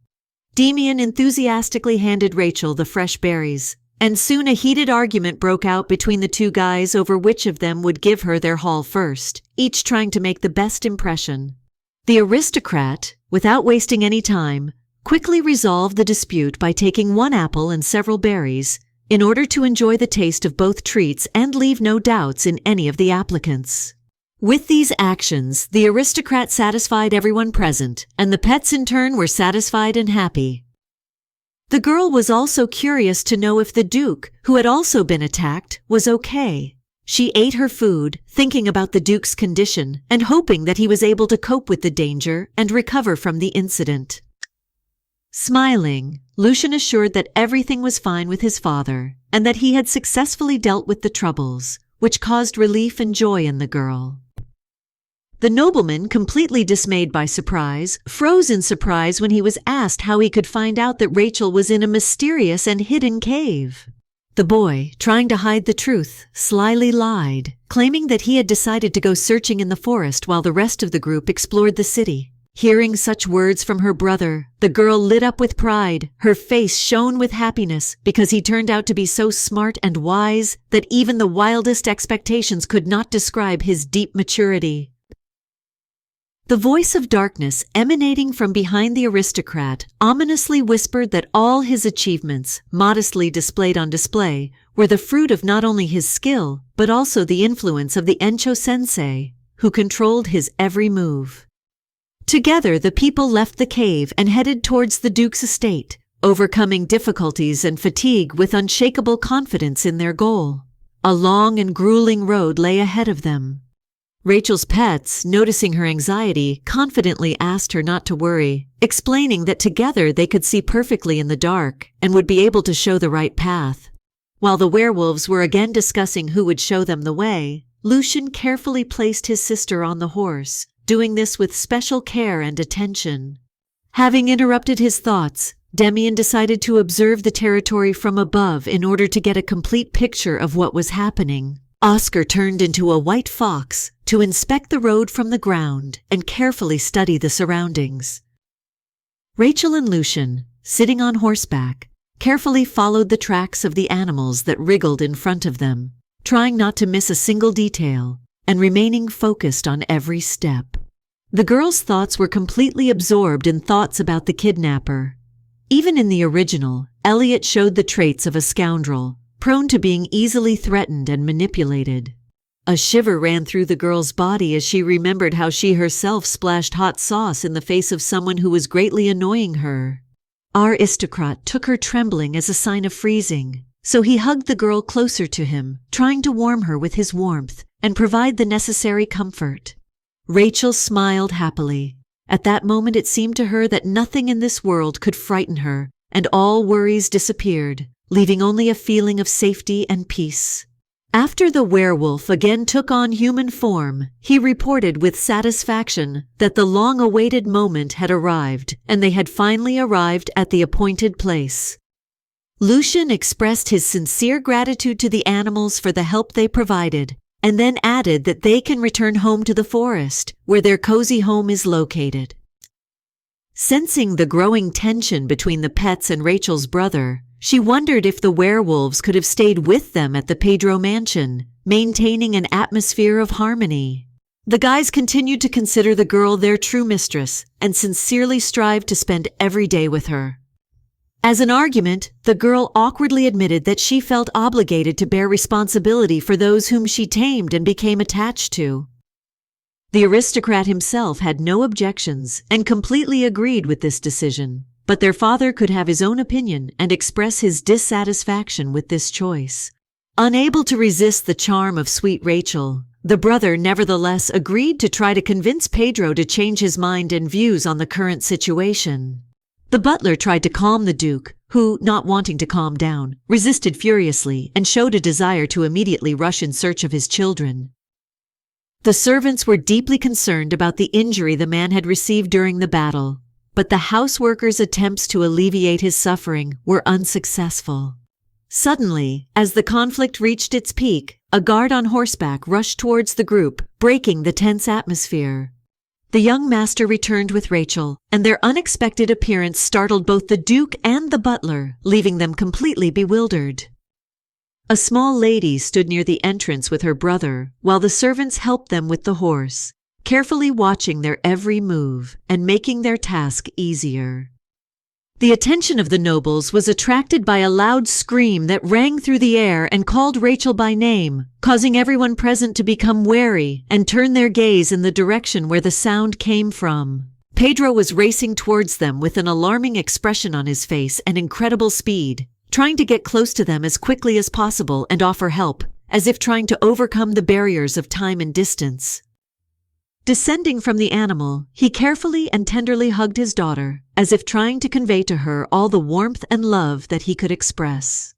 Demian enthusiastically handed Rachel the fresh berries, and soon a heated argument broke out between the two guys over which of them would give her their haul first, each trying to make the best impression. The aristocrat, without wasting any time, quickly resolved the dispute by taking one apple and several berries, in order to enjoy the taste of both treats and leave no doubts in any of the applicants. With these actions, the aristocrat satisfied everyone present, and the pets in turn were satisfied and happy. The girl was also curious to know if the Duke, who had also been attacked, was okay. She ate her food, thinking about the Duke's condition and hoping that he was able to cope with the danger and recover from the incident. Smiling, Lucian assured that everything was fine with his father and that he had successfully dealt with the troubles, which caused relief and joy in the girl. The nobleman, completely dismayed by surprise, froze in surprise when he was asked how he could find out that Rachel was in a mysterious and hidden cave. The boy, trying to hide the truth, slyly lied, claiming that he had decided to go searching in the forest while the rest of the group explored the city. Hearing such words from her brother, the girl lit up with pride. Her face shone with happiness because he turned out to be so smart and wise that even the wildest expectations could not describe his deep maturity. The voice of darkness emanating from behind the aristocrat ominously whispered that all his achievements, modestly displayed on display, were the fruit of not only his skill, but also the influence of the Encho sensei, who controlled his every move. Together, the people left the cave and headed towards the Duke's estate, overcoming difficulties and fatigue with unshakable confidence in their goal. A long and grueling road lay ahead of them. Rachel's pets, noticing her anxiety, confidently asked her not to worry, explaining that together they could see perfectly in the dark and would be able to show the right path. While the werewolves were again discussing who would show them the way, Lucian carefully placed his sister on the horse, doing this with special care and attention. Having interrupted his thoughts, Demian decided to observe the territory from above in order to get a complete picture of what was happening. Oscar turned into a white fox to inspect the road from the ground and carefully study the surroundings. Rachel and Lucian, sitting on horseback, carefully followed the tracks of the animals that wriggled in front of them, trying not to miss a single detail and remaining focused on every step. The girls' thoughts were completely absorbed in thoughts about the kidnapper. Even in the original, Elliot showed the traits of a scoundrel, prone to being easily threatened and manipulated. A shiver ran through the girl's body as she remembered how she herself splashed hot sauce in the face of someone who was greatly annoying her. Our aristocrat took her trembling as a sign of freezing, so he hugged the girl closer to him, trying to warm her with his warmth and provide the necessary comfort. Rachel smiled happily. At that moment it seemed to her that nothing in this world could frighten her, and all worries disappeared, leaving only a feeling of safety and peace. After the werewolf again took on human form, he reported with satisfaction that the long-awaited moment had arrived, and they had finally arrived at the appointed place. Lucian expressed his sincere gratitude to the animals for the help they provided, and then added that they can return home to the forest, where their cozy home is located. Sensing the growing tension between the pets and Rachel's brother, she wondered if the werewolves could have stayed with them at the Pedro mansion, maintaining an atmosphere of harmony. The guys continued to consider the girl their true mistress and sincerely strived to spend every day with her. As an argument, the girl awkwardly admitted that she felt obligated to bear responsibility for those whom she tamed and became attached to. The aristocrat himself had no objections and completely agreed with this decision. But their father could have his own opinion and express his dissatisfaction with this choice. Unable to resist the charm of sweet Rachel, the brother nevertheless agreed to try to convince Pedro to change his mind and views on the current situation. The butler tried to calm the Duke, who, not wanting to calm down, resisted furiously and showed a desire to immediately rush in search of his children. The servants were deeply concerned about the injury the man had received during the battle, but the houseworkers' attempts to alleviate his suffering were unsuccessful. Suddenly, as the conflict reached its peak, a guard on horseback rushed towards the group, breaking the tense atmosphere. The young master returned with Rachel, and their unexpected appearance startled both the Duke and the butler, leaving them completely bewildered. A small lady stood near the entrance with her brother, while the servants helped them with the horse, carefully watching their every move and making their task easier. The attention of the nobles was attracted by a loud scream that rang through the air and called Rachel by name, causing everyone present to become wary and turn their gaze in the direction where the sound came from. Pedro was racing towards them with an alarming expression on his face and incredible speed, trying to get close to them as quickly as possible and offer help, as if trying to overcome the barriers of time and distance. Descending from the animal, he carefully and tenderly hugged his daughter, as if trying to convey to her all the warmth and love that he could express.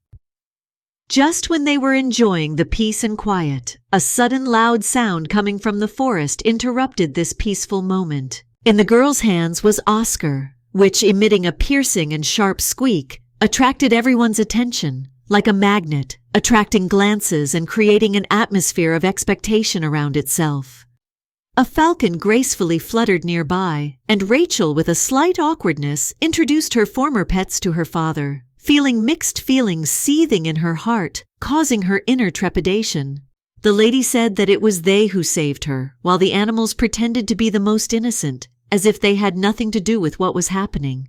Just when they were enjoying the peace and quiet, a sudden loud sound coming from the forest interrupted this peaceful moment. In the girl's hands was Oscar, which, emitting a piercing and sharp squeak, attracted everyone's attention, like a magnet, attracting glances and creating an atmosphere of expectation around itself. A falcon gracefully fluttered nearby, and Rachel, with a slight awkwardness, introduced her former pets to her father, feeling mixed feelings seething in her heart, causing her inner trepidation. The lady said that it was they who saved her, while the animals pretended to be the most innocent, as if they had nothing to do with what was happening.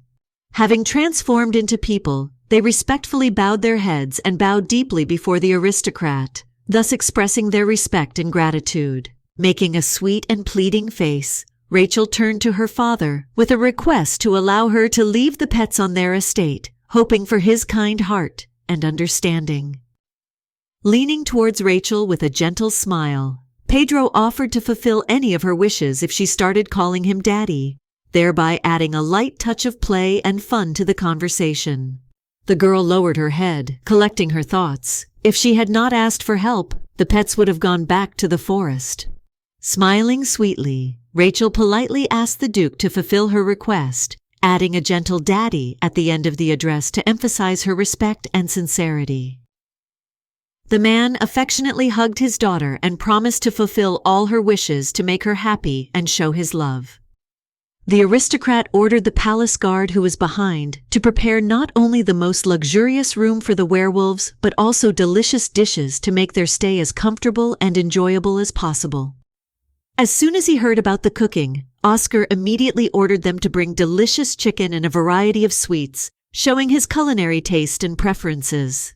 Having transformed into people, they respectfully bowed their heads and bowed deeply before the aristocrat, thus expressing their respect and gratitude. Making a sweet and pleading face, Rachel turned to her father with a request to allow her to leave the pets on their estate, hoping for his kind heart and understanding. Leaning towards Rachel with a gentle smile, Pedro offered to fulfill any of her wishes if she started calling him Daddy, thereby adding a light touch of play and fun to the conversation. The girl lowered her head, collecting her thoughts. If she had not asked for help, the pets would have gone back to the forest. Smiling sweetly, Rachel politely asked the Duke to fulfill her request, adding a gentle daddy at the end of the address to emphasize her respect and sincerity. The man affectionately hugged his daughter and promised to fulfill all her wishes to make her happy and show his love. The aristocrat ordered the palace guard who was behind to prepare not only the most luxurious room for the werewolves, but also delicious dishes to make their stay as comfortable and enjoyable as possible. As soon as he heard about the cooking, Oscar immediately ordered them to bring delicious chicken and a variety of sweets, showing his culinary taste and preferences.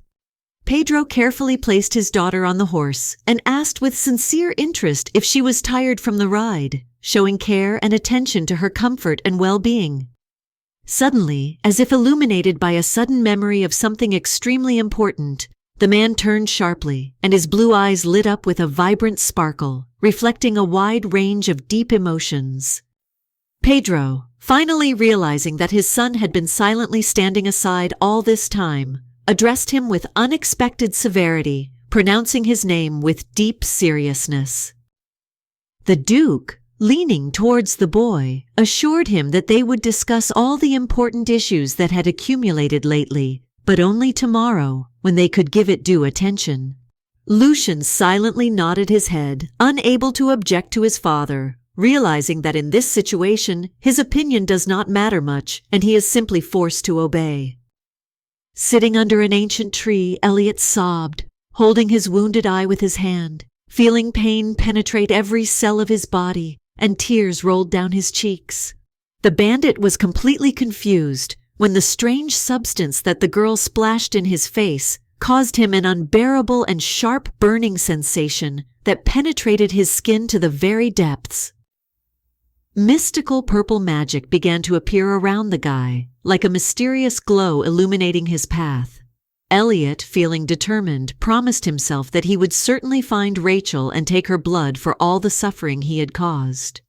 Pedro carefully placed his daughter on the horse and asked with sincere interest if she was tired from the ride, showing care and attention to her comfort and well-being. Suddenly, as if illuminated by a sudden memory of something extremely important, the man turned sharply, and his blue eyes lit up with a vibrant sparkle, reflecting a wide range of deep emotions. Pedro, finally realizing that his son had been silently standing aside all this time, addressed him with unexpected severity, pronouncing his name with deep seriousness. The Duke, leaning towards the boy, assured him that they would discuss all the important issues that had accumulated lately, but only tomorrow, when they could give it due attention. Lucian silently nodded his head, unable to object to his father, realizing that in this situation his opinion does not matter much and he is simply forced to obey. Sitting under an ancient tree, Elliot sobbed, holding his wounded eye with his hand, feeling pain penetrate every cell of his body, and tears rolled down his cheeks. The bandit was completely confused when the strange substance that the girl splashed in his face caused him an unbearable and sharp burning sensation that penetrated his skin to the very depths. Mystical purple magic began to appear around the guy, like a mysterious glow illuminating his path. Elliot, feeling determined, promised himself that he would certainly find Rachel and take her blood for all the suffering he had caused.